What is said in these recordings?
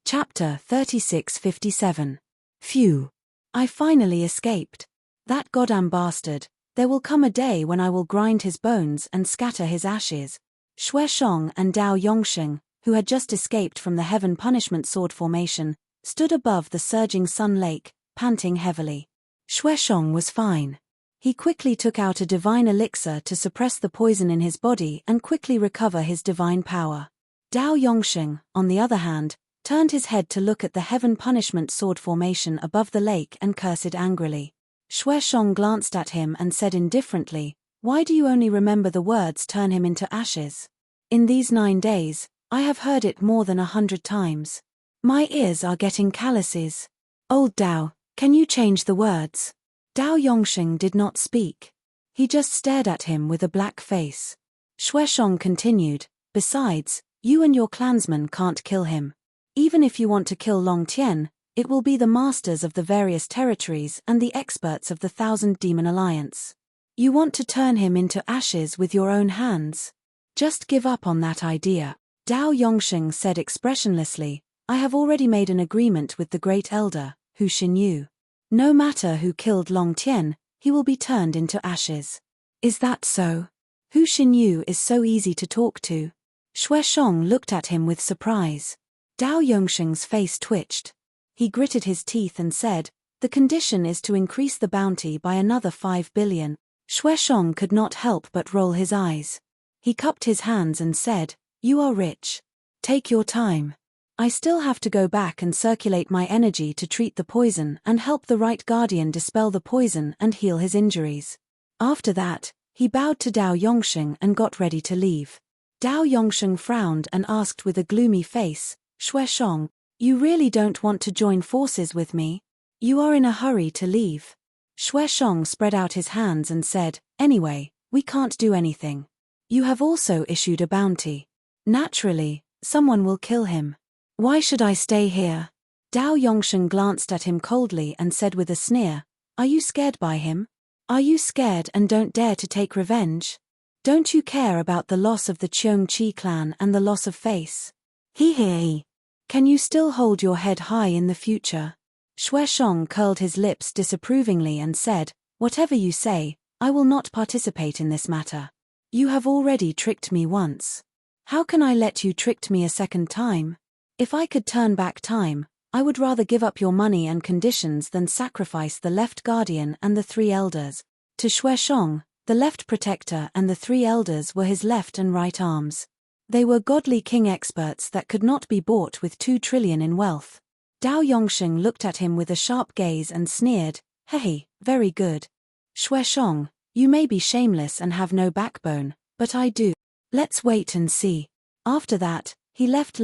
Chapter 3657. Phew. I finally escaped. That goddamn bastard. There will come a day when I will grind his bones and scatter his ashes. Xue Shong and Dao Yongsheng, who had just escaped from the Heaven Punishment Sword Formation, stood above the surging Sun Lake, panting heavily. Xue Shong was fine. He quickly took out a divine elixir to suppress the poison in his body and quickly recover his divine power. Dao Yongsheng, on the other hand, turned his head to look at the Heaven Punishment Sword Formation above the lake and cursed angrily. Xue Shong glanced at him and said indifferently, "Why do you only remember the words turn him into ashes? In these 9 days, I have heard it more than 100 times. My ears are getting calluses. Old Dao, can you change the words?" Dao Yongsheng did not speak. He just stared at him with a black face. Xue Shong continued, "Besides, you and your clansmen can't kill him. Even if you want to kill Long Tian, it will be the masters of the various territories and the experts of the Thousand Demon Alliance. You want to turn him into ashes with your own hands. Just give up on that idea." Dao Yongsheng said expressionlessly, "I have already made an agreement with the Great Elder, Hu Xinyu. No matter who killed Long Tian, he will be turned into ashes." "Is that so? Hu Xinyu is so easy to talk to." Xue Shong looked at him with surprise. Dao Yongsheng's face twitched. He gritted his teeth and said, "The condition is to increase the bounty by another 5 billion. Xue Shong could not help but roll his eyes. He cupped his hands and said, "You are rich. Take your time. I still have to go back and circulate my energy to treat the poison and help the Right Guardian dispel the poison and heal his injuries." After that, he bowed to Dao Yongsheng and got ready to leave. Dao Yongsheng frowned and asked with a gloomy face, "Xue Shong, you really don't want to join forces with me? You are in a hurry to leave." Xue Shong spread out his hands and said, "Anyway, we can't do anything. You have also issued a bounty. Naturally, someone will kill him. Why should I stay here?" Dao Yongsheng glanced at him coldly and said with a sneer, "Are you scared by him? Are you scared and don't dare to take revenge? Don't you care about the loss of the Cheong Chi clan and the loss of face? He. Can you still hold your head high in the future?" Xue Shong curled his lips disapprovingly and said, "Whatever you say, I will not participate in this matter. You have already tricked me once. How can I let you trick me a second time? If I could turn back time, I would rather give up your money and conditions than sacrifice the Left Guardian and the 3 elders." To Xue Shong, the Left Protector and the 3 elders were his left and right arms. They were godly king experts that could not be bought with 2 trillion in wealth. Dao Yongsheng looked at him with a sharp gaze and sneered, "Hey, very good. Xue Shong, you may be shameless and have no backbone, but I do. Let's wait and see." After that, he left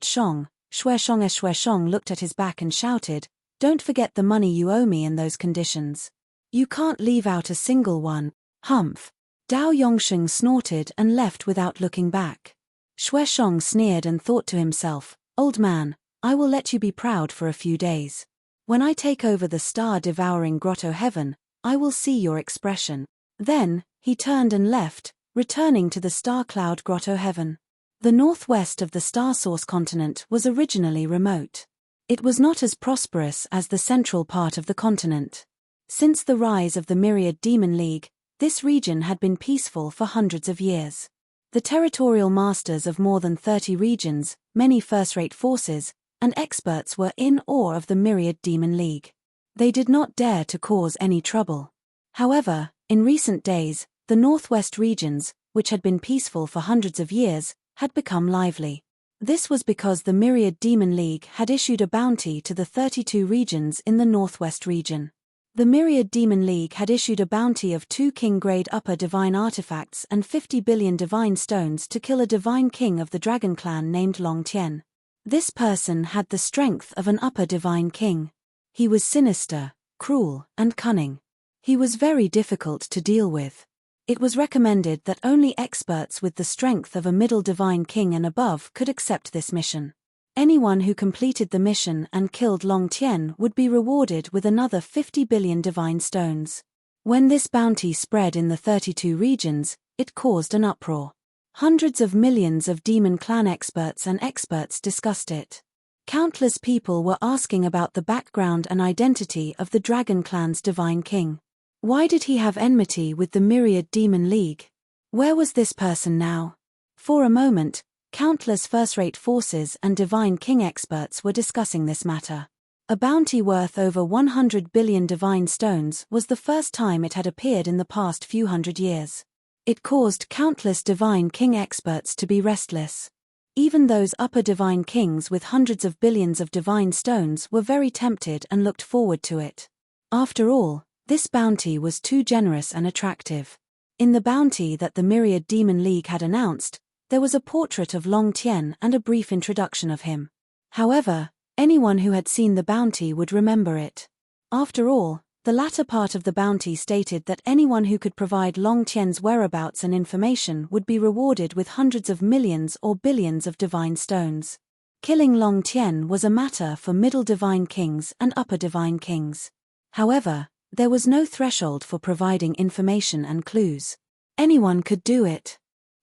Shong. Xue Shong looked at his back and shouted, "Don't forget the money you owe me and those conditions. You can't leave out a single one." Humph. Dao Yongsheng snorted and left without looking back. Xue Shong sneered and thought to himself, "Old man, I will let you be proud for a few days. When I take over the star-devouring Grotto Heaven, I will see your expression." Then, he turned and left, returning to the star-cloud Grotto Heaven. The northwest of the Star Source continent was originally remote. It was not as prosperous as the central part of the continent. Since the rise of the Myriad Demon League, this region had been peaceful for hundreds of years. The territorial masters of more than 30 regions, many first-rate forces, and experts were in awe of the Myriad Demon League. They did not dare to cause any trouble. However, in recent days, the northwest regions, which had been peaceful for hundreds of years, had become lively. This was because the Myriad Demon League had issued a bounty to the 32 regions in the northwest region. The Myriad Demon League had issued a bounty of 2 king-grade upper divine artifacts and 50 billion divine stones to kill a divine king of the dragon clan named Long Tian. This person had the strength of an upper divine king. He was sinister, cruel, and cunning. He was very difficult to deal with. It was recommended that only experts with the strength of a middle divine king and above could accept this mission. Anyone who completed the mission and killed Long Tian would be rewarded with another 50 billion divine stones. When this bounty spread in the 32 regions, it caused an uproar. Hundreds of millions of demon clan experts and experts discussed it. Countless people were asking about the background and identity of the Dragon Clan's divine king. Why did he have enmity with the myriad demon league? Where was this person now? For a moment, countless first-rate forces and divine king experts were discussing this matter. A bounty worth over 100 billion divine stones was the first time it had appeared in the past few hundred years. It caused countless divine king experts to be restless. Even those upper divine kings with hundreds of billions of divine stones were very tempted and looked forward to it. After all, this bounty was too generous and attractive. In the bounty that the Myriad Demon League had announced, there was a portrait of Long Tien and a brief introduction of him. However, anyone who had seen the bounty would remember it. After all, the latter part of the bounty stated that anyone who could provide Long Tien's whereabouts and information would be rewarded with hundreds of millions or billions of divine stones. Killing Long Tien was a matter for middle divine kings and upper divine kings. However, there was no threshold for providing information and clues. Anyone could do it.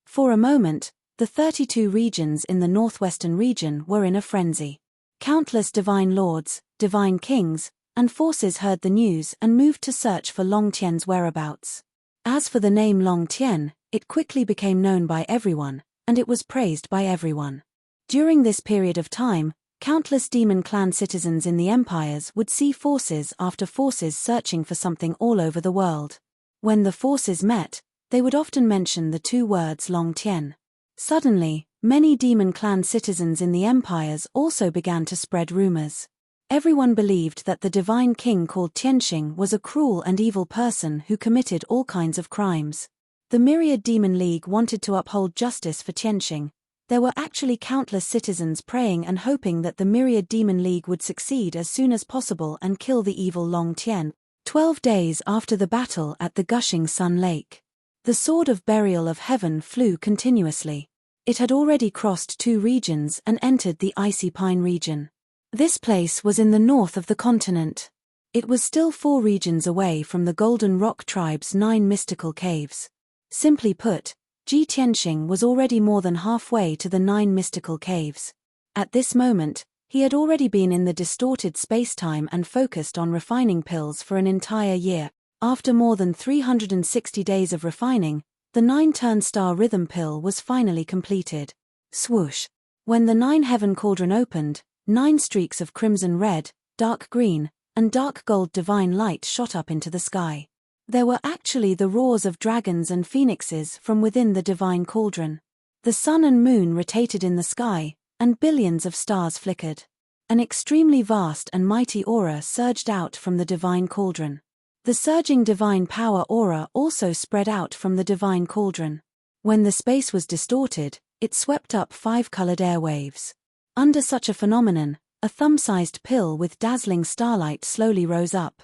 For a moment, the 32 regions in the northwestern region were in a frenzy. Countless divine lords, divine kings, and forces heard the news and moved to search for Long Tien's whereabouts. As for the name Long Tien, it quickly became known by everyone, and it was praised by everyone. During this period of time, countless demon clan citizens in the empires would see forces after forces searching for something all over the world. When the forces met, they would often mention the two words Long Tien. Suddenly, many demon clan citizens in the empires also began to spread rumors. Everyone believed that the divine king called Tianxing was a cruel and evil person who committed all kinds of crimes. The Myriad Demon League wanted to uphold justice for Tianxing. There were actually countless citizens praying and hoping that the Myriad Demon League would succeed as soon as possible and kill the evil Long Tien. 12 days after the battle at the Gushing Sun Lake, the Sword of Burial of Heaven flew continuously. It had already crossed 2 regions and entered the Icy Pine region. This place was in the north of the continent. It was still 4 regions away from the Golden Rock Tribe's 9 mystical caves. Simply put, Ji Tianxing was already more than halfway to the 9 mystical caves. At this moment, he had already been in the distorted space-time and focused on refining pills for an entire year. After more than 360 days of refining, the 9-turn star rhythm pill was finally completed. Swoosh! When the 9 heaven cauldron opened, 9 streaks of crimson red, dark green, and dark gold divine light shot up into the sky. There were actually the roars of dragons and phoenixes from within the divine cauldron. The sun and moon rotated in the sky, and billions of stars flickered. An extremely vast and mighty aura surged out from the divine cauldron. The surging divine power aura also spread out from the divine cauldron. When the space was distorted, it swept up 5-colored airwaves. Under such a phenomenon, a thumb-sized pill with dazzling starlight slowly rose up.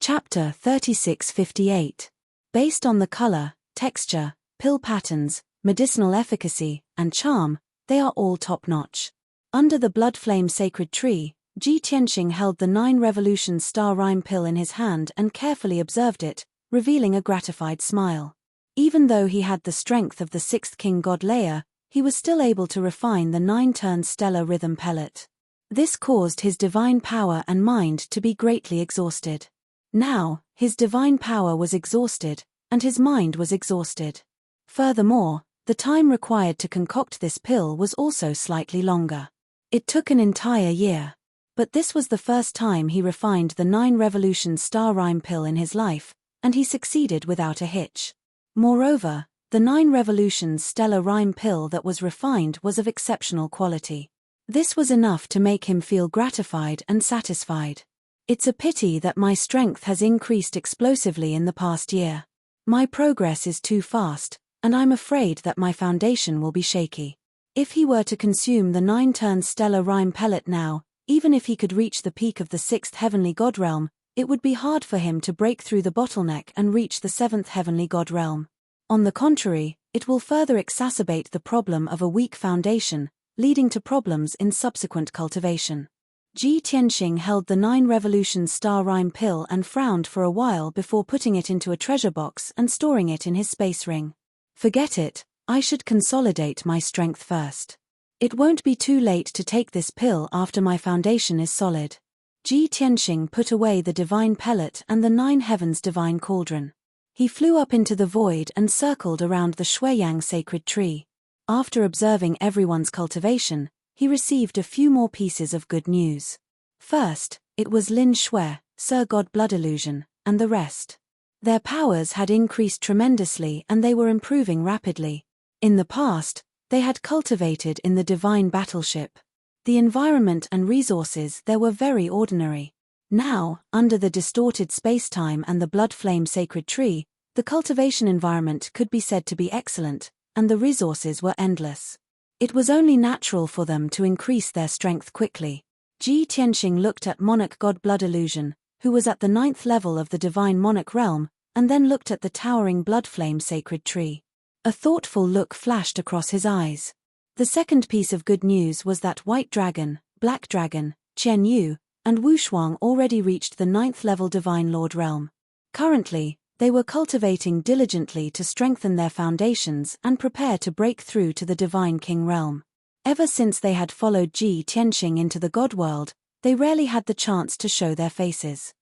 Chapter 3658. Based on the color, texture, pill patterns, medicinal efficacy, and charm, they are all top-notch. Under the blood flame sacred tree, Ji Tianxing held the 9 revolutions star rhyme pill in his hand and carefully observed it, revealing a gratified smile. Even though he had the strength of the 6th king god Leia, he was still able to refine the 9-turn stellar rhythm pellet. This caused his divine power and mind to be greatly exhausted. Now, his divine power was exhausted, and his mind was exhausted. Furthermore, the time required to concoct this pill was also slightly longer. It took an entire year. But this was the first time he refined the 9 revolutions star rhyme pill in his life, and he succeeded without a hitch. Moreover, the 9 revolutions stellar rhyme pill that was refined was of exceptional quality. This was enough to make him feel gratified and satisfied. It's a pity that my strength has increased explosively in the past year. My progress is too fast, and I'm afraid that my foundation will be shaky. If he were to consume the 9-turn stellar rhyme pellet now, even if he could reach the peak of the 6th heavenly god realm, it would be hard for him to break through the bottleneck and reach the 7th heavenly god realm. On the contrary, it will further exacerbate the problem of a weak foundation, leading to problems in subsequent cultivation. Ji Tianxing held the 9 revolutions star rhyme pill and frowned for a while before putting it into a treasure box and storing it in his space ring. Forget it, I should consolidate my strength first. It won't be too late to take this pill after my foundation is solid. Ji Tianxing put away the divine pellet and the 9 heavens divine cauldron. He flew up into the void and circled around the Shuiyang sacred tree. After observing everyone's cultivation, he received a few more pieces of good news. First, it was Lin Shui, Sir God Blood Illusion, and the rest. Their powers had increased tremendously and they were improving rapidly. In the past, they had cultivated in the divine battleship. The environment and resources there were very ordinary. Now, under the distorted space-time and the blood flame sacred tree, the cultivation environment could be said to be excellent, and the resources were endless. It was only natural for them to increase their strength quickly. Ji Tianxing looked at Monarch God Blood Illusion, who was at the 9th level of the divine monarch realm, and then looked at the towering blood flame sacred tree. A thoughtful look flashed across his eyes. The second piece of good news was that White Dragon, Black Dragon, Qian Yu, and Wu Shuang already reached the 9th level divine lord realm. Currently, they were cultivating diligently to strengthen their foundations and prepare to break through to the divine king realm. Ever since they had followed Ji Tianxing into the god world, they rarely had the chance to show their faces.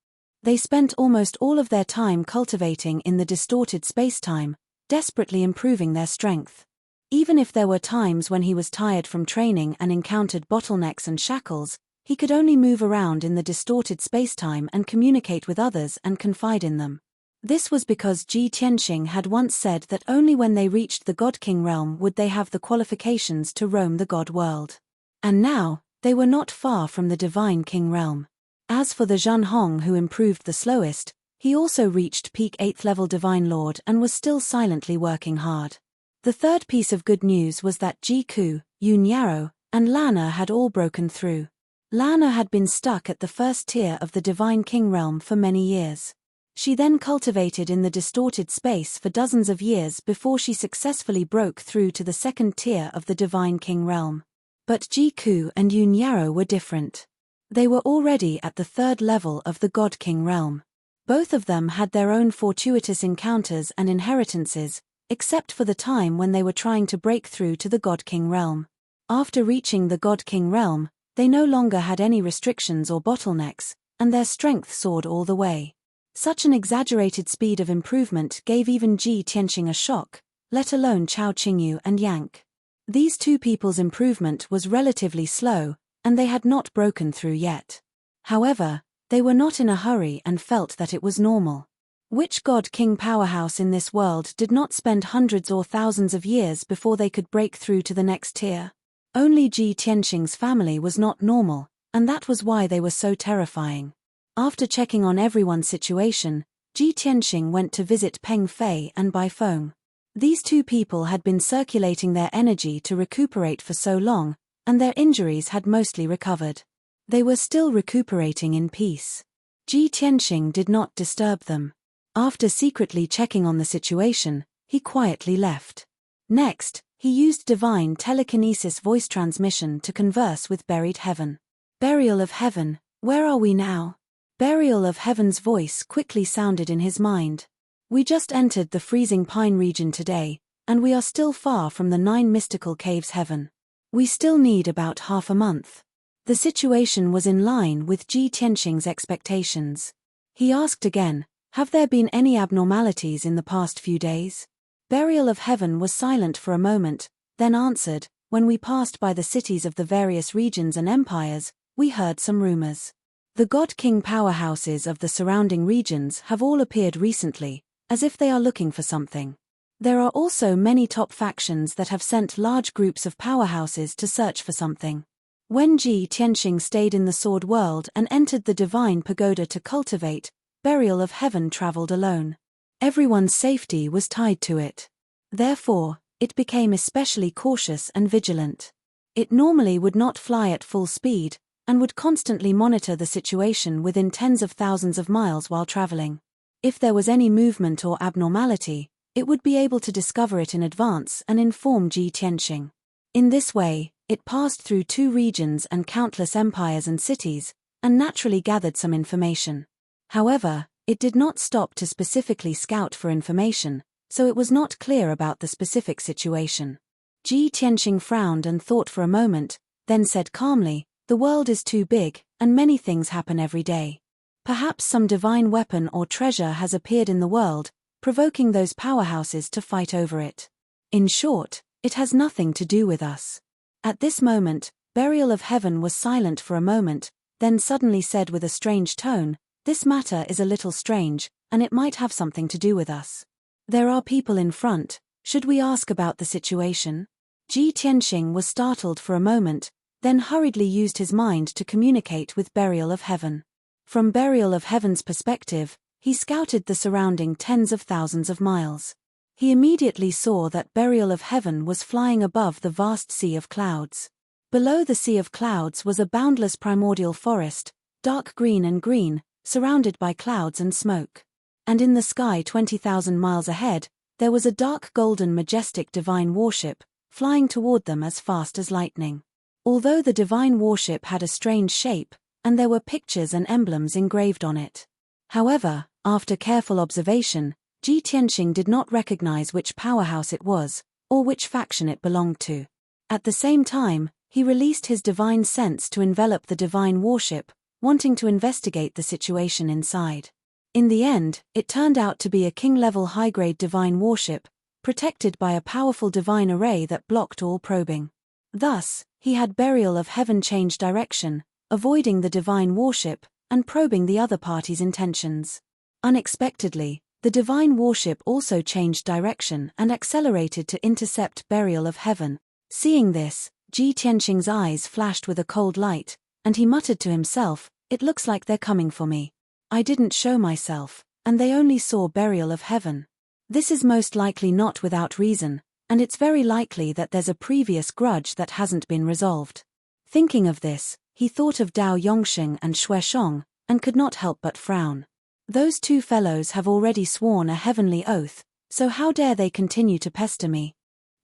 They spent almost all of their time cultivating in the distorted space-time, desperately improving their strength. Even if there were times when he was tired from training and encountered bottlenecks and shackles, he could only move around in the distorted space-time and communicate with others and confide in them. This was because Ji Tianxing had once said that only when they reached the God King realm would they have the qualifications to roam the God world. And now, they were not far from the divine king realm. As for the Zhen Hong who improved the slowest, he also reached peak 8th level divine lord and was still silently working hard. The third piece of good news was that Ji Ku, Yun Yarrow, and Lana had all broken through. Lana had been stuck at the first tier of the divine king realm for many years. She then cultivated in the distorted space for dozens of years before she successfully broke through to the second tier of the divine king realm. But Ji Ku and Yun Yarrow were different. They were already at the 3rd level of the God King realm. Both of them had their own fortuitous encounters and inheritances, except for the time when they were trying to break through to the God King realm. After reaching the God King realm, they no longer had any restrictions or bottlenecks, and their strength soared all the way. Such an exaggerated speed of improvement gave even Ji Tianxing a shock, let alone Chao Qingyu and Yank. These two people's improvement was relatively slow, and they had not broken through yet. However, they were not in a hurry and felt that it was normal. Which God King powerhouse in this world did not spend hundreds or thousands of years before they could break through to the next tier? Only Ji Tianxing's family was not normal, and that was why they were so terrifying. After checking on everyone's situation, Ji Tianxing went to visit Peng Fei and Bai Feng. These two people had been circulating their energy to recuperate for so long, and their injuries had mostly recovered. They were still recuperating in peace. Ji Tianxing did not disturb them. After secretly checking on the situation, he quietly left. Next, he used divine telekinesis voice transmission to converse with Buried Heaven. Burial of Heaven, where are we now? Burial of Heaven's voice quickly sounded in his mind. We just entered the freezing pine region today, and we are still far from the 9 mystical caves heaven. We still need about half a month. The situation was in line with Ji Tianxing's expectations. He asked again, have there been any abnormalities in the past few days? Burial of Heaven was silent for a moment, then answered, when we passed by the cities of the various regions and empires, we heard some rumors. The God King powerhouses of the surrounding regions have all appeared recently, as if they are looking for something. There are also many top factions that have sent large groups of powerhouses to search for something. When Ji Tianxing stayed in the Sword World and entered the Divine Pagoda to cultivate, Burial of Heaven traveled alone. Everyone's safety was tied to it. Therefore, it became especially cautious and vigilant. It normally would not fly at full speed, and would constantly monitor the situation within tens of thousands of miles while traveling. If there was any movement or abnormality, it would be able to discover it in advance and inform Ji Tianxing. In this way, it passed through 2 regions and countless empires and cities, and naturally gathered some information. However, it did not stop to specifically scout for information, so it was not clear about the specific situation. Ji Tianqing frowned and thought for a moment, then said calmly, "The world is too big, and many things happen every day. Perhaps some divine weapon or treasure has appeared in the world, provoking those powerhouses to fight over it. In short, it has nothing to do with us." At this moment, Burial of Heaven was silent for a moment, then suddenly said with a strange tone, "This matter is a little strange, and it might have something to do with us. There are people in front, should we ask about the situation?" Ji Tianqing was startled for a moment, then hurriedly used his mind to communicate with Burial of Heaven. From Burial of Heaven's perspective, he scouted the surrounding tens of thousands of miles. He immediately saw that Burial of Heaven was flying above the vast sea of clouds. Below the sea of clouds was a boundless primordial forest, dark green and green, surrounded by clouds and smoke. And in the sky 20,000 miles ahead, there was a dark golden majestic divine warship, flying toward them as fast as lightning. Although the divine warship had a strange shape, and there were pictures and emblems engraved on it. However, after careful observation, Ji Tianqing did not recognize which powerhouse it was, or which faction it belonged to. At the same time, he released his divine sense to envelop the divine warship, wanting to investigate the situation inside. In the end, it turned out to be a king-level high-grade divine warship, protected by a powerful divine array that blocked all probing. Thus, he had Burial of Heaven change direction, avoiding the divine warship, and probing the other party's intentions. Unexpectedly, the divine warship also changed direction and accelerated to intercept Burial of Heaven. Seeing this, Ji Tianqing's eyes flashed with a cold light, and he muttered to himself, "It looks like they're coming for me. I didn't show myself, and they only saw Burial of Heaven. This is most likely not without reason, and it's very likely that there's a previous grudge that hasn't been resolved." Thinking of this, he thought of Dao Yongsheng and Xue Shong, and could not help but frown. Those two fellows have already sworn a heavenly oath, so how dare they continue to pester me?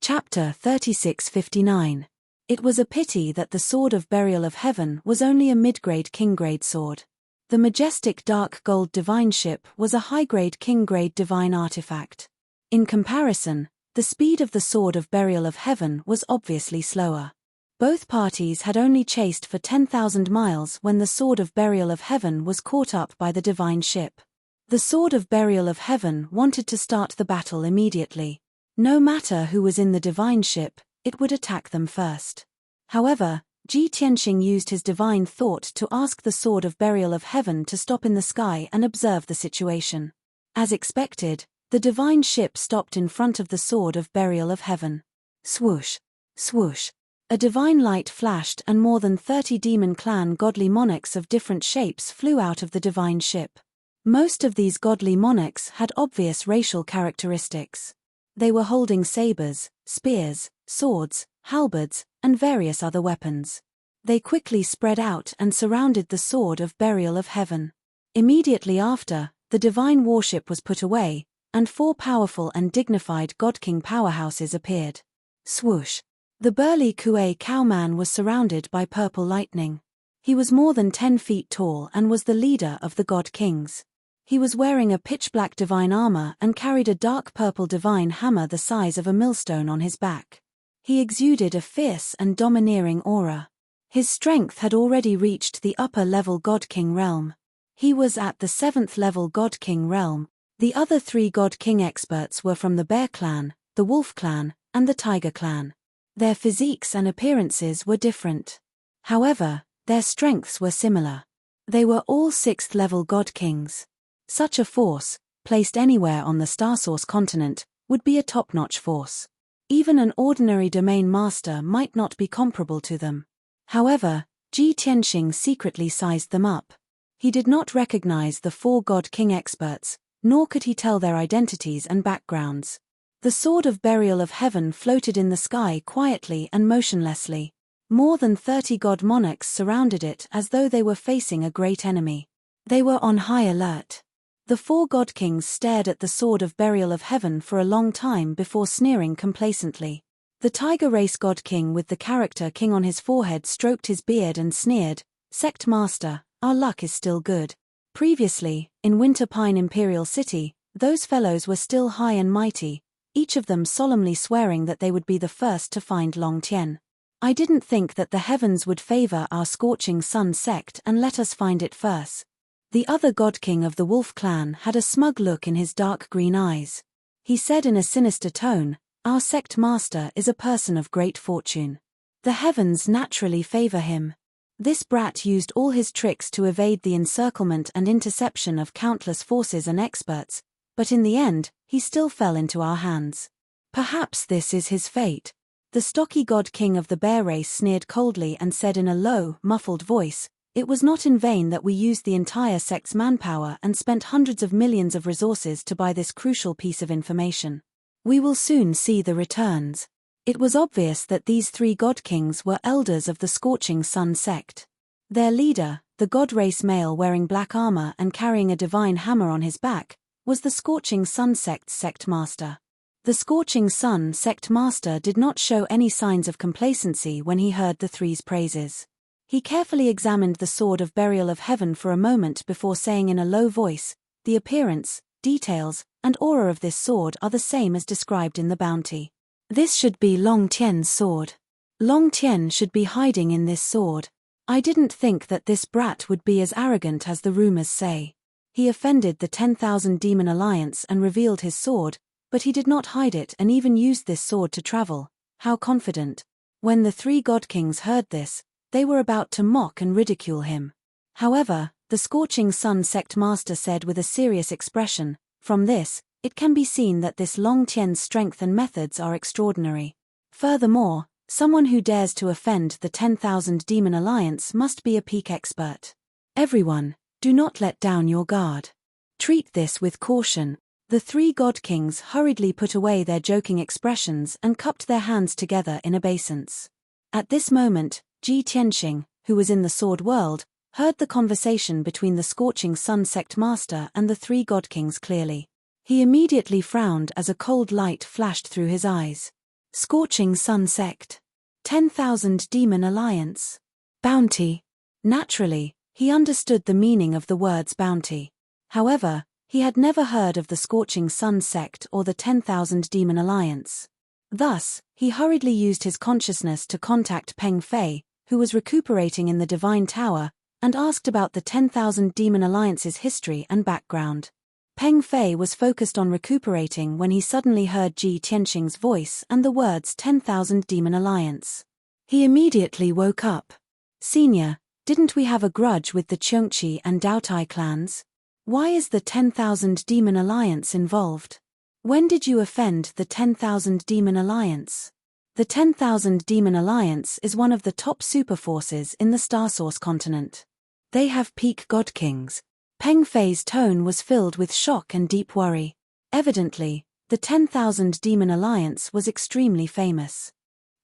Chapter 3659. It was a pity that the sword of Burial of Heaven was only a mid-grade king-grade sword. The majestic dark gold divine ship was a high-grade king-grade divine artifact. In comparison, the speed of the sword of Burial of Heaven was obviously slower. Both parties had only chased for 10,000 miles when the sword of Burial of Heaven was caught up by the divine ship. The sword of Burial of Heaven wanted to start the battle immediately. No matter who was in the divine ship, it would attack them first. However, Ji Tianqing used his divine thought to ask the sword of Burial of Heaven to stop in the sky and observe the situation. As expected, the divine ship stopped in front of the sword of Burial of Heaven. Swoosh! Swoosh! A divine light flashed and more than 30 demon clan godly monarchs of different shapes flew out of the divine ship. Most of these godly monarchs had obvious racial characteristics. They were holding sabers, spears, swords, halberds, and various other weapons. They quickly spread out and surrounded the sword of Burial of Heaven. Immediately after, the divine warship was put away, and 4 powerful and dignified God-King powerhouses appeared. Swoosh! The burly Kuei cowman was surrounded by purple lightning. He was more than 10 feet tall and was the leader of the God-Kings. He was wearing a pitch-black divine armor and carried a dark purple divine hammer the size of a millstone on his back. He exuded a fierce and domineering aura. His strength had already reached the upper-level God-King realm. He was at the 7th level God-King realm. The other 3 God-King experts were from the Bear Clan, the Wolf Clan, and the Tiger Clan. Their physiques and appearances were different. However, their strengths were similar. They were all 6th level God-Kings. Such a force, placed anywhere on the Starsource continent, would be a top-notch force. Even an ordinary domain master might not be comparable to them. However, Ji Tianqing secretly sized them up. He did not recognize the 4 God-King experts, nor could he tell their identities and backgrounds. The sword of Burial of Heaven floated in the sky quietly and motionlessly. More than 30 god monarchs surrounded it as though they were facing a great enemy. They were on high alert. The 4 God-Kings stared at the sword of Burial of Heaven for a long time before sneering complacently. The Tiger Race God-King with the character King on his forehead stroked his beard and sneered, "Sect Master, our luck is still good." Previously, in Winter Pine Imperial City, those fellows were still high and mighty. each of them solemnly swearing that they would be the first to find Long Tien. I didn't think that the heavens would favor our scorching sun sect and let us find it first. The other god king of the wolf clan had a smug look in his dark green eyes. He said in a sinister tone, "Our sect master is a person of great fortune. The heavens naturally favor him. This brat used all his tricks to evade the encirclement and interception of countless forces and experts, but in the end, he still fell into our hands. Perhaps this is his fate." The stocky god king of the bear race sneered coldly and said in a low, muffled voice, "It was not in vain that we used the entire sect's manpower and spent hundreds of millions of resources to buy this crucial piece of information. We will soon see the returns." It was obvious that these three god kings were elders of the Scorching Sun sect. Their leader, the god race male wearing black armor and carrying a divine hammer on his back, was the Scorching Sun sect's sect master. The Scorching Sun sect master did not show any signs of complacency when he heard the three's praises. He carefully examined the sword of burial of heaven for a moment before saying in a low voice, "The appearance, details, and aura of this sword are the same as described in the bounty. This should be Long Tien's sword. Long Tien should be hiding in this sword. I didn't think that this brat would be as arrogant as the rumors say. He offended the 10,000 Demon Alliance and revealed his sword, but he did not hide it and even used this sword to travel. How confident." When the three god kings heard this, they were about to mock and ridicule him. However, the Scorching Sun sect master said with a serious expression, "From this, it can be seen that this Long Tien's strength and methods are extraordinary. Furthermore, someone who dares to offend the 10,000 Demon Alliance must be a peak expert. Everyone, do not let down your guard. Treat this with caution." The three god kings hurriedly put away their joking expressions and cupped their hands together in obeisance. At this moment, Ji Tianxing, who was in the sword world, heard the conversation between the Scorching Sun sect master and the three god kings clearly. He immediately frowned as a cold light flashed through his eyes. Scorching Sun sect. 10,000 Demon Alliance. Bounty. Naturally, he understood the meaning of the words bounty. However, he had never heard of the Scorching Sun sect or the 10,000 Demon Alliance. Thus, he hurriedly used his consciousness to contact Peng Fei, who was recuperating in the Divine Tower, and asked about the 10,000 Demon Alliance's history and background. Peng Fei was focused on recuperating when he suddenly heard Ji Tianxing's voice and the words 10,000 Demon Alliance. He immediately woke up. "Senior, didn't we have a grudge with the Cheongqi and Daotai clans? Why is the 10,000 Demon Alliance involved? When did you offend the 10,000 Demon Alliance?" The 10,000 Demon Alliance is one of the top superforces in the Starsource continent. They have peak god kings. Peng Fei's tone was filled with shock and deep worry. Evidently, the 10,000 Demon Alliance was extremely famous.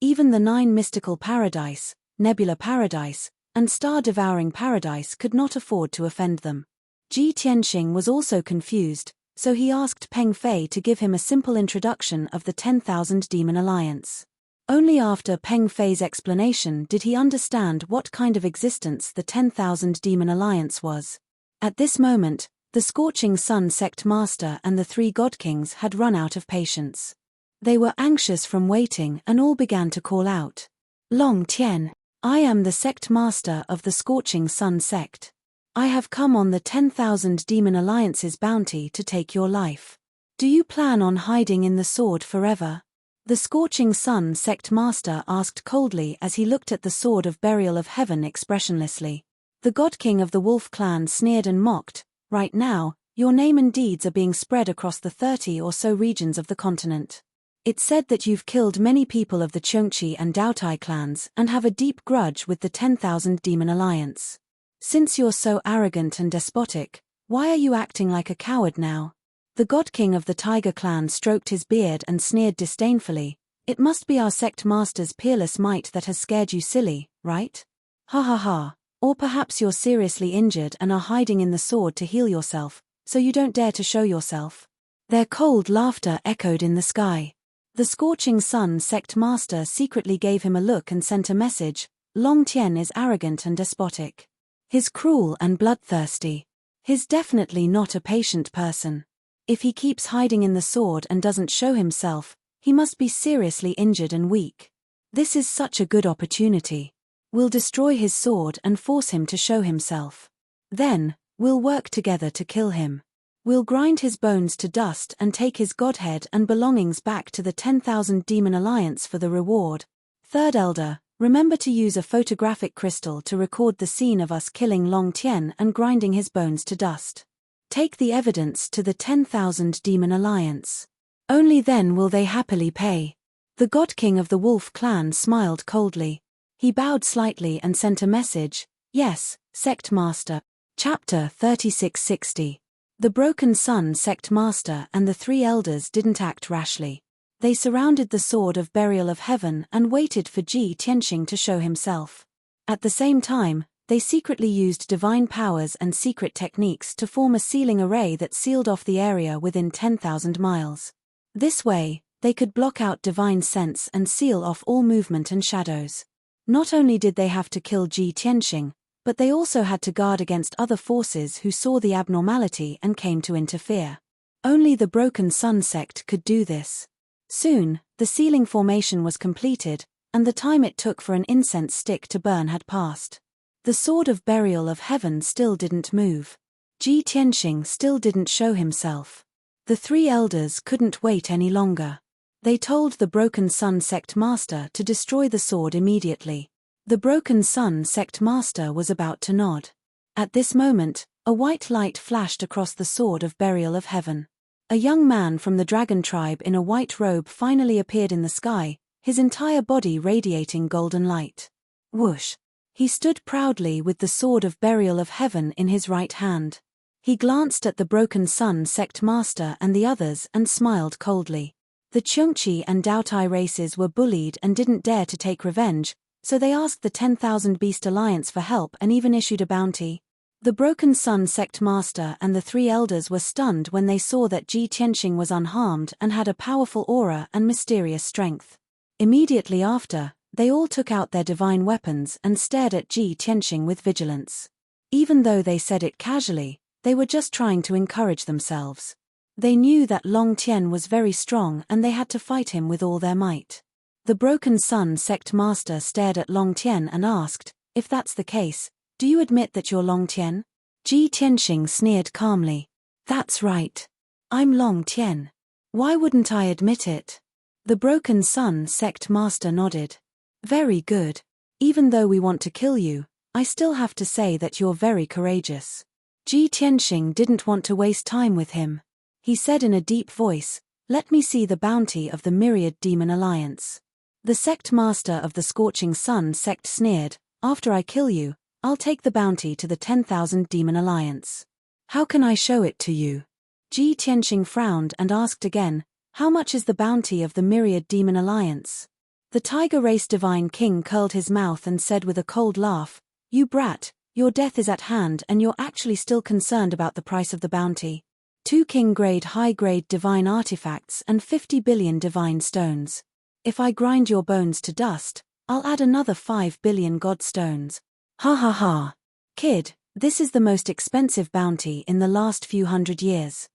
Even the 9 Mystical Paradise, Nebula Paradise, and Star-Devouring Paradise could not afford to offend them. Ji Tianxing was also confused, so he asked Peng Fei to give him a simple introduction of the 10,000 Demon Alliance. Only after Peng Fei's explanation did he understand what kind of existence the 10,000 Demon Alliance was. At this moment, the Scorching Sun sect master and the three god kings had run out of patience. They were anxious from waiting and all began to call out, "Long Tien, I am the sect master of the Scorching Sun sect. I have come on the 10,000 Demon Alliance's bounty to take your life. Do you plan on hiding in the sword forever?" The Scorching Sun sect master asked coldly as he looked at the sword of burial of heaven expressionlessly. The god king of the wolf clan sneered and mocked, "Right now, your name and deeds are being spread across the 30 or so regions of the continent. It's said that you've killed many people of the Cheongqi and Daotai clans and have a deep grudge with the 10,000 Demon Alliance. Since you're so arrogant and despotic, why are you acting like a coward now?" The god king of the Tiger clan stroked his beard and sneered disdainfully, "It must be our sect master's peerless might that has scared you silly, right? Ha ha ha, or perhaps you're seriously injured and are hiding in the sword to heal yourself, so you don't dare to show yourself." Their cold laughter echoed in the sky. The Scorching Sun sect master secretly gave him a look and sent a message, "Long Tien is arrogant and despotic. He's cruel and bloodthirsty. He's definitely not a patient person. If he keeps hiding in the sword and doesn't show himself, he must be seriously injured and weak. This is such a good opportunity. We'll destroy his sword and force him to show himself. Then, we'll work together to kill him. We'll grind his bones to dust and take his godhead and belongings back to the 10,000 Demon Alliance for the reward. Third Elder, remember to use a photographic crystal to record the scene of us killing Long Tien and grinding his bones to dust. Take the evidence to the 10,000 Demon Alliance. Only then will they happily pay. The God King of the Wolf clan smiled coldly. He bowed slightly and sent a message. Yes, Sect Master. Chapter 3660. The Broken Sun Sect Master and the 3 elders didn't act rashly. They surrounded the Sword of Burial of Heaven and waited for Ji Tianxing to show himself. At the same time, they secretly used divine powers and secret techniques to form a sealing array that sealed off the area within 10,000 miles. This way, they could block out divine sense and seal off all movement and shadows. Not only did they have to kill Ji Tianxing, but they also had to guard against other forces who saw the abnormality and came to interfere. Only the Broken Sun sect could do this. Soon, the sealing formation was completed, and the time it took for an incense stick to burn had passed. The Sword of Burial of Heaven still didn't move. Ji Tianxing still didn't show himself. The 3 elders couldn't wait any longer. They told the Broken Sun Sect Master to destroy the sword immediately. The Broken Sun Sect Master was about to nod. At this moment, a white light flashed across the Sword of Burial of Heaven. A young man from the dragon tribe in a white robe finally appeared in the sky, his entire body radiating golden light. Whoosh! He stood proudly with the Sword of Burial of Heaven in his right hand. He glanced at the Broken Sun Sect Master and the others and smiled coldly. The Chungchi and Daotai races were bullied and didn't dare to take revenge, so they asked the 10,000 Beast Alliance for help and even issued a bounty. The Broken Sun Sect Master and the 3 elders were stunned when they saw that Ji Tianxing was unharmed and had a powerful aura and mysterious strength. Immediately after, they all took out their divine weapons and stared at Ji Tianxing with vigilance. Even though they said it casually, they were just trying to encourage themselves. They knew that Long Tien was very strong and they had to fight him with all their might. The Broken Sun Sect Master stared at Long Tien and asked, "If that's the case, do you admit that you're Long Tien?" Ji Tianxing sneered calmly. "That's right. I'm Long Tien. Why wouldn't I admit it?" The Broken Sun Sect Master nodded. "Very good. Even though we want to kill you, I still have to say that you're very courageous." Ji Tianxing didn't want to waste time with him. He said in a deep voice, "Let me see the bounty of the Myriad Demon Alliance." The Sect Master of the Scorching Sun sect sneered, "After I kill you, I'll take the bounty to the 10,000 Demon Alliance. How can I show it to you?" Ji Tianxing frowned and asked again, "How much is the bounty of the Myriad Demon Alliance?" The Tiger Race Divine King curled his mouth and said with a cold laugh, "You brat, your death is at hand and you're actually still concerned about the price of the bounty. 2 king-grade high-grade divine artifacts and 50 billion divine stones. If I grind your bones to dust, I'll add another 5 billion god stones. Ha ha ha. Kid, this is the most expensive bounty in the last few hundred years.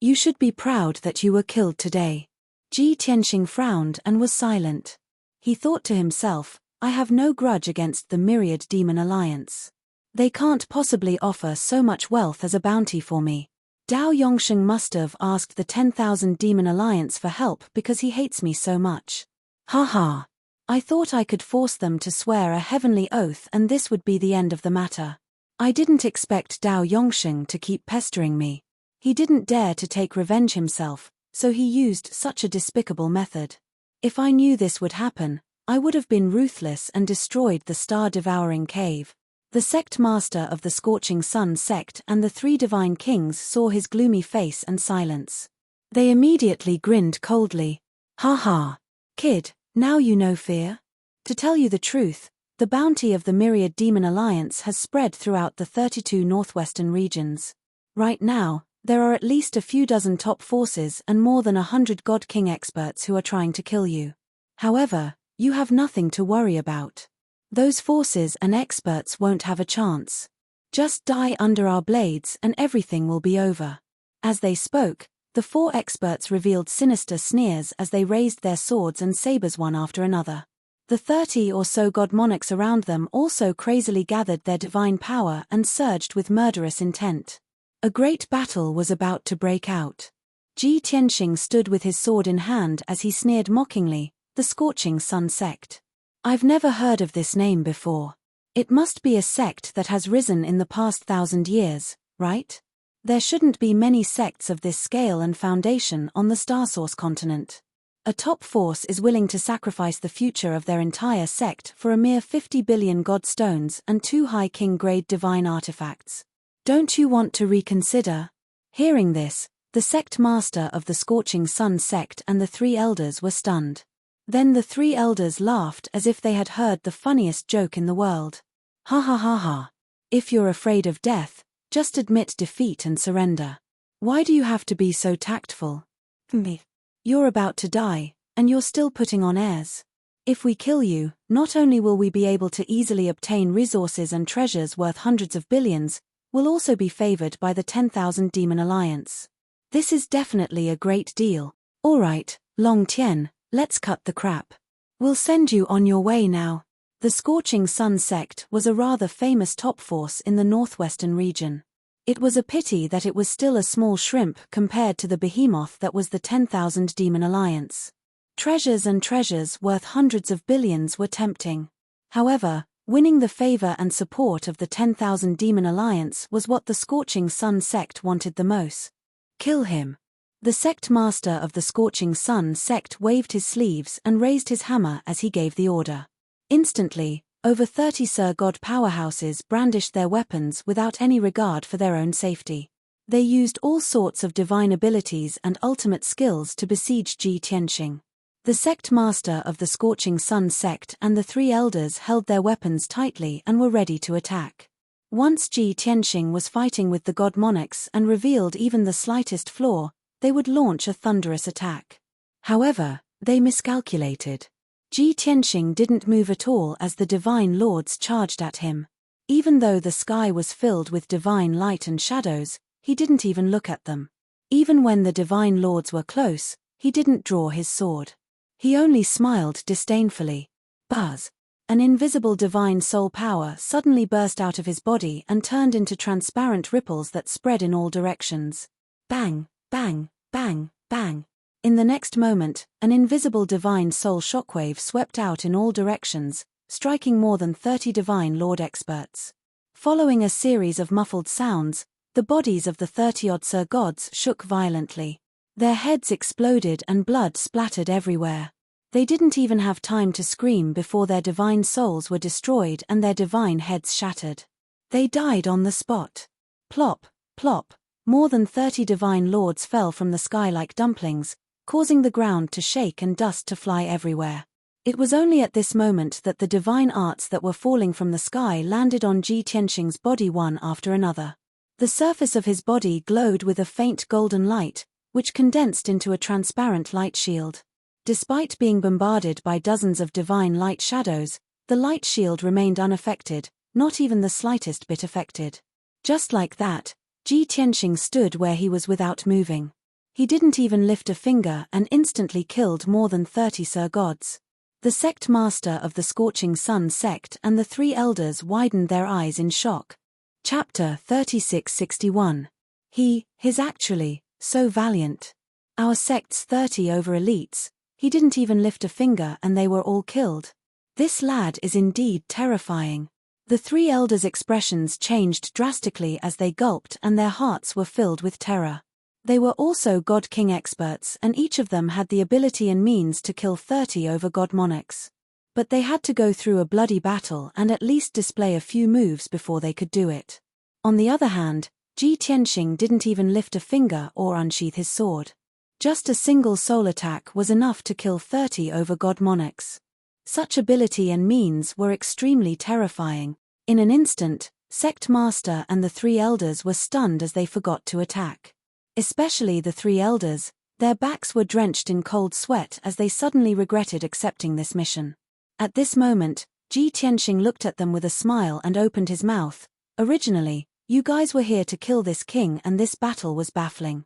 You should be proud that you were killed today." Ji Tianxing frowned and was silent. He thought to himself, "I have no grudge against the Myriad Demon Alliance. They can't possibly offer so much wealth as a bounty for me. Dao Yongsheng must have asked the 10,000 Demon Alliance for help because he hates me so much. Ha ha. I thought I could force them to swear a heavenly oath and this would be the end of the matter. I didn't expect Dao Yongsheng to keep pestering me. He didn't dare to take revenge himself, so he used such a despicable method. If I knew this would happen, I would have been ruthless and destroyed the star-devouring cave." The sect master of the Scorching Sun sect and the 3 divine kings saw his gloomy face and silence. They immediately grinned coldly. "Ha ha. Kid, now you know fear? To tell you the truth, the bounty of the Myriad Demon Alliance has spread throughout the 32 northwestern regions. Right now, there are at least a few dozen top forces and more than 100 God King experts who are trying to kill you. However, you have nothing to worry about. Those forces and experts won't have a chance. Just die under our blades and everything will be over." As they spoke, The 4 experts revealed sinister sneers as they raised their swords and sabers one after another. The 30 or so god monarchs around them also crazily gathered their divine power and surged with murderous intent. A great battle was about to break out. Ji Tianxing stood with his sword in hand as he sneered mockingly, "The Scorching Sun Sect. I've never heard of this name before. It must be a sect that has risen in the past 1,000 years, right? There shouldn't be many sects of this scale and foundation on the Starsource continent. A top force is willing to sacrifice the future of their entire sect for a mere 50 billion god stones and 2 high king-grade divine artifacts. Don't you want to reconsider?" Hearing this, the sect master of the Scorching Sun sect and the 3 elders were stunned. Then the 3 elders laughed as if they had heard the funniest joke in the world. "Ha ha ha ha. If you're afraid of death, just admit defeat and surrender. Why do you have to be so tactful? Me. You're about to die, and you're still putting on airs. If we kill you, not only will we be able to easily obtain resources and treasures worth hundreds of billions, we'll also be favored by the 10,000 Demon Alliance. This is definitely a great deal. Alright, Long Tian, let's cut the crap. We'll send you on your way now." The Scorching Sun sect was a rather famous top force in the northwestern region. It was a pity that it was still a small shrimp compared to the behemoth that was the 10,000 Demon Alliance. Treasures and treasures worth hundreds of billions were tempting. However, winning the favor and support of the 10,000 Demon Alliance was what the Scorching Sun sect wanted the most. "Kill him." The sect master of the Scorching Sun sect waved his sleeves and raised his hammer as he gave the order. Instantly, over 30 Sir God powerhouses brandished their weapons without any regard for their own safety. They used all sorts of divine abilities and ultimate skills to besiege Ji Tianxing. The sect master of the Scorching Sun sect and the 3 elders held their weapons tightly and were ready to attack. Once Ji Tianxing was fighting with the god monarchs and revealed even the slightest flaw, they would launch a thunderous attack. However, they miscalculated. Ji Tianxing didn't move at all as the divine lords charged at him. Even though the sky was filled with divine light and shadows, he didn't even look at them. Even when the divine lords were close, he didn't draw his sword. He only smiled disdainfully. Buzz! An invisible divine soul power suddenly burst out of his body and turned into transparent ripples that spread in all directions. Bang, bang, bang, bang. In the next moment, an invisible divine soul shockwave swept out in all directions, striking more than 30 divine lord experts. Following a series of muffled sounds, the bodies of the 30-odd Sir Gods shook violently. Their heads exploded and blood splattered everywhere. They didn't even have time to scream before their divine souls were destroyed and their divine heads shattered. They died on the spot. Plop, plop, more than 30 divine lords fell from the sky like dumplings, causing the ground to shake and dust to fly everywhere. It was only at this moment that the divine arts that were falling from the sky landed on Ji Tianxing's body one after another. The surface of his body glowed with a faint golden light, which condensed into a transparent light shield. Despite being bombarded by dozens of divine light shadows, the light shield remained unaffected, not even the slightest bit affected. Just like that, Ji Tianxing stood where he was without moving. He didn't even lift a finger and instantly killed more than 30 Sir Gods. The sect master of the Scorching Sun sect and the 3 elders widened their eyes in shock. Chapter 3661. He's actually so valiant. Our sect's 30 over elites. He didn't even lift a finger and they were all killed. This lad is indeed terrifying. The 3 elders' expressions changed drastically as they gulped and their hearts were filled with terror. They were also God King experts and each of them had the ability and means to kill 30 over God monarchs. But they had to go through a bloody battle and at least display a few moves before they could do it. On the other hand, Ji Tianxing didn't even lift a finger or unsheath his sword. Just a single soul attack was enough to kill 30 over God monarchs. Such ability and means were extremely terrifying. In an instant, Sect Master and the 3 elders were stunned as they forgot to attack. Especially the 3 elders, their backs were drenched in cold sweat as they suddenly regretted accepting this mission. At this moment, Ji Tianxing looked at them with a smile and opened his mouth. Originally, you guys were here to kill this king and this battle was baffling.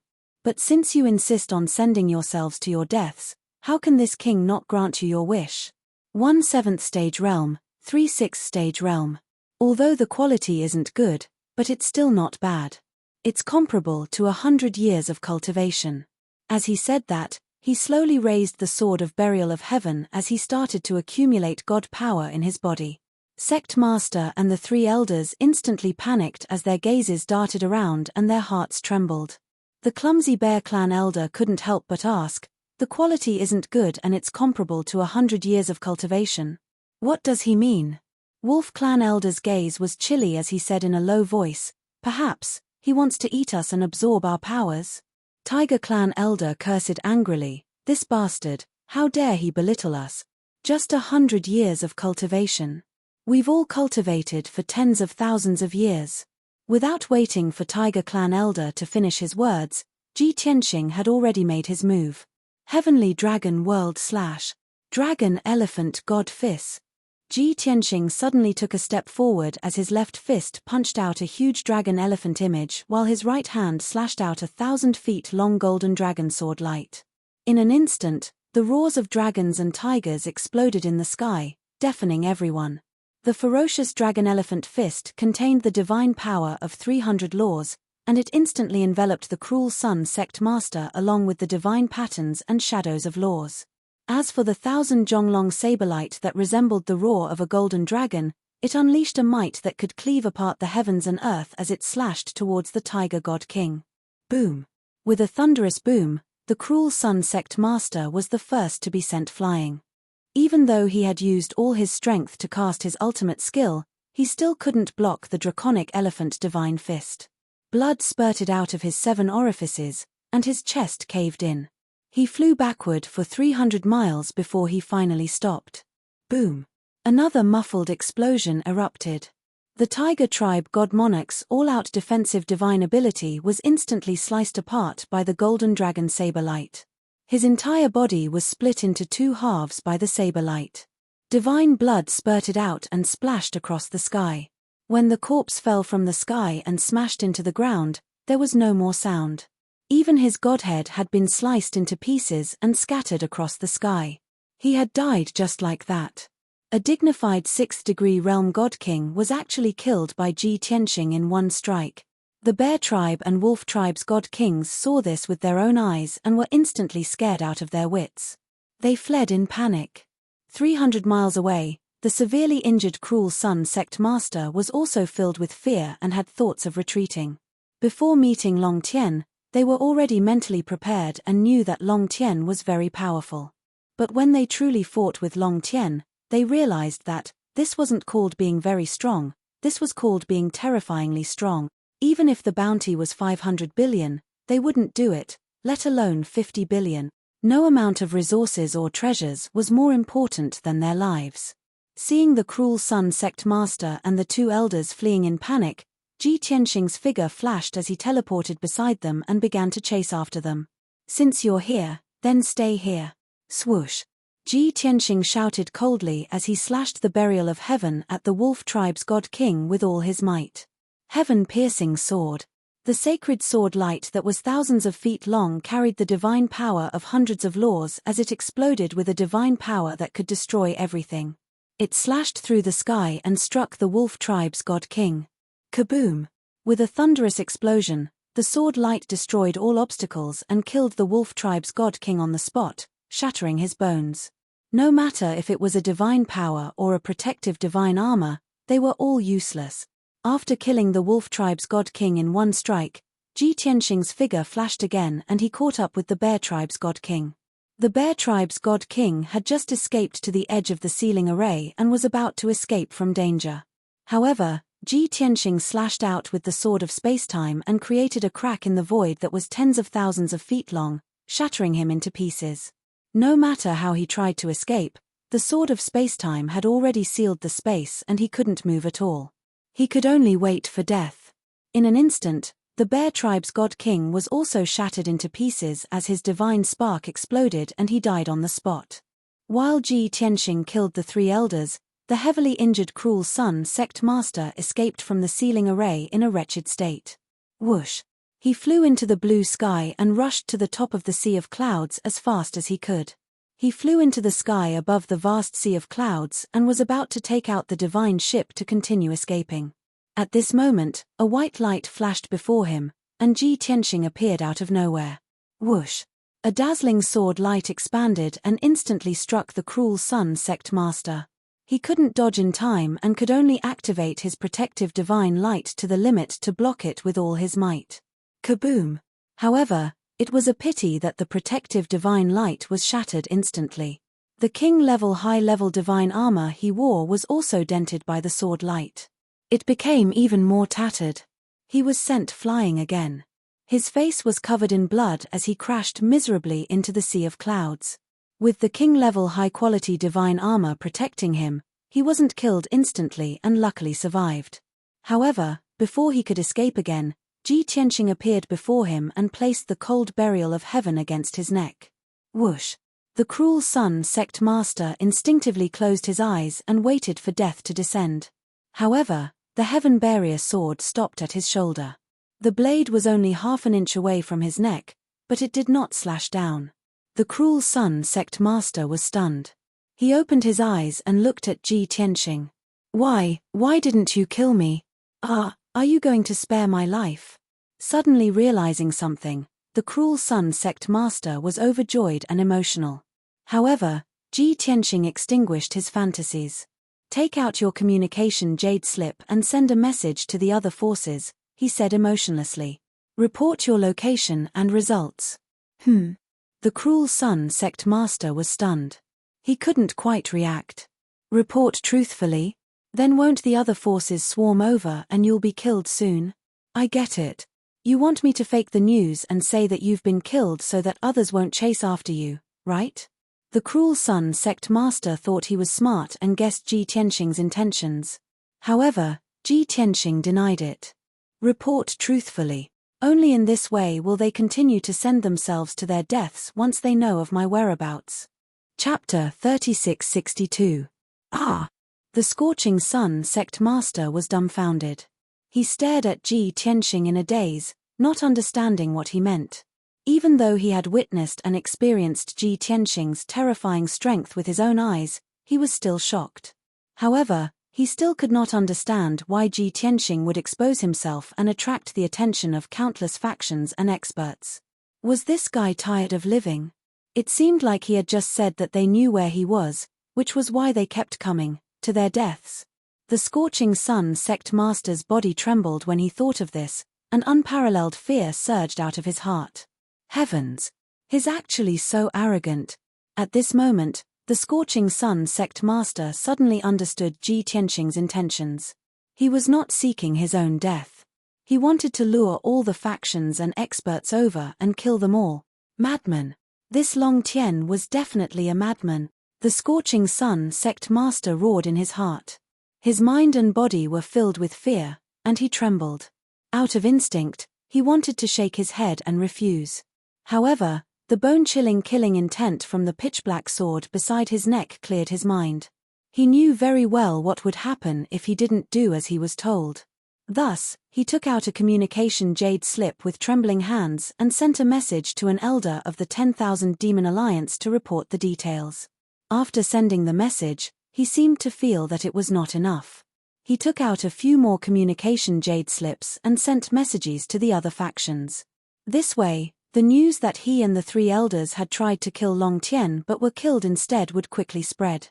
But since you insist on sending yourselves to your deaths, how can this king not grant you your wish? 1 7th stage realm, 3 6th stage realm. Although the quality isn't good, but it's still not bad. It's comparable to 100 years of cultivation. As he said that, he slowly raised the sword of burial of heaven as he started to accumulate God power in his body. Sect Master and the 3 elders instantly panicked as their gazes darted around and their hearts trembled. The clumsy Bear Clan elder couldn't help but ask, "The quality isn't good and it's comparable to 100 years of cultivation. What does he mean?" Wolf Clan elder's gaze was chilly as he said in a low voice, "Perhaps, he wants to eat us and absorb our powers." Tiger Clan elder cursed angrily, "This bastard, how dare he belittle us? Just 100 years of cultivation. We've all cultivated for tens of thousands of years." Without waiting for Tiger Clan elder to finish his words, Ji Tianxing had already made his move. Heavenly Dragon World / Dragon Elephant God Fist. Ji Tianxing suddenly took a step forward as his left fist punched out a huge dragon elephant image while his right hand slashed out 1,000 feet long golden dragon sword light. In an instant, the roars of dragons and tigers exploded in the sky, deafening everyone. The ferocious dragon elephant fist contained the divine power of 300 laws, and it instantly enveloped the cruel sun sect master along with the divine patterns and shadows of laws. As for the 1,000 Zhonglong saber light that resembled the roar of a golden dragon, it unleashed a might that could cleave apart the heavens and earth as it slashed towards the tiger god king. Boom! With a thunderous boom, the cruel sun sect master was the first to be sent flying. Even though he had used all his strength to cast his ultimate skill, he still couldn't block the draconic elephant divine fist. Blood spurted out of his 7 orifices, and his chest caved in. He flew backward for 300 miles before he finally stopped. Boom! Another muffled explosion erupted. The Tiger Tribe God Monarch's all-out defensive divine ability was instantly sliced apart by the golden dragon saber light. His entire body was split into 2 halves by the saber light. Divine blood spurted out and splashed across the sky. When the corpse fell from the sky and smashed into the ground, there was no more sound. Even his godhead had been sliced into pieces and scattered across the sky. He had died just like that. A dignified 6th degree realm god king was actually killed by Ji Tianxing in one strike. The Bear Tribe and Wolf Tribe's god kings saw this with their own eyes and were instantly scared out of their wits. They fled in panic. 300 miles away, the severely injured cruel sun sect master was also filled with fear and had thoughts of retreating. Before meeting Long Tian, they were already mentally prepared and knew that Long Tian was very powerful. But when they truly fought with Long Tian, they realized that this wasn't called being very strong, this was called being terrifyingly strong. Even if the bounty was 500 billion, they wouldn't do it, let alone 50 billion. No amount of resources or treasures was more important than their lives. Seeing the cruel sun sect master and the 2 elders fleeing in panic, Ji Tianxing's figure flashed as he teleported beside them and began to chase after them. "Since you're here, then stay here." Swoosh! Ji Tianxing shouted coldly as he slashed the burial of heaven at the Wolf Tribe's god king with all his might. Heaven-piercing sword. The sacred sword light that was thousands of feet long carried the divine power of hundreds of laws as it exploded with a divine power that could destroy everything. It slashed through the sky and struck the Wolf Tribe's god king. Kaboom! With a thunderous explosion, the sword light destroyed all obstacles and killed the Wolf Tribe's god king on the spot, shattering his bones. No matter if it was a divine power or a protective divine armor, they were all useless. After killing the Wolf Tribe's god king in one strike, Ji Tianxing's figure flashed again and he caught up with the Bear Tribe's god king. The Bear Tribe's god king had just escaped to the edge of the ceiling array and was about to escape from danger. However, Ji Tianxing slashed out with the sword of spacetime and created a crack in the void that was tens of thousands of feet long, shattering him into pieces. No matter how he tried to escape, the sword of spacetime had already sealed the space and he couldn't move at all. He could only wait for death. In an instant, the Bear Tribe's god king was also shattered into pieces as his divine spark exploded and he died on the spot. While Ji Tianxing killed the 3 elders, the heavily injured cruel sun sect master escaped from the ceiling array in a wretched state. Whoosh! He flew into the blue sky and rushed to the top of the sea of clouds as fast as he could. He flew into the sky above the vast sea of clouds and was about to take out the divine ship to continue escaping. At this moment, a white light flashed before him, and Ji Tianxing appeared out of nowhere. Whoosh! A dazzling sword light expanded and instantly struck the cruel Sun Sect Master. He couldn't dodge in time and could only activate his protective divine light to the limit to block it with all his might. Kaboom! However, it was a pity that the protective divine light was shattered instantly. The king-level high-level divine armor he wore was also dented by the sword light. It became even more tattered. He was sent flying again. His face was covered in blood as he crashed miserably into the sea of clouds. With the king-level high-quality divine armor protecting him, he wasn't killed instantly and luckily survived. However, before he could escape again, Ji Tianxing appeared before him and placed the cold burial of heaven against his neck. Whoosh! The cruel Sun Sect Master instinctively closed his eyes and waited for death to descend. However, the Heavenpiercer sword stopped at his shoulder. The blade was only half an inch away from his neck, but it did not slash down. The cruel Sun Sect Master was stunned. He opened his eyes and looked at Ji Tianxing. Why didn't you kill me? Are you going to spare my life? Suddenly realizing something, the cruel Sun Sect Master was overjoyed and emotional. However, Ji Tianxing extinguished his fantasies. Take out your communication jade slip and send a message to the other forces, he said emotionlessly. Report your location and results. The cruel Sun Sect Master was stunned. He couldn't quite react. Report truthfully? Then won't the other forces swarm over and you'll be killed soon? I get it. You want me to fake the news and say that you've been killed so that others won't chase after you, right? The cruel Sun Sect Master thought he was smart and guessed Ji Tianxing's intentions. However, Ji Tianxing denied it. Report truthfully. Only in this way will they continue to send themselves to their deaths once they know of my whereabouts. Chapter 3662. The scorching Sun Sect Master was dumbfounded. He stared at Ji Tianxing in a daze, not understanding what he meant. Even though he had witnessed and experienced Ji Tianxing's terrifying strength with his own eyes, he was still shocked. However, he still could not understand why Ji Tianxing would expose himself and attract the attention of countless factions and experts. Was this guy tired of living? It seemed like he had just said that they knew where he was, which was why they kept coming, to their deaths. The scorching Sun Sect Master's body trembled when he thought of this, and unparalleled fear surged out of his heart. Heavens! He's actually so arrogant. At this moment, the scorching Sun Sect Master suddenly understood Ji Tianxing's intentions. He was not seeking his own death. He wanted to lure all the factions and experts over and kill them all. Madman! This Long Tian was definitely a madman. The scorching Sun Sect Master roared in his heart. His mind and body were filled with fear, and he trembled. Out of instinct, he wanted to shake his head and refuse. However, the bone-chilling killing intent from the pitch-black sword beside his neck cleared his mind. He knew very well what would happen if he didn't do as he was told. Thus, he took out a communication jade slip with trembling hands and sent a message to an elder of the 10,000 Demon Alliance to report the details. After sending the message, he seemed to feel that it was not enough. He took out a few more communication jade slips and sent messages to the other factions. This way, the news that he and the three elders had tried to kill Long Tian but were killed instead would quickly spread.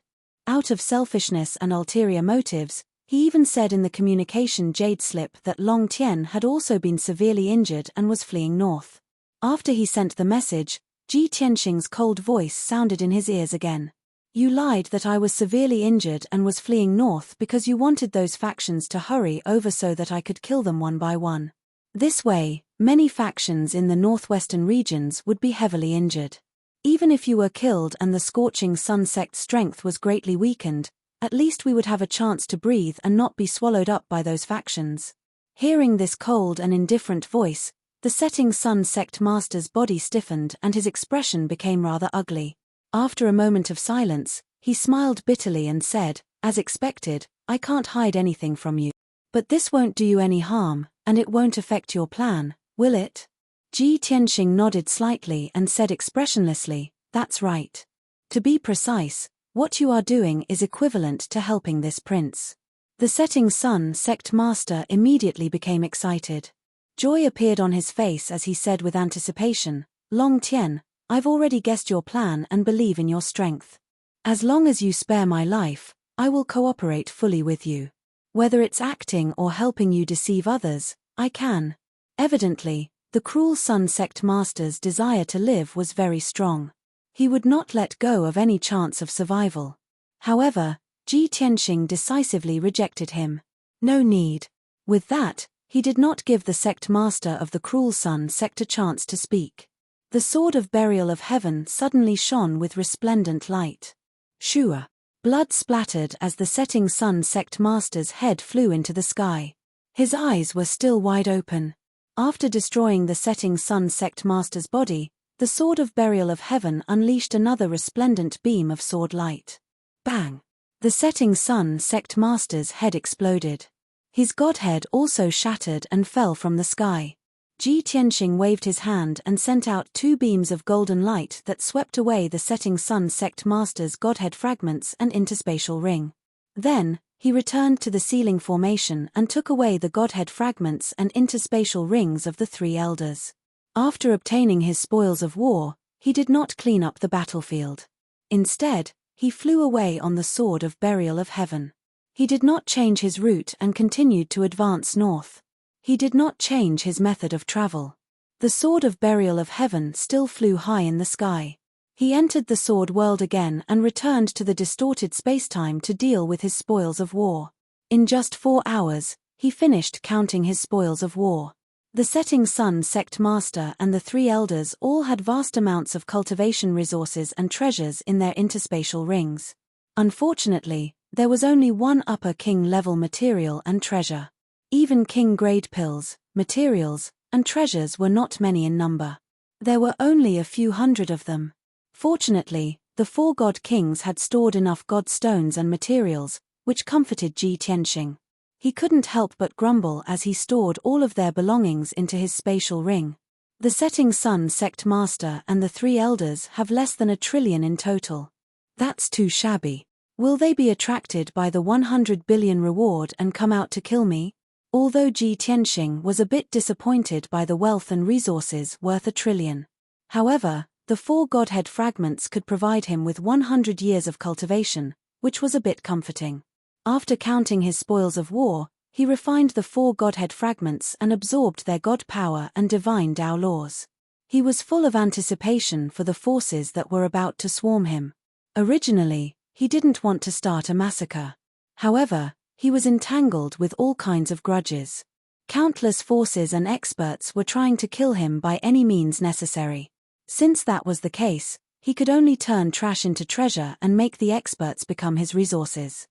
Out of selfishness and ulterior motives, he even said in the communication jade slip that Long Tian had also been severely injured and was fleeing north. After he sent the message, Ji Tianxing's cold voice sounded in his ears again. You lied that I was severely injured and was fleeing north because you wanted those factions to hurry over so that I could kill them one by one. This way, many factions in the northwestern regions would be heavily injured. Even if you were killed and the scorching Sun Sect's strength was greatly weakened, at least we would have a chance to breathe and not be swallowed up by those factions. Hearing this cold and indifferent voice, the setting Sun Sect Master's body stiffened and his expression became rather ugly. After a moment of silence, he smiled bitterly and said, as expected, I can't hide anything from you. But this won't do you any harm, and it won't affect your plan, Will it? Ji Tianxing nodded slightly and said expressionlessly, "That's right. To be precise, what you are doing is equivalent to helping this prince." The Setting Sun sect master immediately became excited. Joy appeared on his face as he said with anticipation, "Long Tian, I've already guessed your plan and believe in your strength. As long as you spare my life, I will cooperate fully with you. Whether it's acting or helping you deceive others, I can." Evidently, the cruel Sun sect master's desire to live was very strong. He would not let go of any chance of survival. However, Ji Tianxing decisively rejected him. No need. With that, he did not give the sect master of the cruel Sun sect a chance to speak. The sword of burial of heaven suddenly shone with resplendent light. Shua. Blood splattered as the Setting Sun sect master's head flew into the sky. His eyes were still wide open. After destroying the Setting Sun sect master's body, the sword of burial of heaven unleashed another resplendent beam of sword light. Bang! The Setting Sun sect master's head exploded. His godhead also shattered and fell from the sky. Ji Tianxing waved his hand and sent out 2 beams of golden light that swept away the Setting Sun sect master's godhead fragments and interspatial ring. Then, he returned to the ceiling formation and took away the godhead fragments and interspatial rings of the 3 elders. After obtaining his spoils of war, he did not clean up the battlefield. Instead, he flew away on the sword of burial of heaven. He did not change his route and continued to advance north. He did not change his method of travel. The sword of burial of heaven still flew high in the sky. He entered the sword world again and returned to the distorted spacetime to deal with his spoils of war. In just 4 hours, he finished counting his spoils of war. The Setting Sun sect master and the 3 elders all had vast amounts of cultivation resources and treasures in their interspatial rings. Unfortunately, there was only one upper king-level material and treasure. Even king-grade pills, materials, and treasures were not many in number. There were only a few hundred of them. Fortunately, the 4 god kings had stored enough god stones and materials, which comforted Ji Tianxing. He couldn't help but grumble as he stored all of their belongings into his spatial ring. The Setting Sun sect master and the 3 elders have less than 1 trillion in total. That's too shabby. Will they be attracted by the 100 billion reward and come out to kill me? Although Ji Tianxing was a bit disappointed by the wealth and resources worth 1 trillion. However, the 4 godhead fragments could provide him with 100 years of cultivation, which was a bit comforting. After counting his spoils of war, he refined the 4 godhead fragments and absorbed their god power and divine Tao laws. He was full of anticipation for the forces that were about to swarm him. Originally, he didn't want to start a massacre. However, he was entangled with all kinds of grudges. Countless forces and experts were trying to kill him by any means necessary. Since that was the case, he could only turn trash into treasure and make the experts become his resources.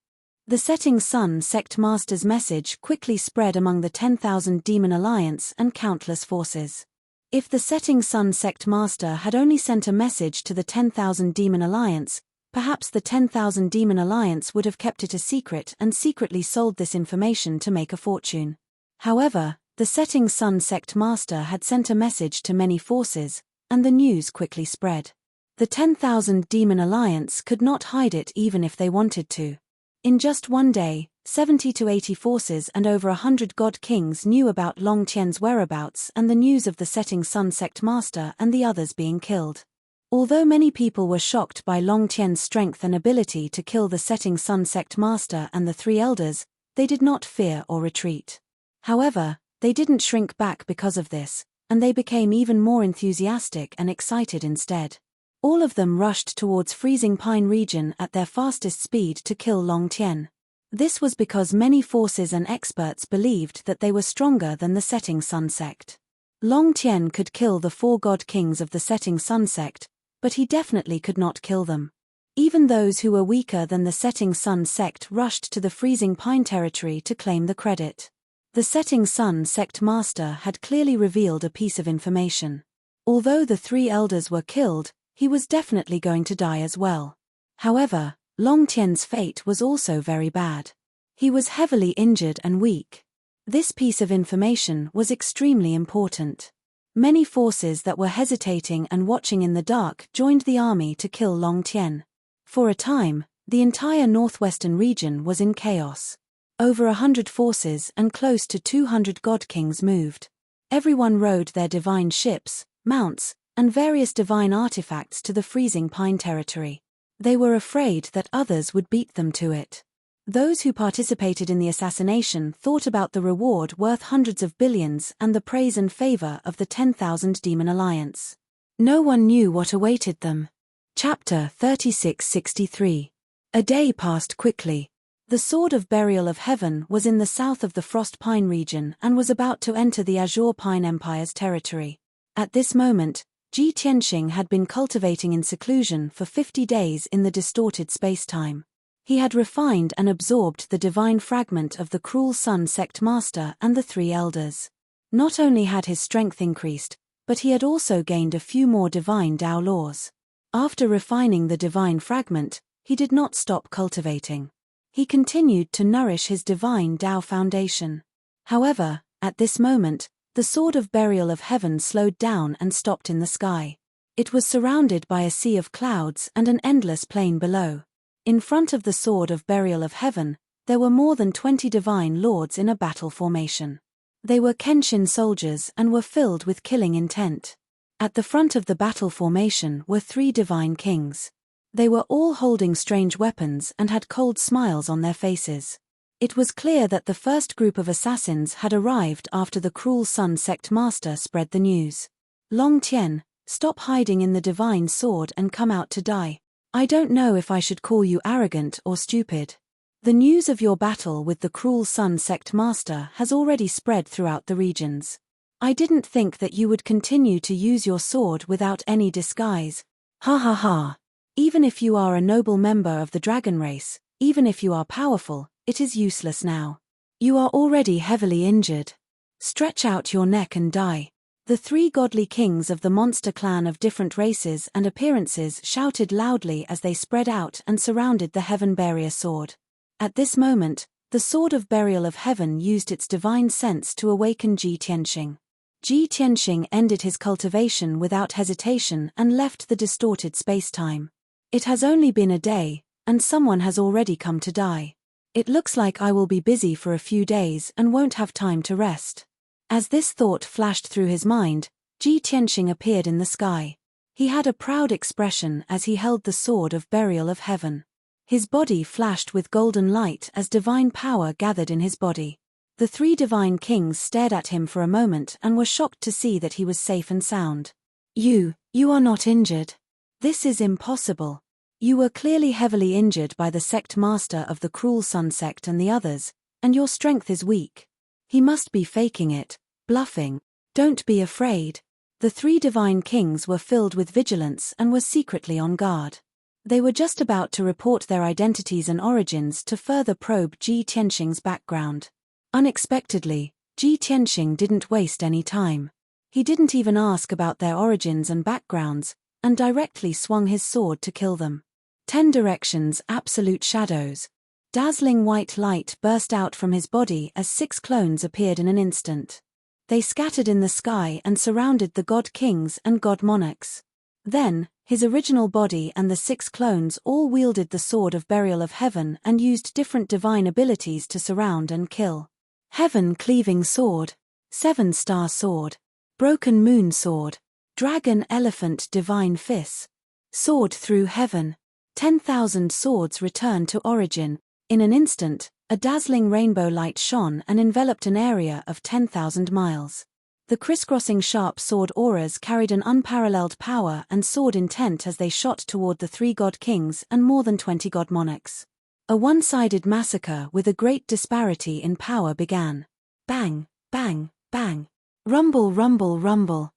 The Setting Sun sect master's message quickly spread among the 10,000 demon alliance and countless forces. If the Setting Sun sect master had only sent a message to the 10,000 demon alliance, perhaps the 10,000 demon alliance would have kept it a secret and secretly sold this information to make a fortune. However, the Setting Sun sect master had sent a message to many forces, and the news quickly spread. The 10,000 demon alliance could not hide it even if they wanted to. In just one day, 70 to 80 forces and over 100 god kings knew about Long Tian's whereabouts and the news of the Setting Sun sect master and the others being killed. Although many people were shocked by Long Tian's strength and ability to kill the Setting Sun sect master and the 3 elders, they did not fear or retreat. However, they didn't shrink back because of this, and they became even more enthusiastic and excited instead. All of them rushed towards Freezing Pine region at their fastest speed to kill Long Tian. This was because many forces and experts believed that they were stronger than the Setting Sun sect. Long Tian could kill the 4 god kings of the Setting Sun sect, but he definitely could not kill them. Even those who were weaker than the Setting Sun sect rushed to the Freezing Pine territory to claim the credit. The Setting Sun sect master had clearly revealed a piece of information. Although the 3 elders were killed, he was definitely going to die as well. However, Long Tian's fate was also very bad. He was heavily injured and weak. This piece of information was extremely important. Many forces that were hesitating and watching in the dark joined the army to kill Long Tien. For a time, the entire northwestern region was in chaos. Over 100 forces and close to 200 god kings moved. Everyone rode their divine ships, mounts, and various divine artifacts to the freezing pine territory. They were afraid that others would beat them to it. Those who participated in the assassination thought about the reward worth hundreds of billions and the praise and favor of the 10,000 Demon Alliance. No one knew what awaited them. Chapter 3663. A day passed quickly. The Sword of Burial of Heaven was in the south of the Frost Pine region and was about to enter the Azure Pine Empire's territory. At this moment, Ji Tianxing had been cultivating in seclusion for 50 days in the distorted space-time. He had refined and absorbed the divine fragment of the Cruel Sun Sect Master and the three elders. Not only had his strength increased, but he had also gained a few more divine Tao laws. After refining the divine fragment, he did not stop cultivating. He continued to nourish his divine Tao foundation. However, at this moment, the Sword of Burial of Heaven slowed down and stopped in the sky. It was surrounded by a sea of clouds and an endless plain below. In front of the Sword of Burial of Heaven, there were more than 20 divine lords in a battle formation. They were Kenshin soldiers and were filled with killing intent. At the front of the battle formation were 3 divine kings. They were all holding strange weapons and had cold smiles on their faces. It was clear that the first group of assassins had arrived after the Cruel Sun Sect Master spread the news. Long Tien, stop hiding in the divine sword and come out to die. I don't know if I should call you arrogant or stupid. The news of your battle with the Cruel Sun Sect Master has already spread throughout the regions. I didn't think that you would continue to use your sword without any disguise. Ha ha ha. Even if you are a noble member of the dragon race, even if you are powerful, it is useless now. You are already heavily injured. Stretch out your neck and die. The 3 godly kings of the monster clan of different races and appearances shouted loudly as they spread out and surrounded the Heavenpiercer sword. At this moment, the Sword of Burial of Heaven used its divine sense to awaken Ji Tianxing. Ji Tianxing ended his cultivation without hesitation and left the distorted space-time. It has only been a day, and someone has already come to die. It looks like I will be busy for a few days and won't have time to rest. As this thought flashed through his mind, Ji Tianxing appeared in the sky. He had a proud expression as he held the Sword of Burial of Heaven. His body flashed with golden light as divine power gathered in his body. The 3 divine kings stared at him for a moment and were shocked to see that he was safe and sound. You are not injured. This is impossible. You were clearly heavily injured by the sect master of the Cruel Sun Sect and the others, and your strength is weak. He must be faking it, bluffing. Don't be afraid. The 3 divine kings were filled with vigilance and were secretly on guard. They were just about to report their identities and origins to further probe Ji Tianxing's background. Unexpectedly, Ji Tianxing didn't waste any time. He didn't even ask about their origins and backgrounds, and directly swung his sword to kill them. 10 directions, absolute shadows. Dazzling white light burst out from his body as 6 clones appeared in an instant. They scattered in the sky and surrounded the god kings and god monarchs. Then, his original body and the 6 clones all wielded the Sword of Burial of Heaven and used different divine abilities to surround and kill. Heaven Cleaving Sword, 7-star Sword, Broken Moon Sword, Dragon Elephant Divine Fist, Sword Through Heaven. 10,000 swords returned to origin. In an instant, a dazzling rainbow light shone and enveloped an area of 10,000 miles. The crisscrossing sharp sword auras carried an unparalleled power and sword intent as they shot toward the 3 god kings and more than 20 god monarchs. A one-sided massacre with a great disparity in power began. Bang, bang, bang. Rumble, rumble, rumble.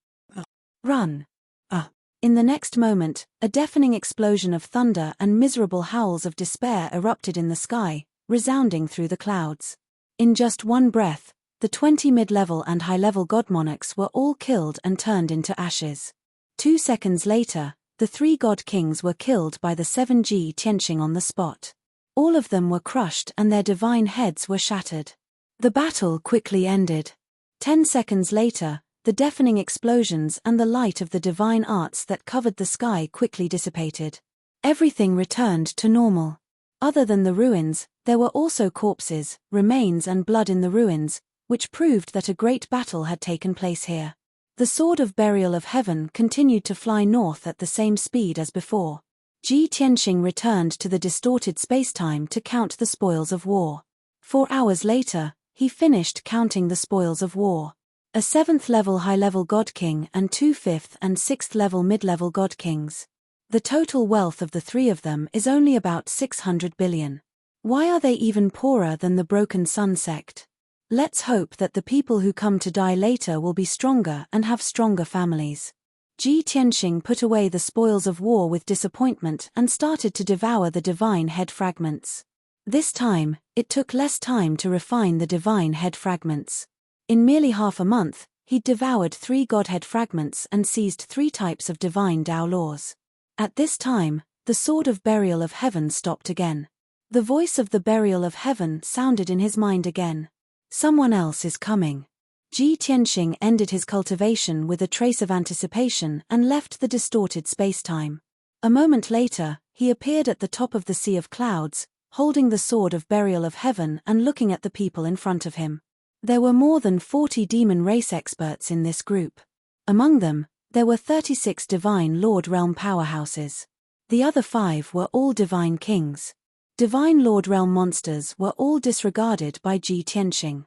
Run. In the next moment, a deafening explosion of thunder and miserable howls of despair erupted in the sky, resounding through the clouds. In just one breath, the 20 mid-level and high-level god monarchs were all killed and turned into ashes. 2 seconds later, the 3 god kings were killed by the 7 Ji Tianxing on the spot. All of them were crushed and their divine heads were shattered. The battle quickly ended. 10 seconds later, The deafening explosions and the light of the divine arts that covered the sky quickly dissipated. Everything returned to normal. Other than the ruins, there were also corpses, remains and blood in the ruins, which proved that a great battle had taken place here. The sword of burial of heaven continued to fly north at the same speed as before. Ji Tianxing returned to the distorted spacetime to count the spoils of war. 4 hours later, he finished counting the spoils of war. A 7th-level high-level god king and 2 5th and 6th-level mid-level god kings. The total wealth of the three of them is only about 600 billion. Why are they even poorer than the Broken Sun sect? Let's hope that the people who come to die later will be stronger and have stronger families. Ji Tianxing put away the spoils of war with disappointment and started to devour the divine head fragments. This time, it took less time to refine the divine head fragments. In merely half a month, he'd devoured 3 godhead fragments and seized 3 types of divine Tao laws. At this time, the sword of burial of heaven stopped again. The voice of the burial of heaven sounded in his mind again. Someone else is coming. Ji Tianxing ended his cultivation with a trace of anticipation and left the distorted spacetime. A moment later, he appeared at the top of the sea of clouds, holding the sword of burial of heaven and looking at the people in front of him. There were more than 40 demon race experts in this group. Among them, there were 36 divine Lord Realm powerhouses. The other 5 were all divine kings. Divine Lord Realm monsters were all disregarded by Ji Tianxing.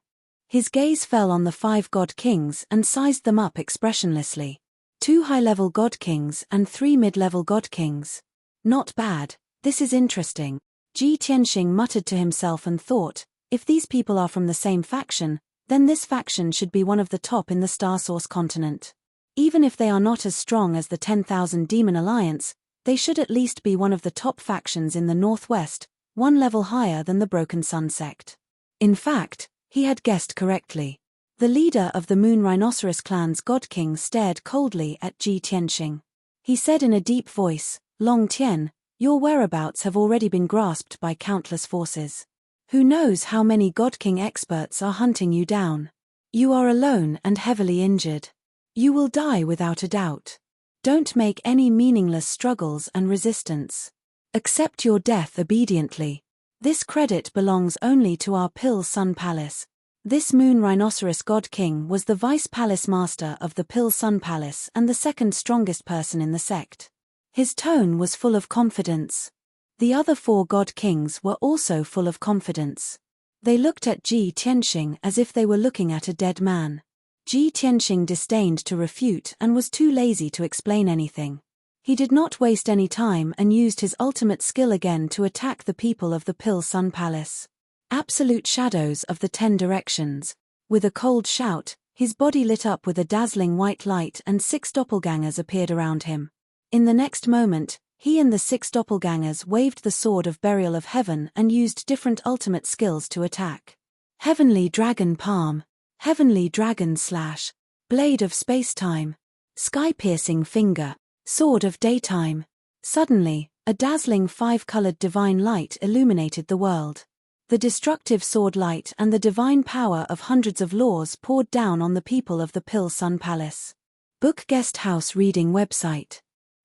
His gaze fell on the 5 god kings and sized them up expressionlessly. 2 high-level god kings and 3 mid-level god kings. Not bad, this is interesting. Ji Tianxing muttered to himself and thought, if these people are from the same faction, then this faction should be one of the top in the Star Source continent. Even if they are not as strong as the 10,000 Demon Alliance, they should at least be one of the top factions in the Northwest, 1 level higher than the Broken Sun sect. In fact, he had guessed correctly. The leader of the Moon Rhinoceros clan's God King stared coldly at Ji Tianxing. He said in a deep voice, Long Tian, your whereabouts have already been grasped by countless forces. Who knows how many God King experts are hunting you down? You are alone and heavily injured. You will die without a doubt. Don't make any meaningless struggles and resistance. Accept your death obediently. This credit belongs only to our Pill Sun Palace. This Moon Rhinoceros God King was the Vice Palace Master of the Pill Sun Palace and the second strongest person in the sect. His tone was full of confidence. The other 4 God Kings were also full of confidence. They looked at Ji Tianxing as if they were looking at a dead man. Ji Tianxing disdained to refute and was too lazy to explain anything. He did not waste any time and used his ultimate skill again to attack the people of the Pill Sun Palace. Absolute shadows of the 10 directions. With a cold shout, his body lit up with a dazzling white light and 6 doppelgangers appeared around him. In the next moment, he and the 6 doppelgangers waved the sword of burial of heaven and used different ultimate skills to attack. Heavenly Dragon Palm. Heavenly Dragon Slash. Blade of Spacetime. Sky-piercing Finger. Sword of Daytime. Suddenly, a dazzling 5-colored divine light illuminated the world. The destructive sword light and the divine power of hundreds of laws poured down on the people of the Pill Sun Palace. Book Guest House Reading Website.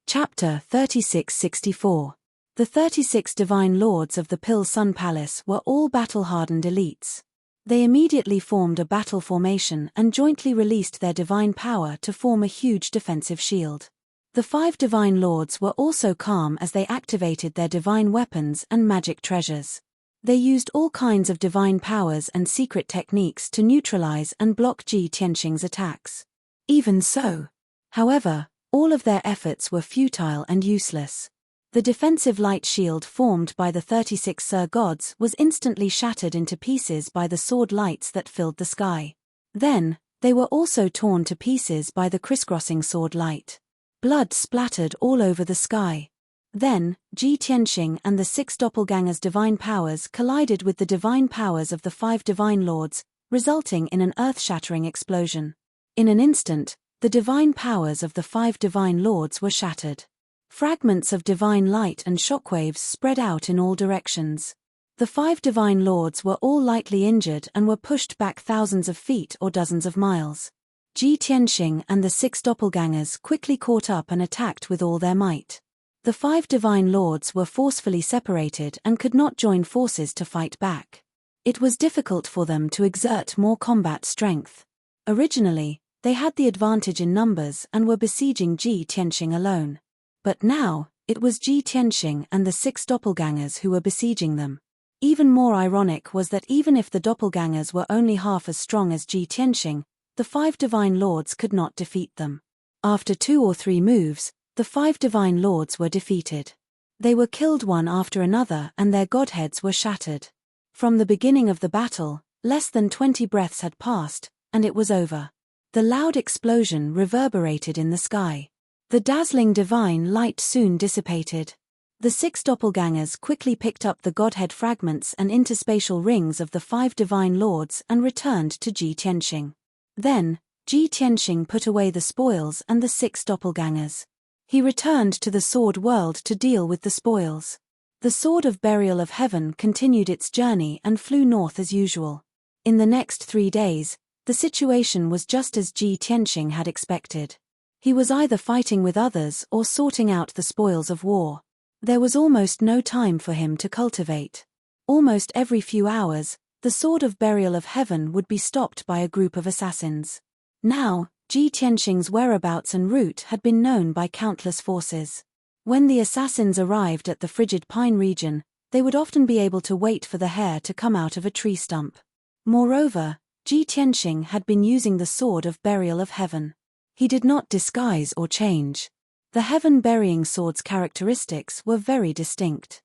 Chapter 3664. The 36 divine lords of the Pill Sun Palace were all battle-hardened elites. They immediately formed a battle formation and jointly released their divine power to form a huge defensive shield. The 5 divine lords were also calm as they activated their divine weapons and magic treasures. They used all kinds of divine powers and secret techniques to neutralize and block Ji Tianxing's attacks. Even so, however, all of their efforts were futile and useless. The defensive light shield formed by the 36 Sir Gods was instantly shattered into pieces by the sword lights that filled the sky. Then, they were also torn to pieces by the crisscrossing sword light. Blood splattered all over the sky. Then, Ji Tianxing and the 6 doppelgangers' divine powers collided with the divine powers of the 5 divine lords, resulting in an earth-shattering explosion. In an instant, the divine powers of the 5 divine lords were shattered. Fragments of divine light and shockwaves spread out in all directions. The 5 divine lords were all lightly injured and were pushed back thousands of feet or dozens of miles. Ji Tianxing and the 6 doppelgangers quickly caught up and attacked with all their might. The 5 divine lords were forcefully separated and could not join forces to fight back. It was difficult for them to exert more combat strength. Originally, they had the advantage in numbers and were besieging Ji Tianxing alone. But now, it was Ji Tianxing and the 6 doppelgangers who were besieging them. Even more ironic was that even if the doppelgangers were only half as strong as Ji Tianxing, the 5 divine lords could not defeat them. After 2 or 3 moves, the 5 divine lords were defeated. They were killed one after another and their godheads were shattered. From the beginning of the battle, less than 20 breaths had passed, and it was over. The loud explosion reverberated in the sky. The dazzling divine light soon dissipated. The 6 doppelgangers quickly picked up the godhead fragments and interspatial rings of the 5 divine lords and returned to Ji Tianxing. Then, Ji Tianxing put away the spoils and the 6 doppelgangers. He returned to the sword world to deal with the spoils. The sword of burial of heaven continued its journey and flew north as usual. In the next 3 days, the situation was just as Ji Tianxing had expected. He was either fighting with others or sorting out the spoils of war. There was almost no time for him to cultivate. Almost every few hours, the sword of burial of heaven would be stopped by a group of assassins. Now, Ji Tianxing's whereabouts and route had been known by countless forces. When the assassins arrived at the frigid pine region, they would often be able to wait for the hair to come out of a tree stump. Moreover, Ji Tianxing had been using the sword of burial of heaven. He did not disguise or change. The heaven-burying sword's characteristics were very distinct.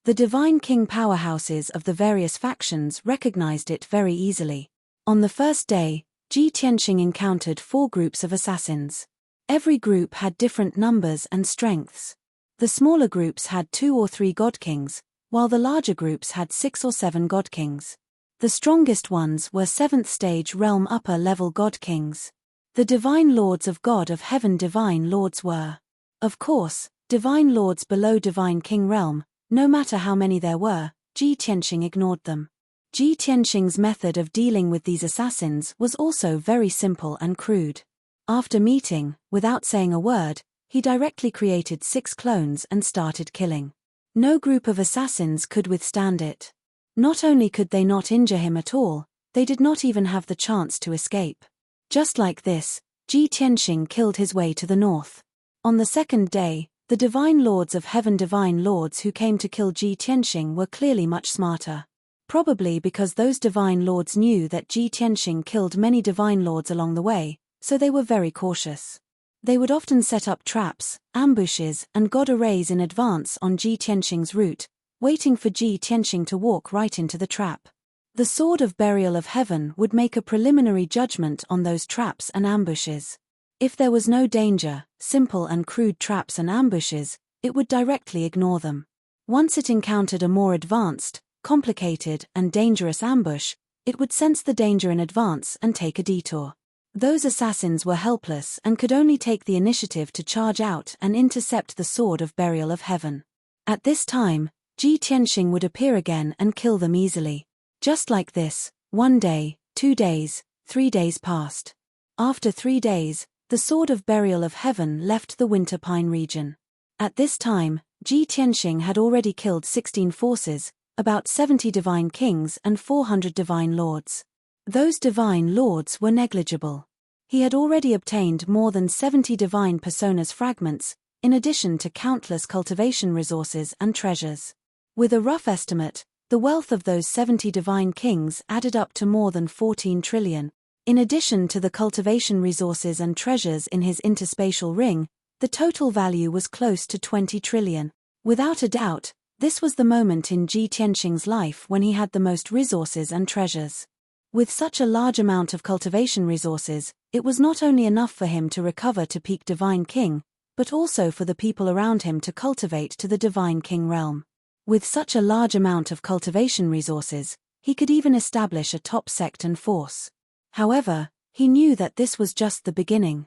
The divine king powerhouses of the various factions recognized it very easily. On the first day, Ji Tianxing encountered 4 groups of assassins. Every group had different numbers and strengths. The smaller groups had 2 or 3 god kings, while the larger groups had 6 or 7 god kings. The strongest ones were 7th stage realm upper-level god kings. The divine lords of God of heaven divine lords were, of course, divine lords below divine king realm. No matter how many there were, Ji Tianxing ignored them. Ji Tianxing's method of dealing with these assassins was also very simple and crude. After meeting, without saying a word, he directly created 6 clones and started killing. No group of assassins could withstand it. Not only could they not injure him at all, they did not even have the chance to escape. Just like this, Ji Tianxing killed his way to the north. On the second day, the divine lords of heaven divine lords who came to kill Ji Tianxing were clearly much smarter. Probably because those divine lords knew that Ji Tianxing killed many divine lords along the way, so they were very cautious. They would often set up traps, ambushes, and god arrays in advance on Ji Tianxing's route, waiting for Ji Tianxing to walk right into the trap. The sword of burial of heaven would make a preliminary judgment on those traps and ambushes. If there was no danger, simple and crude traps and ambushes, it would directly ignore them. Once it encountered a more advanced, complicated, and dangerous ambush, it would sense the danger in advance and take a detour. Those assassins were helpless and could only take the initiative to charge out and intercept the sword of burial of heaven. At this time, Ji Tianxing would appear again and kill them easily. Just like this, 1 day, 2 days, 3 days passed. After 3 days, the sword of burial of heaven left the winter pine region. At this time, Ji Tianxing had already killed 16 forces, about 70 divine kings and 400 divine lords. Those divine lords were negligible. He had already obtained more than 70 divine personas fragments, in addition to countless cultivation resources and treasures. With a rough estimate, the wealth of those 70 divine kings added up to more than 14 trillion. In addition to the cultivation resources and treasures in his interspatial ring, the total value was close to 20 trillion. Without a doubt, this was the moment in Ji Tianxing's life when he had the most resources and treasures. With such a large amount of cultivation resources, it was not only enough for him to recover to peak divine king, but also for the people around him to cultivate to the divine king realm. With such a large amount of cultivation resources, he could even establish a top sect and force. However, he knew that this was just the beginning.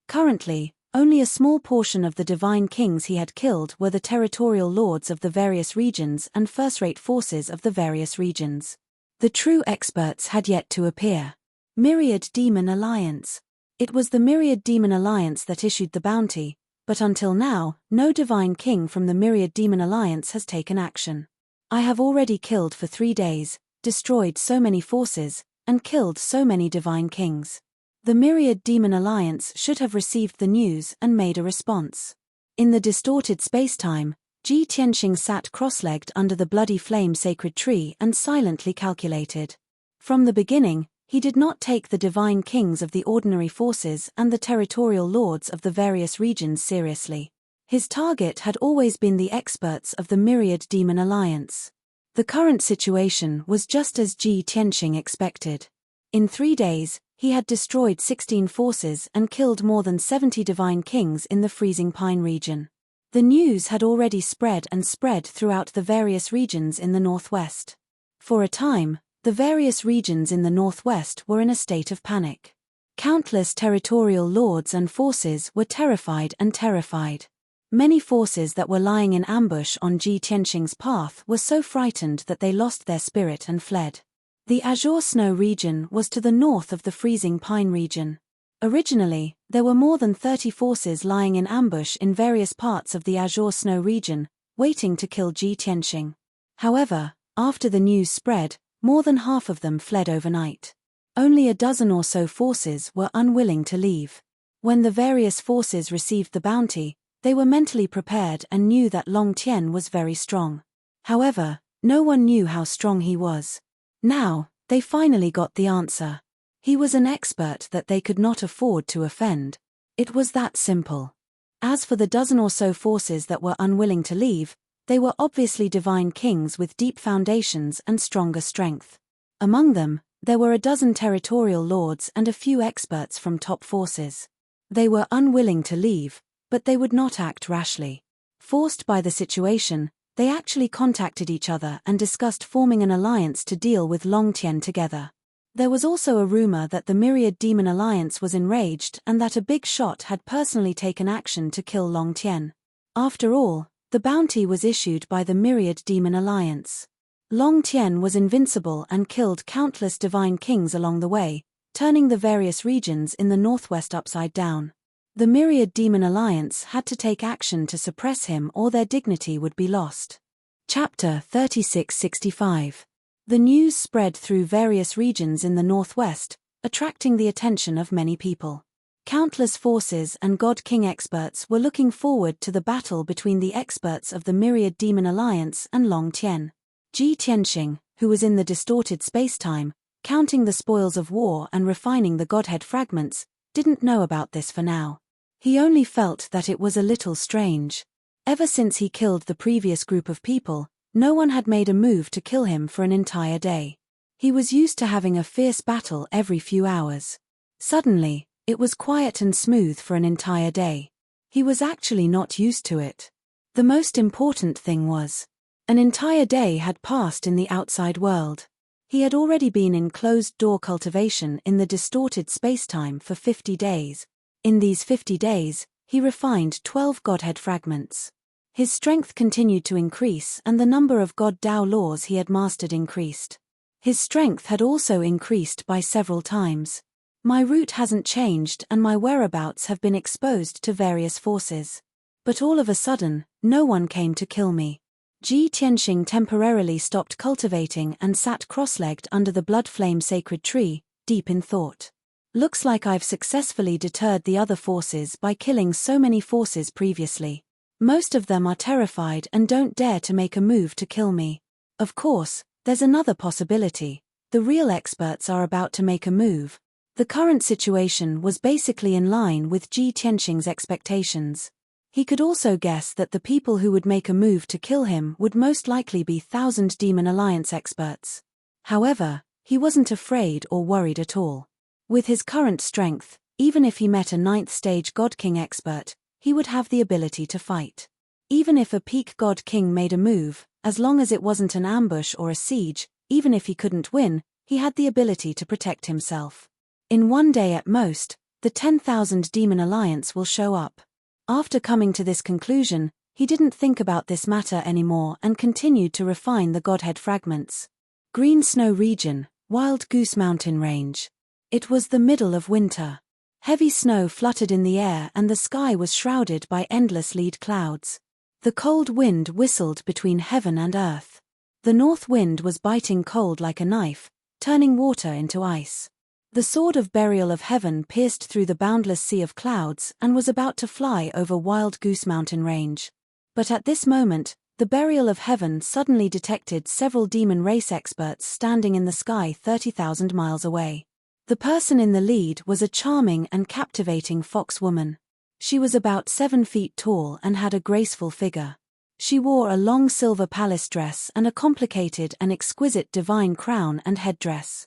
Currently, only a small portion of the divine kings he had killed were the territorial lords of the various regions and first-rate forces of the various regions. The true experts had yet to appear. Myriad Demon Alliance. It was the Myriad Demon Alliance that issued the bounty, but until now, no divine king from the Myriad Demon Alliance has taken action. I have already killed for 3 days, destroyed so many forces, and killed so many divine kings. The Myriad Demon Alliance should have received the news and made a response. In the distorted spacetime, Ji Tianxing sat cross-legged under the bloody flame sacred tree and silently calculated. From the beginning, he did not take the divine kings of the ordinary forces and the territorial lords of the various regions seriously. His target had always been the experts of the Myriad Demon Alliance. The current situation was just as Ji Tianxing expected. In 3 days, he had destroyed 16 forces and killed more than 70 divine kings in the freezing pine region. The news had already spread throughout the various regions in the northwest. For a time, the various regions in the northwest were in a state of panic. Countless territorial lords and forces were terrified. Many forces that were lying in ambush on Ji Tianxing's path were so frightened that they lost their spirit and fled. The azure snow region was to the north of the freezing pine region. Originally, there were more than 30 forces lying in ambush in various parts of the azure snow region, waiting to kill Ji Tianxing. However, after the news spread, more than half of them fled overnight. Only a dozen or so forces were unwilling to leave. When the various forces received the bounty, they were mentally prepared and knew that Long Tian was very strong. However, no one knew how strong he was. Now, they finally got the answer. He was an expert that they could not afford to offend. It was that simple. As for the dozen or so forces that were unwilling to leave, they were obviously divine kings with deep foundations and stronger strength. Among them, there were a dozen territorial lords and a few experts from top forces. They were unwilling to leave, but they would not act rashly. Forced by the situation, they actually contacted each other and discussed forming an alliance to deal with Long Tian together. There was also a rumor that the Myriad Demon Alliance was enraged and that a big shot had personally taken action to kill Long Tian. After all, the bounty was issued by the Myriad Demon Alliance. Long Tian was invincible and killed countless divine kings along the way, turning the various regions in the northwest upside down. The Myriad Demon Alliance had to take action to suppress him or their dignity would be lost. Chapter 3665. The news spread through various regions in the northwest, attracting the attention of many people. Countless forces and God King experts were looking forward to the battle between the experts of the Myriad Demon Alliance and Long Tian. Ji Tianxing, who was in the distorted spacetime, counting the spoils of war and refining the Godhead fragments, didn't know about this for now. He only felt that it was a little strange. Ever since he killed the previous group of people, no one had made a move to kill him for an entire day. He was used to having a fierce battle every few hours. Suddenly, it was quiet and smooth for an entire day. He was actually not used to it. The most important thing was, an entire day had passed in the outside world. He had already been in closed-door cultivation in the distorted spacetime for 50 days. In these 50 days, he refined 12 Godhead fragments. His strength continued to increase and the number of God Dao laws he had mastered increased. His strength had also increased by several times. My route hasn't changed and my whereabouts have been exposed to various forces. But all of a sudden, no one came to kill me. Ji Tianxing temporarily stopped cultivating and sat cross-legged under the blood flame sacred tree, deep in thought. Looks like I've successfully deterred the other forces by killing so many forces previously. Most of them are terrified and don't dare to make a move to kill me. Of course, there's another possibility. The real experts are about to make a move. The current situation was basically in line with Ji Tianxing's expectations. He could also guess that the people who would make a move to kill him would most likely be Thousand Demon Alliance experts. However, he wasn't afraid or worried at all. With his current strength, even if he met a 9th stage God King expert, he would have the ability to fight. Even if a peak God King made a move, as long as it wasn't an ambush or a siege, even if he couldn't win, he had the ability to protect himself. In one day at most, the 10,000 Demon Alliance will show up. After coming to this conclusion, he didn't think about this matter anymore and continued to refine the Godhead fragments. Green Snow Region, Wild Goose Mountain Range. It was the middle of winter. Heavy snow fluttered in the air and the sky was shrouded by endless lead clouds. The cold wind whistled between heaven and earth. The north wind was biting cold like a knife, turning water into ice. The sword of burial of heaven pierced through the boundless sea of clouds and was about to fly over Wild Goose Mountain range. But at this moment, the burial of heaven suddenly detected several demon race experts standing in the sky 30,000 miles away. The person in the lead was a charming and captivating fox woman. She was about 7 feet tall and had a graceful figure. She wore a long silver palace dress and a complicated and exquisite divine crown and headdress.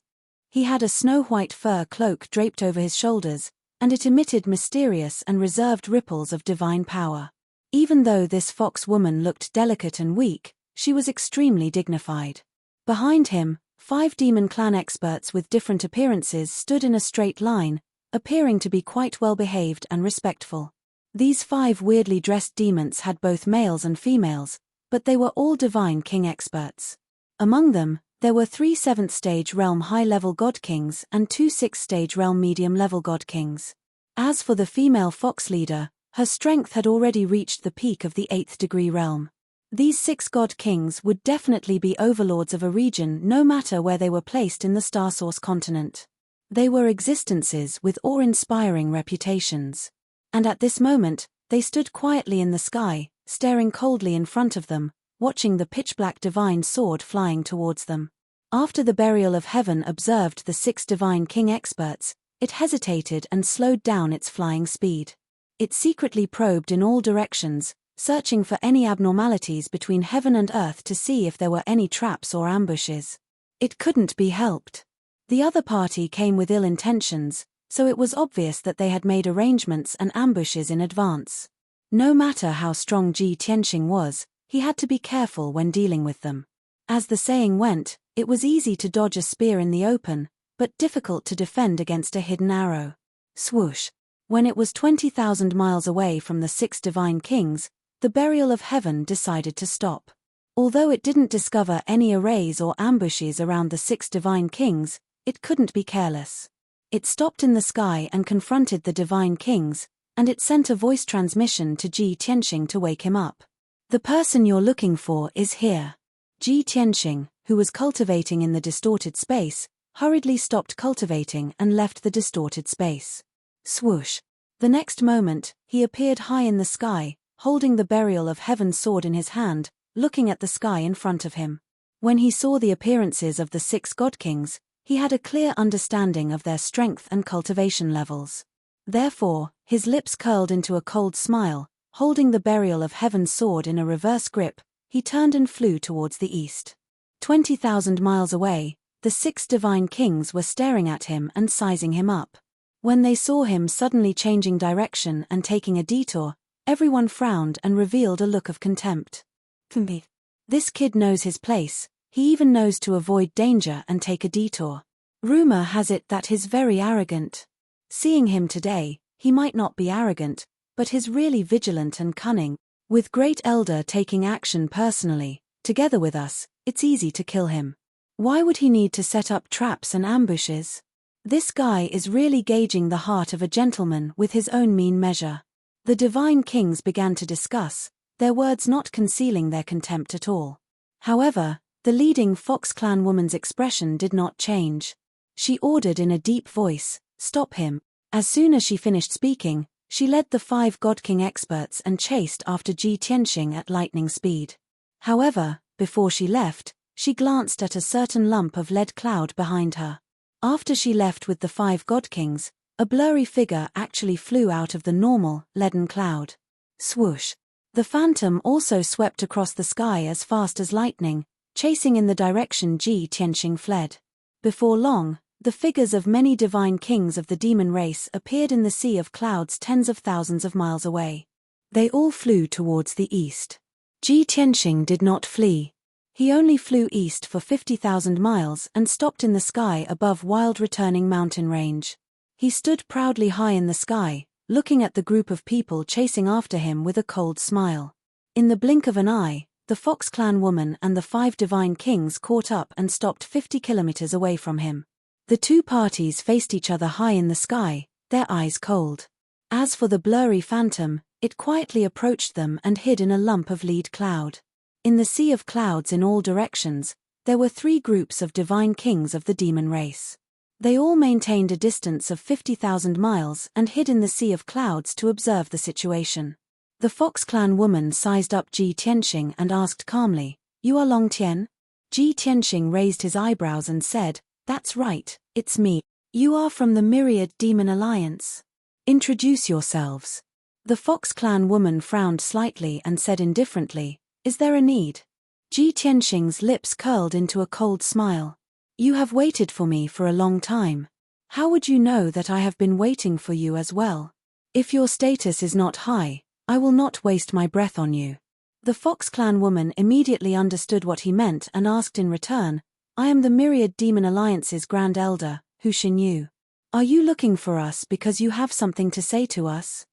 He had a snow-white fur cloak draped over his shoulders, and it emitted mysterious and reserved ripples of divine power. Even though this fox woman looked delicate and weak, she was extremely dignified. Behind him, 5 demon clan experts with different appearances stood in a straight line, appearing to be quite well behaved and respectful. These 5 weirdly dressed demons had both males and females, but they were all divine king experts. Among them, there were 3 7th-stage realm high-level god kings and 2 6th-stage realm medium-level god kings. As for the female fox leader, her strength had already reached the peak of the 8th degree realm. These 6 god kings would definitely be overlords of a region no matter where they were placed in the Star Source continent. They were existences with awe-inspiring reputations. And at this moment, they stood quietly in the sky, staring coldly in front of them, watching the pitch-black divine sword flying towards them. After the burial of heaven observed the 6 divine king experts, it hesitated and slowed down its flying speed. It secretly probed in all directions, searching for any abnormalities between heaven and earth to see if there were any traps or ambushes. It couldn't be helped. The other party came with ill intentions, so it was obvious that they had made arrangements and ambushes in advance. No matter how strong Ji Tianxing was, he had to be careful when dealing with them. As the saying went, it was easy to dodge a spear in the open, but difficult to defend against a hidden arrow. Swoosh! When it was 20,000 miles away from the 6 divine kings, the burial of heaven decided to stop. Although it didn't discover any arrays or ambushes around the 6 divine kings, it couldn't be careless. It stopped in the sky and confronted the divine kings, and it sent a voice transmission to Ji Tianxing to wake him up. The person you're looking for is here. Ji Tianxing, who was cultivating in the distorted space, hurriedly stopped cultivating and left the distorted space. Swoosh! The next moment, he appeared high in the sky, holding the burial of heaven sword in his hand, looking at the sky in front of him. When he saw the appearances of the 6 god kings, he had a clear understanding of their strength and cultivation levels. Therefore, his lips curled into a cold smile, holding the burial of heaven's sword in a reverse grip, he turned and flew towards the east. 20,000 miles away, the 6 divine kings were staring at him and sizing him up. When they saw him suddenly changing direction and taking a detour, everyone frowned and revealed a look of contempt. This kid knows his place. He even knows to avoid danger and take a detour. Rumor has it that he's very arrogant. Seeing him today, he might not be arrogant, but he's really vigilant and cunning. With Great Elder taking action personally, together with us, it's easy to kill him. Why would he need to set up traps and ambushes? This guy is really gauging the heart of a gentleman with his own mean measure. The divine kings began to discuss, their words not concealing their contempt at all. However, the leading Fox Clan woman's expression did not change. She ordered in a deep voice, "Stop him." As soon as she finished speaking, she led the 5 God King experts and chased after Ji Tianxing at lightning speed. However, before she left, she glanced at a certain lump of lead cloud behind her. After she left with the 5 God Kings, a blurry figure actually flew out of the normal, leaden cloud. Swoosh! The phantom also swept across the sky as fast as lightning, chasing in the direction Ji Tianxing fled. Before long, the figures of many divine kings of the demon race appeared in the sea of clouds tens of thousands of miles away. They all flew towards the east. Ji Tianxing did not flee. He only flew east for 50,000 miles and stopped in the sky above wild returning mountain range. He stood proudly high in the sky, looking at the group of people chasing after him with a cold smile. In the blink of an eye, the Fox Clan woman and the 5 divine kings caught up and stopped 50 kilometers away from him. The 2 parties faced each other high in the sky, their eyes cold. As for the blurry phantom, it quietly approached them and hid in a lump of lead cloud. In the sea of clouds in all directions, there were 3 groups of divine kings of the demon race. They all maintained a distance of 50,000 miles and hid in the sea of clouds to observe the situation. The Fox Clan woman sized up Ji Tianxing and asked calmly, "You are Long Tian?" Ji Tianxing raised his eyebrows and said, "That's right, it's me. You are from the Myriad Demon Alliance. Introduce yourselves." The Fox Clan woman frowned slightly and said indifferently, "Is there a need?" Ji Tianxing's lips curled into a cold smile. "You have waited for me for a long time. How would you know that I have been waiting for you as well? If your status is not high, I will not waste my breath on you." The Fox Clan woman immediately understood what he meant and asked in return, "I am the Myriad Demon Alliance's Grand Elder, Hu Xinyu. Are you looking for us because you have something to say to us?"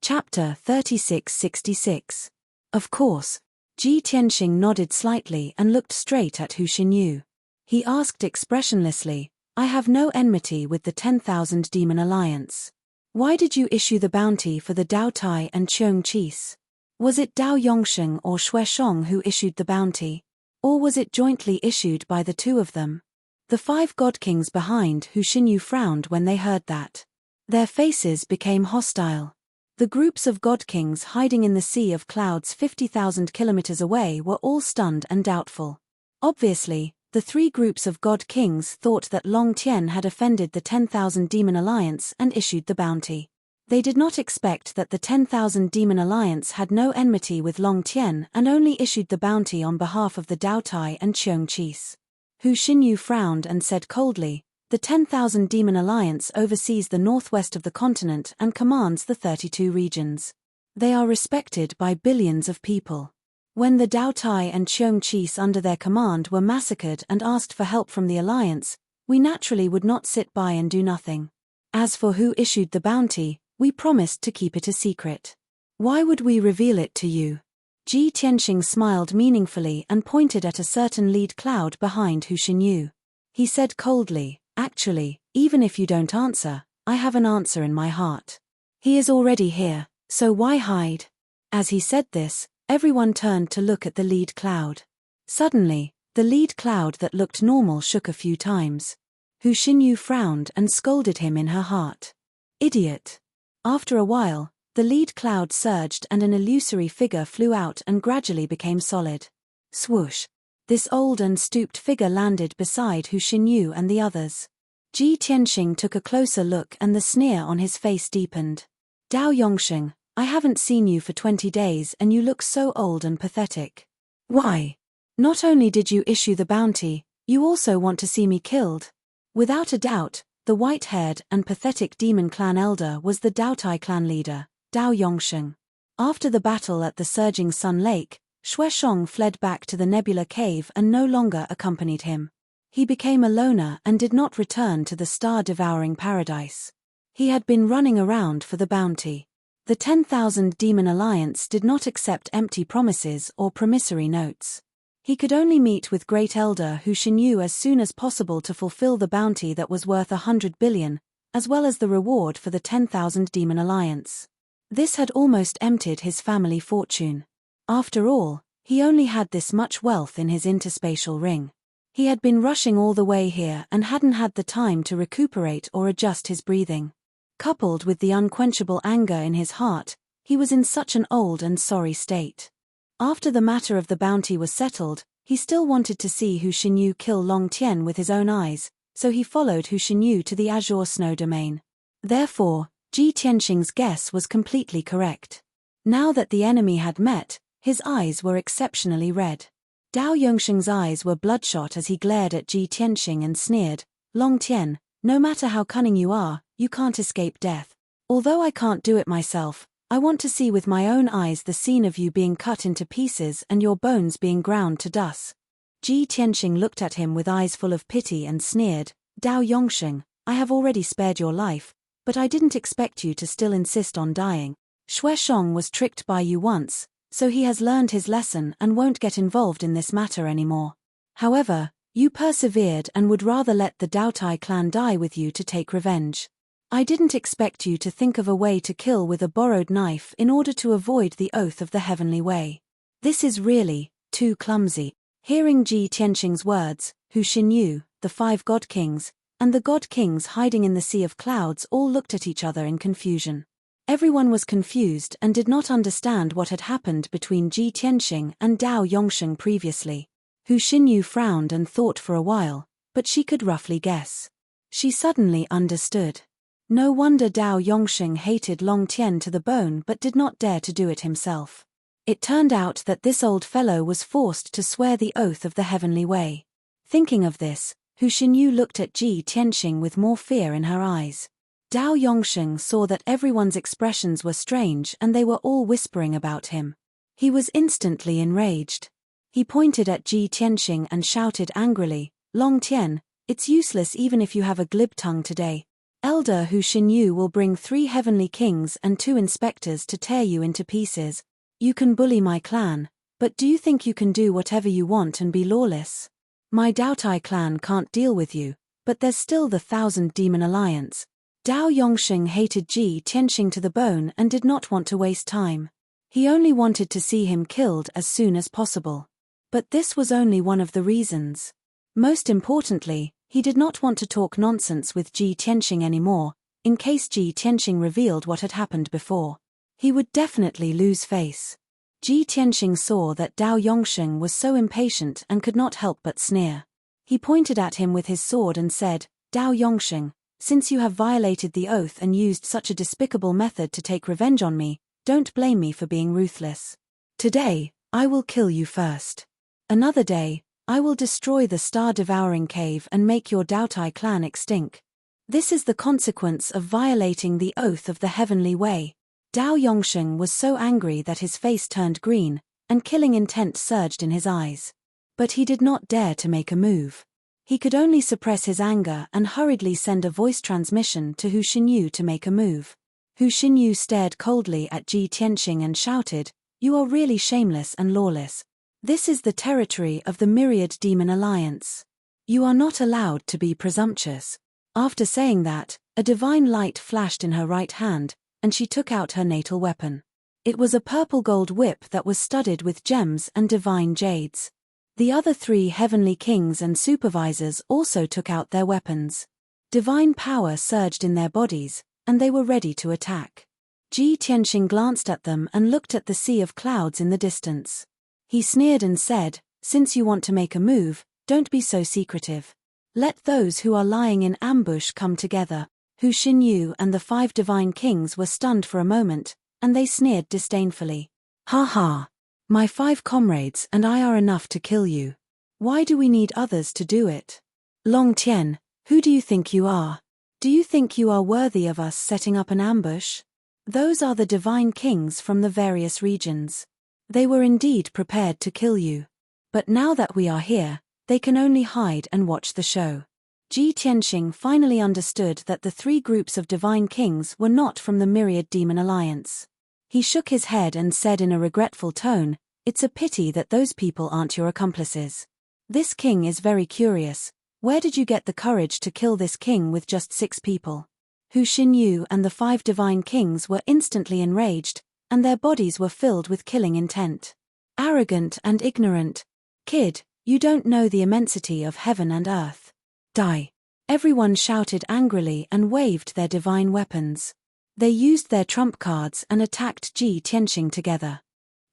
Chapter 3666. Of course. Ji Tianxing nodded slightly and looked straight at Hu Xinyu. He asked expressionlessly, "I have no enmity with the 10,000 Demon Alliance. Why did you issue the bounty for the Dao Tai and Cheong Chis? Was it Dao Yongsheng or Xue Shong who issued the bounty? Or was it jointly issued by the 2 of them?" The 5 god kings behind Hu Xinyu frowned when they heard that. Their faces became hostile. The groups of god kings hiding in the sea of clouds 50,000 kilometers away were all stunned and doubtful. Obviously, the 3 groups of god kings thought that Long Tian had offended the 10,000 Demon Alliance and issued the bounty. They did not expect that the 10,000 Demon Alliance had no enmity with Long Tian and only issued the bounty on behalf of the Dao Tai and Cheong Chis. Hu Xinyu frowned and said coldly, "The 10,000 Demon Alliance oversees the northwest of the continent and commands the 32 regions. They are respected by billions of people. When the Dao Tai and Cheong Chis under their command were massacred and asked for help from the Alliance, we naturally would not sit by and do nothing. As for who issued the bounty, we promised to keep it a secret. Why would we reveal it to you?" Ji Tianxing smiled meaningfully and pointed at a certain lead cloud behind Hu Xinyu. He said coldly, "Actually, even if you don't answer, I have an answer in my heart. He is already here, so why hide?" As he said this, everyone turned to look at the lead cloud. Suddenly, the lead cloud that looked normal shook a few times. Hu Xinyu frowned and scolded him in her heart. "Idiot." After a while, the lead cloud surged and an illusory figure flew out and gradually became solid. Swoosh! This old and stooped figure landed beside Hu Xinyu and the others. Ji Tianxing took a closer look and the sneer on his face deepened. "Dao Yongsheng, I haven't seen you for 20 days and you look so old and pathetic. Why? Not only did you issue the bounty, you also want to see me killed?" Without a doubt, the white-haired and pathetic demon clan elder was the Dao Tai clan leader, Dao Yongsheng. After the battle at the Surging Sun Lake, Xue Shong fled back to the Nebula Cave and no longer accompanied him. He became a loner and did not return to the star-devouring paradise. He had been running around for the bounty. The 10,000 Demon Alliance did not accept empty promises or promissory notes. He could only meet with Great Elder Hu Xinyu as soon as possible to fulfill the bounty that was worth 100 billion, as well as the reward for the 10,000 Demon Alliance. This had almost emptied his family fortune. After all, he only had this much wealth in his interspatial ring. He had been rushing all the way here and hadn't had the time to recuperate or adjust his breathing. Coupled with the unquenchable anger in his heart, he was in such an old and sorry state. After the matter of the bounty was settled, he still wanted to see Hu Xinyu kill Long Tian with his own eyes, so he followed Hu Xinyu to the Azure Snow Domain. Therefore, Ji Tianxing's guess was completely correct. Now that the enemy had met, his eyes were exceptionally red. Dao Yongsheng's eyes were bloodshot as he glared at Ji Tianxing and sneered, "Long Tian, no matter how cunning you are, you can't escape death. Although I can't do it myself, I want to see with my own eyes the scene of you being cut into pieces and your bones being ground to dust." Ji Tianxing looked at him with eyes full of pity and sneered, "Dao Yongsheng, I have already spared your life, but I didn't expect you to still insist on dying. Xue Shong was tricked by you once, so he has learned his lesson and won't get involved in this matter anymore. However, you persevered and would rather let the Dao Tai clan die with you to take revenge. I didn't expect you to think of a way to kill with a borrowed knife in order to avoid the oath of the heavenly way. This is really too clumsy. Hearing Ji Tianxing's words, Hu Xinyu, the 5 god kings, and the god kings hiding in the sea of clouds all looked at each other in confusion. Everyone was confused and did not understand what had happened between Ji Tianxing and Dao Yongsheng previously. Hu Xinyu frowned and thought for a while, but she could roughly guess. She suddenly understood. No wonder Dao Yongsheng hated Long Tian to the bone but did not dare to do it himself. It turned out that this old fellow was forced to swear the oath of the heavenly way. Thinking of this, Hu Xinyu looked at Ji Tianxing with more fear in her eyes. Dao Yongsheng saw that everyone's expressions were strange and they were all whispering about him. He was instantly enraged. He pointed at Ji Tianxing and shouted angrily, Long Tian, it's useless even if you have a glib tongue today. Elder Hu Xinyu will bring 3 heavenly kings and 2 inspectors to tear you into pieces. You can bully my clan, but do you think you can do whatever you want and be lawless? My Daotai clan can't deal with you, but there's still the 1,000 Demon Alliance. Dao Yongsheng hated Ji Tianxing to the bone and did not want to waste time. He only wanted to see him killed as soon as possible. But this was only one of the reasons. Most importantly, he did not want to talk nonsense with Ji Tianxing anymore, in case Ji Tianxing revealed what had happened before. He would definitely lose face. Ji Tianxing saw that Dao Yongsheng was so impatient and could not help but sneer. He pointed at him with his sword and said, Dao Yongsheng, since you have violated the oath and used such a despicable method to take revenge on me, don't blame me for being ruthless. Today, I will kill you first. Another day, I will destroy the star-devouring cave and make your Daotai clan extinct. This is the consequence of violating the oath of the heavenly way. Dao Yongsheng was so angry that his face turned green, and killing intent surged in his eyes. But he did not dare to make a move. He could only suppress his anger and hurriedly send a voice transmission to Hu Xinyu to make a move. Hu Xinyu stared coldly at Ji Tianxing and shouted, You are really shameless and lawless. This is the territory of the Myriad Demon Alliance. You are not allowed to be presumptuous. After saying that, a divine light flashed in her right hand, and she took out her natal weapon. It was a purple gold whip that was studded with gems and divine jades. The other 3 heavenly kings and supervisors also took out their weapons. Divine power surged in their bodies, and they were ready to attack. Ji Tianxing glanced at them and looked at the sea of clouds in the distance. He sneered and said, Since you want to make a move, don't be so secretive. Let those who are lying in ambush come together. Hu Xinyu and the 5 divine kings were stunned for a moment, and they sneered disdainfully. Ha ha! My 5 comrades and I are enough to kill you. Why do we need others to do it? Long Tian, who do you think you are? Do you think you are worthy of us setting up an ambush? Those are the divine kings from the various regions. They were indeed prepared to kill you. But now that we are here, they can only hide and watch the show. Ji Tianxing finally understood that the 3 groups of divine kings were not from the Myriad Demon Alliance. He shook his head and said in a regretful tone, It's a pity that those people aren't your accomplices. This king is very curious. Where did you get the courage to kill this king with just 6 people? Hu Xinyu and the 5 divine kings were instantly enraged, and their bodies were filled with killing intent. Arrogant and ignorant. Kid, you don't know the immensity of heaven and earth. Die. Everyone shouted angrily and waved their divine weapons. They used their trump cards and attacked Ji Tianxing together.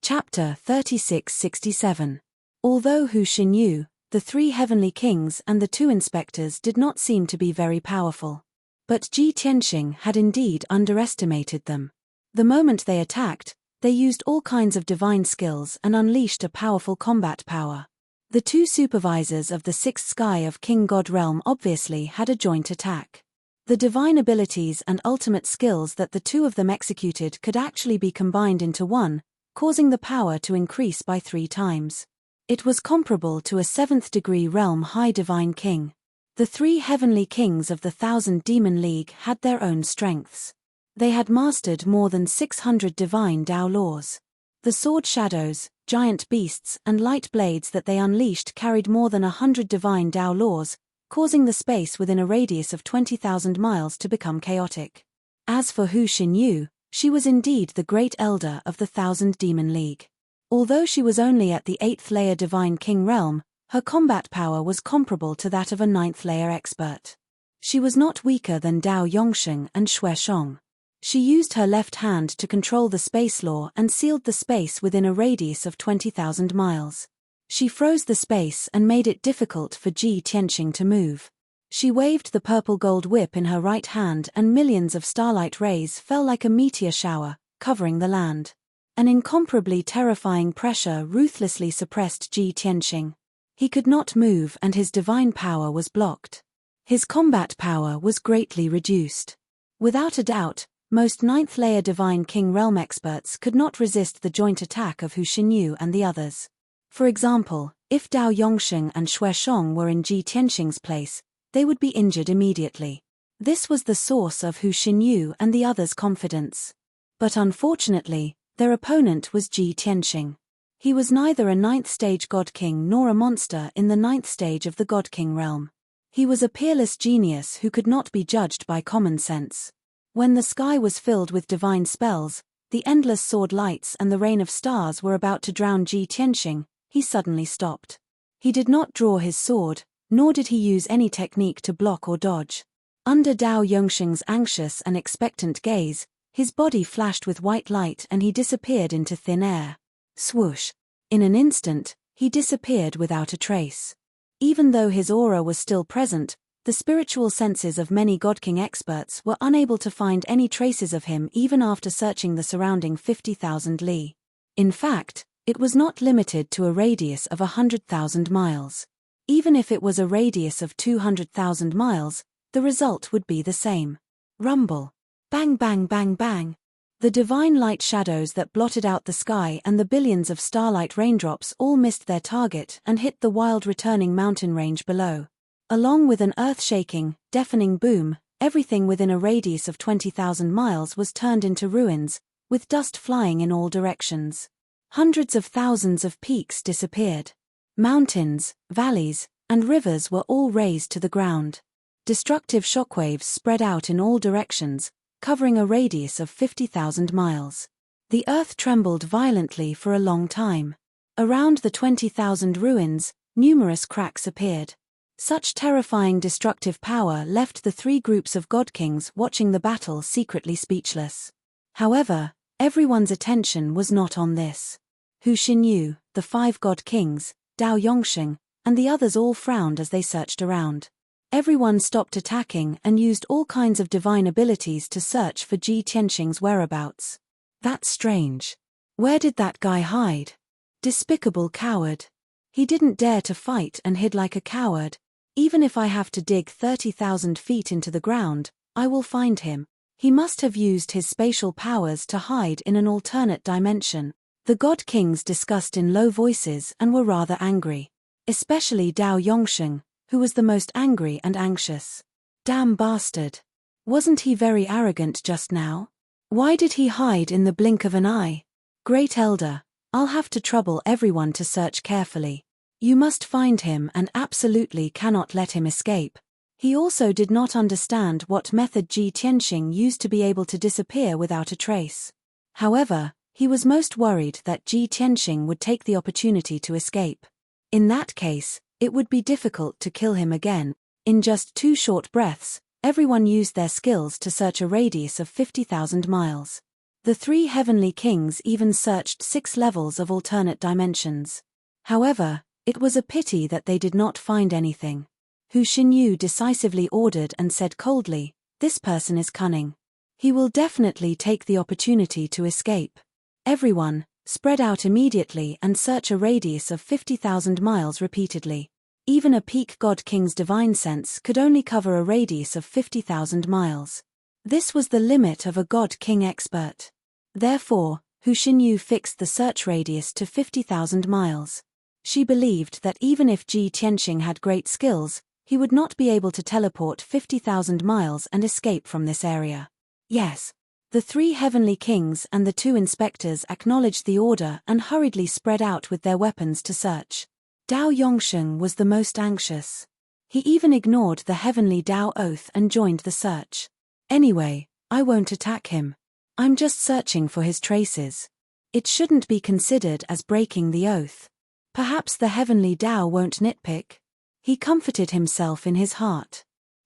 Chapter 3667. Although Hu Xinyu, the 3 heavenly kings and the 2 inspectors did not seem to be very powerful. But Ji Tianxing had indeed underestimated them. The moment they attacked, they used all kinds of divine skills and unleashed a powerful combat power. The 2 supervisors of the 6th sky of King God realm obviously had a joint attack. The divine abilities and ultimate skills that the 2 of them executed could actually be combined into one, causing the power to increase by 3 times. It was comparable to a 7th degree realm high divine king. The 3 heavenly kings of the 1,000 Demon League had their own strengths. They had mastered more than 600 divine Dao laws. The sword shadows, giant beasts and light blades that they unleashed carried more than 100 divine Dao laws, causing the space within a radius of 20,000 miles to become chaotic. As for Hu Xinyu, she was indeed the great elder of the Thousand Demon League. Although she was only at the 8th layer Divine King realm, her combat power was comparable to that of a 9th layer expert. She was not weaker than Dao Yongsheng and Xue Shong. She used her left hand to control the space law and sealed the space within a radius of 20,000 miles. She froze the space and made it difficult for Ji Tianqing to move. She waved the purple gold whip in her right hand and millions of starlight rays fell like a meteor shower, covering the land. An incomparably terrifying pressure ruthlessly suppressed Ji Tianqing. He could not move and his divine power was blocked. His combat power was greatly reduced. Without a doubt, most 9th layer Divine King realm experts could not resist the joint attack of Hu Xinyu and the others. For example, if Dao Yongsheng and Xue Shong were in Ji Tianqing's place, they would be injured immediately. This was the source of Hu Xinyu and the others' confidence. But unfortunately, their opponent was Ji Tianqing. He was neither a 9th stage God King nor a monster in the 9th stage of the God King realm. He was a peerless genius who could not be judged by common sense. When the sky was filled with divine spells, the endless sword lights and the rain of stars were about to drown Ji Tianqing, he suddenly stopped. He did not draw his sword, nor did he use any technique to block or dodge. Under Dao Yongsheng's anxious and expectant gaze, his body flashed with white light and he disappeared into thin air. Swoosh! In an instant, he disappeared without a trace. Even though his aura was still present, the spiritual senses of many God King experts were unable to find any traces of him even after searching the surrounding 50,000 li. In fact, it was not limited to a radius of 100,000 miles. Even if it was a radius of 200,000 miles, the result would be the same. Rumble. Bang bang bang bang. The divine light shadows that blotted out the sky and the billions of starlight raindrops all missed their target and hit the wild returning mountain range below. Along with an earth-shaking, deafening boom, everything within a radius of 20,000 miles was turned into ruins, with dust flying in all directions. Hundreds of thousands of peaks disappeared. Mountains, valleys, and rivers were all razed to the ground. Destructive shockwaves spread out in all directions, covering a radius of 50,000 miles. The earth trembled violently for a long time. Around the 20,000 ruins, numerous cracks appeared. Such terrifying destructive power left the three groups of God Kings watching the battle secretly speechless. However, everyone's attention was not on this. Hu Xinyu, the 5 God Kings, Dao Yongsheng, and the others all frowned as they searched around. Everyone stopped attacking and used all kinds of divine abilities to search for Ji Tianqing's whereabouts. That's strange. Where did that guy hide? Despicable coward. He didn't dare to fight and hid like a coward. Even if I have to dig 30,000 feet into the ground, I will find him. He must have used his spatial powers to hide in an alternate dimension. The God Kings discussed in low voices and were rather angry. Especially Dao Yongsheng, who was the most angry and anxious. Damn bastard. Wasn't he very arrogant just now? Why did he hide in the blink of an eye? Great Elder, I'll have to trouble everyone to search carefully. You must find him and absolutely cannot let him escape. He also did not understand what method Ji Tianqing used to be able to disappear without a trace. However, he was most worried that Ji Tianqing would take the opportunity to escape. In that case, it would be difficult to kill him again. In just 2 short breaths, everyone used their skills to search a radius of 50,000 miles. The 3 heavenly kings even searched 6 levels of alternate dimensions. However, it was a pity that they did not find anything. Hu Xinyu decisively ordered and said coldly, "This person is cunning. He will definitely take the opportunity to escape. Everyone, spread out immediately and search a radius of 50,000 miles repeatedly." Even a peak God King's divine sense could only cover a radius of 50,000 miles. This was the limit of a God King expert. Therefore, Hu Xinyu fixed the search radius to 50,000 miles. She believed that even if Ji Tianqing had great skills, he would not be able to teleport 50,000 miles and escape from this area. Yes. The 3 heavenly kings and the 2 inspectors acknowledged the order and hurriedly spread out with their weapons to search. Dao Yongsheng was the most anxious. He even ignored the heavenly Tao oath and joined the search. Anyway, I won't attack him. I'm just searching for his traces. It shouldn't be considered as breaking the oath. Perhaps the heavenly Tao won't nitpick. He comforted himself in his heart.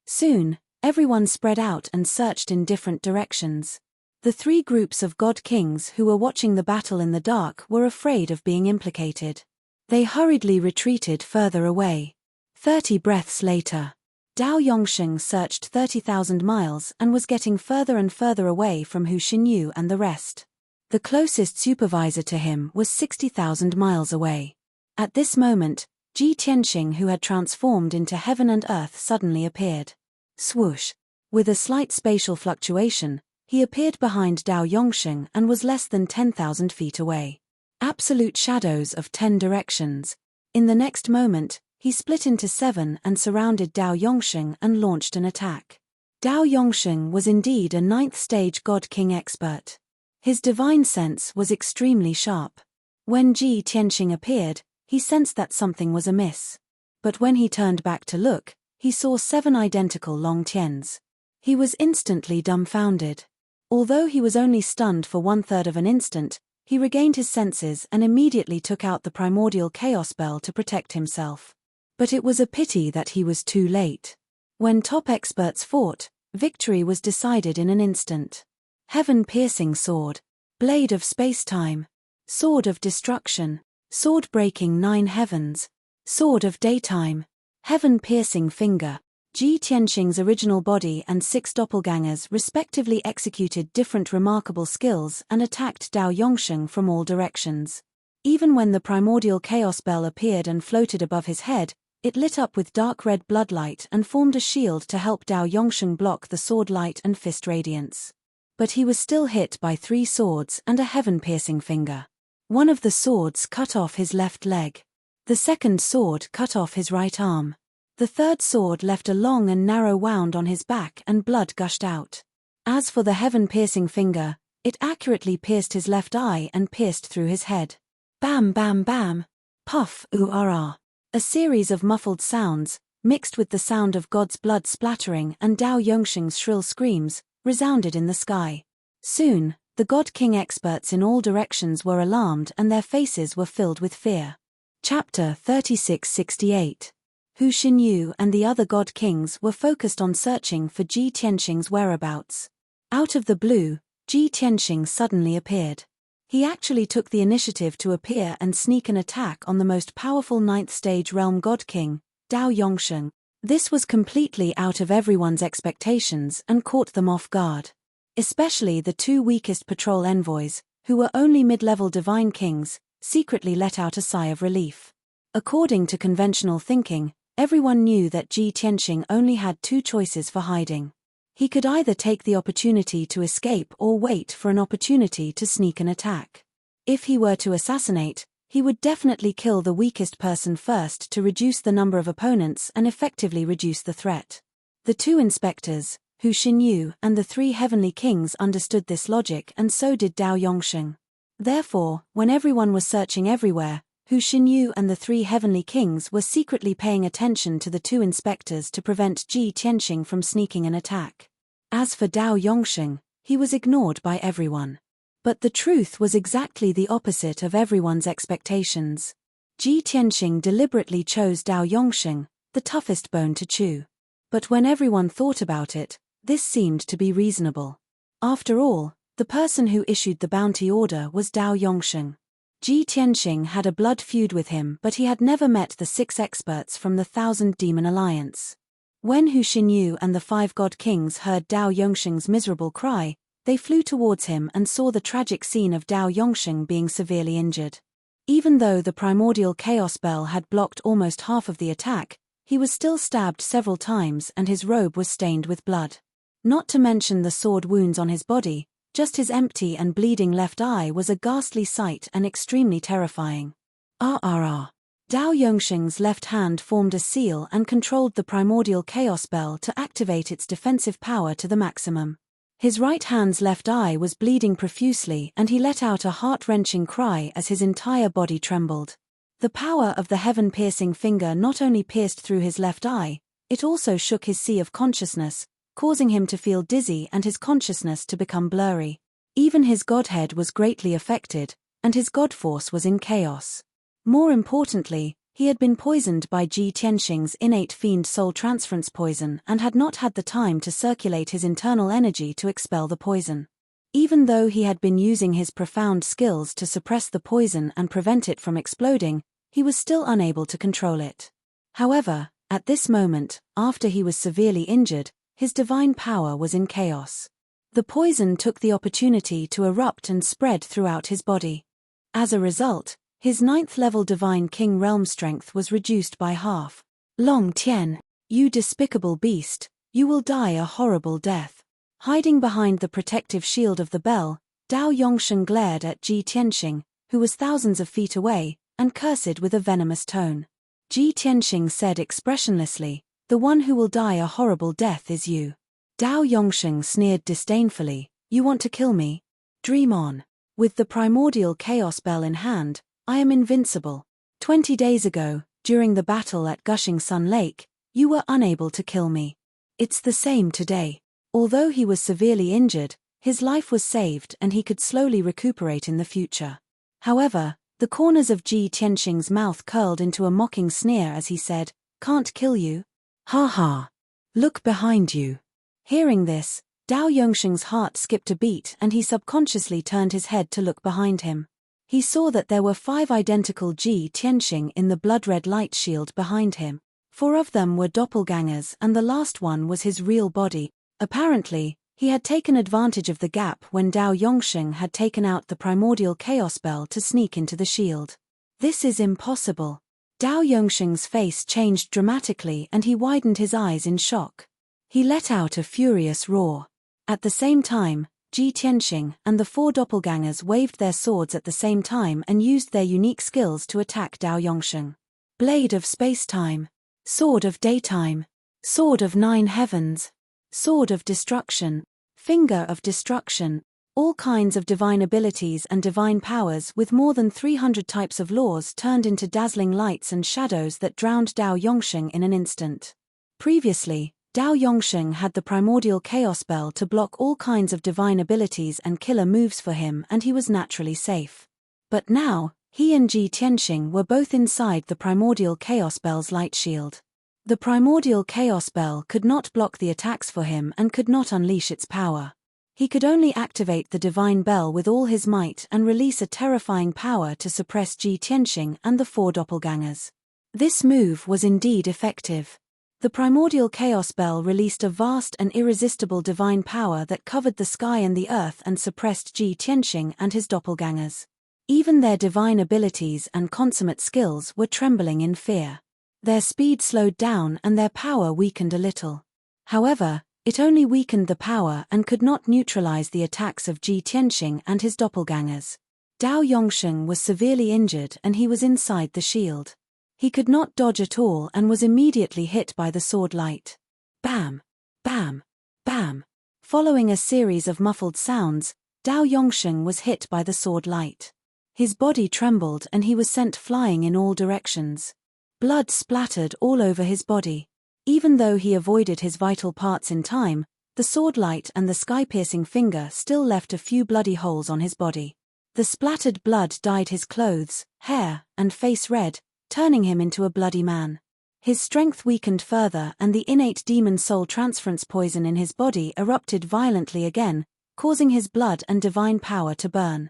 Soon, everyone spread out and searched in different directions. The three groups of god kings who were watching the battle in the dark were afraid of being implicated. They hurriedly retreated further away. 30 breaths later, Dao Yongsheng searched 30,000 miles and was getting further and further away from Hu Xinyu and the rest. The closest supervisor to him was 60,000 miles away. At this moment, Ji Tianxing, who had transformed into heaven and earth, suddenly appeared. Swoosh! With a slight spatial fluctuation, he appeared behind Dao Yongsheng and was less than 10,000 feet away. Absolute shadows of 10 directions. In the next moment, he split into 7 and surrounded Dao Yongsheng and launched an attack. Dao Yongsheng was indeed a 9th stage God King expert. His divine sense was extremely sharp. When Ji Tianxing appeared, he sensed that something was amiss. But when he turned back to look, he saw 7 identical Long Tians. He was instantly dumbfounded. Although he was only stunned for 1/3 of an instant, he regained his senses and immediately took out the primordial chaos bell to protect himself. But it was a pity that he was too late. When top experts fought, victory was decided in an instant. Heaven-piercing sword, blade of space-time, sword of destruction, sword breaking 9 heavens, sword of daytime, heaven-piercing finger. Ji Tianxing's original body and 6 doppelgangers respectively executed different remarkable skills and attacked Dao Yongsheng from all directions. Even when the primordial chaos bell appeared and floated above his head, it lit up with dark red bloodlight and formed a shield to help Dao Yongsheng block the sword light and fist radiance. But he was still hit by 3 swords and a heaven-piercing finger. One of the swords cut off his left leg. The second sword cut off his right arm. The third sword left a long and narrow wound on his back and blood gushed out. As for the heaven-piercing finger, it accurately pierced his left eye and pierced through his head. Bam bam bam! Puff ooh-ah-ah! A series of muffled sounds, mixed with the sound of God's blood splattering and Dao Yongsheng's shrill screams, resounded in the sky. Soon, the God King experts in all directions were alarmed and their faces were filled with fear. Chapter 3668. Hu Xinyu and the other God Kings were focused on searching for Ji Tianxing's whereabouts. Out of the blue, Ji Tianxing suddenly appeared. He actually took the initiative to appear and sneak an attack on the most powerful 9th stage realm God King, Dao Yongsheng. This was completely out of everyone's expectations and caught them off guard. Especially the 2 weakest patrol envoys, who were only mid-level divine kings, secretly let out a sigh of relief. According to conventional thinking, everyone knew that Ji Tianxing only had 2 choices for hiding. He could either take the opportunity to escape or wait for an opportunity to sneak an attack. If he were to assassinate, he would definitely kill the weakest person first to reduce the number of opponents and effectively reduce the threat. The 2 inspectors, Hu Xinyu and the 3 heavenly kings, understood this logic, and so did Dao Yongsheng. Therefore, when everyone was searching everywhere, Hu Xinyu and the 3 heavenly kings were secretly paying attention to the 2 inspectors to prevent Ji Tianxing from sneaking an attack. As for Dao Yongsheng, he was ignored by everyone. But the truth was exactly the opposite of everyone's expectations. Ji Tianxing deliberately chose Dao Yongsheng, the toughest bone to chew. But when everyone thought about it, this seemed to be reasonable. After all, the person who issued the bounty order was Dao Yongsheng. Ji Tianxing had a blood feud with him, but he had never met the 6 experts from the 1,000 Demon Alliance. When Hu Xinyu and the 5 God Kings heard Dao Yongsheng's miserable cry, they flew towards him and saw the tragic scene of Dao Yongsheng being severely injured. Even though the primordial chaos bell had blocked almost half of the attack, he was still stabbed several times and his robe was stained with blood. Not to mention the sword wounds on his body, just his empty and bleeding left eye was a ghastly sight and extremely terrifying. Dao Yongsheng's left hand formed a seal and controlled the primordial chaos bell to activate its defensive power to the maximum. His right hand's left eye was bleeding profusely and he let out a heart-wrenching cry as his entire body trembled. The power of the heaven-piercing finger not only pierced through his left eye, It also shook his sea of consciousness, causing him to feel dizzy and his consciousness to become blurry. Even his godhead was greatly affected, and his godforce was in chaos. More importantly, he had been poisoned by Ji Tianxing's innate fiend soul transference poison and had not had the time to circulate his internal energy to expel the poison. Even though he had been using his profound skills to suppress the poison and prevent it from exploding, he was still unable to control it. However, at this moment, after he was severely injured, his divine power was in chaos. The poison took the opportunity to erupt and spread throughout his body. As a result, his 9th-level divine king realm strength was reduced by half. Long Tian, you despicable beast, you will die a horrible death. Hiding behind the protective shield of the bell, Dao Yongsheng glared at Ji Tianxing, who was thousands of feet away, and cursed with a venomous tone. Ji Tianxing said expressionlessly, "The one who will die a horrible death is you." Dao Yongsheng sneered disdainfully, "You want to kill me? Dream on. With the primordial chaos bell in hand, I am invincible. 20 days ago, during the battle at Gushing Sun Lake, you were unable to kill me. It's the same today." Although he was severely injured, his life was saved and he could slowly recuperate in the future. However, the corners of Ji Tianxing's mouth curled into a mocking sneer as he said, "Can't kill you? Ha ha. Look behind you." Hearing this, Dao Yongsheng's heart skipped a beat and he subconsciously turned his head to look behind him. He saw that there were 5 identical Ji Tianxing in the blood-red light shield behind him. 4 of them were doppelgangers and the last one was his real body. Apparently, he had taken advantage of the gap when Dao Yongsheng had taken out the primordial chaos bell to sneak into the shield. This is impossible. Dao Yongsheng's face changed dramatically and he widened his eyes in shock. He let out a furious roar. At the same time, Ji Tianxing and the 4 doppelgangers waved their swords at the same time and used their unique skills to attack Dao Yongsheng. Blade of Space-Time, Sword of Daytime, Sword of 9 Heavens, Sword of Destruction, Finger of Destruction, all kinds of divine abilities and divine powers with more than 300 types of laws turned into dazzling lights and shadows that drowned Dao Yongsheng in an instant. Previously, Dao Yongsheng had the primordial chaos bell to block all kinds of divine abilities and killer moves for him and he was naturally safe. But now, he and Ji Tianxing were both inside the primordial chaos bell's light shield. The primordial chaos bell could not block the attacks for him and could not unleash its power. He could only activate the divine bell with all his might and release a terrifying power to suppress Ji Tianxing and the 4 doppelgangers. This move was indeed effective. The primordial chaos bell released a vast and irresistible divine power that covered the sky and the earth and suppressed Ji Tianxing and his doppelgangers. Even their divine abilities and consummate skills were trembling in fear. Their speed slowed down and their power weakened a little. However, it only weakened the power and could not neutralize the attacks of Ji Tianxing and his doppelgangers. Dao Yongsheng was severely injured and he was inside the shield. He could not dodge at all and was immediately hit by the sword light. Bam! Bam! Bam! Following a series of muffled sounds, Dao Yongsheng was hit by the sword light. His body trembled and he was sent flying in all directions. Blood splattered all over his body. Even though he avoided his vital parts in time, the sword light and the sky-piercing finger still left a few bloody holes on his body. The splattered blood dyed his clothes, hair, and face red, turning him into a bloody man. His strength weakened further and the innate demon soul transference poison in his body erupted violently again, causing his blood and divine power to burn.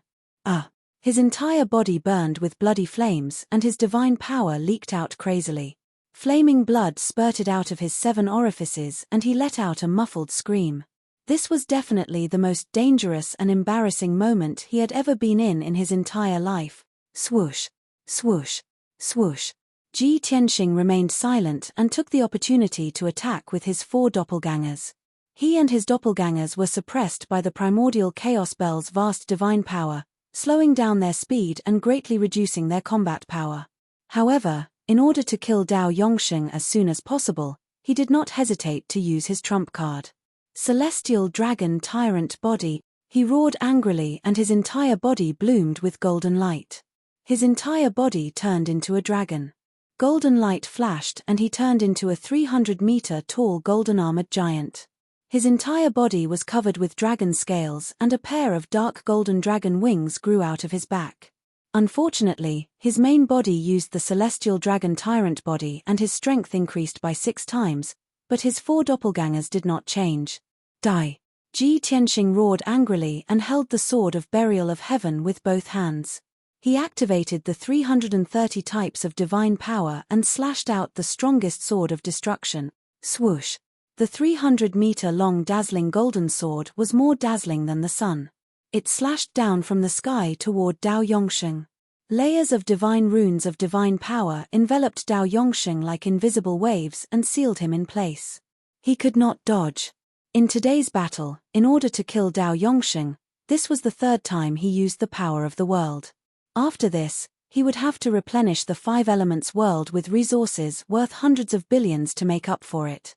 His entire body burned with bloody flames and his divine power leaked out crazily. Flaming blood spurted out of his 7 orifices and he let out a muffled scream. This was definitely the most dangerous and embarrassing moment he had ever been in his entire life. Swoosh, swoosh, swoosh. Ji Tianxing remained silent and took the opportunity to attack with his 4 doppelgangers. He and his doppelgangers were suppressed by the primordial chaos bell's vast divine power, slowing down their speed and greatly reducing their combat power. However, in order to kill Dao Yongsheng as soon as possible, he did not hesitate to use his trump card. Celestial Dragon Tyrant Body, he roared angrily and his entire body bloomed with golden light. His entire body turned into a dragon. golden light flashed and he turned into a 300-meter-tall golden-armored giant. His entire body was covered with dragon scales and a pair of dark golden dragon wings grew out of his back. Unfortunately, his main body used the celestial dragon tyrant body and his strength increased by 6 times, but his 4 doppelgangers did not change. Die! Ji Tianxing roared angrily and held the sword of burial of heaven with both hands. He activated the 330 types of divine power and slashed out the strongest sword of destruction. Swoosh! The 300-meter-long dazzling golden sword was more dazzling than the sun. It slashed down from the sky toward Dao Yongsheng. Layers of divine runes of divine power enveloped Dao Yongsheng like invisible waves and sealed him in place. He could not dodge. In today's battle, in order to kill Dao Yongsheng, this was the 3rd time he used the power of the world. After this, he would have to replenish the 5 elements world with resources worth hundreds of billions to make up for it.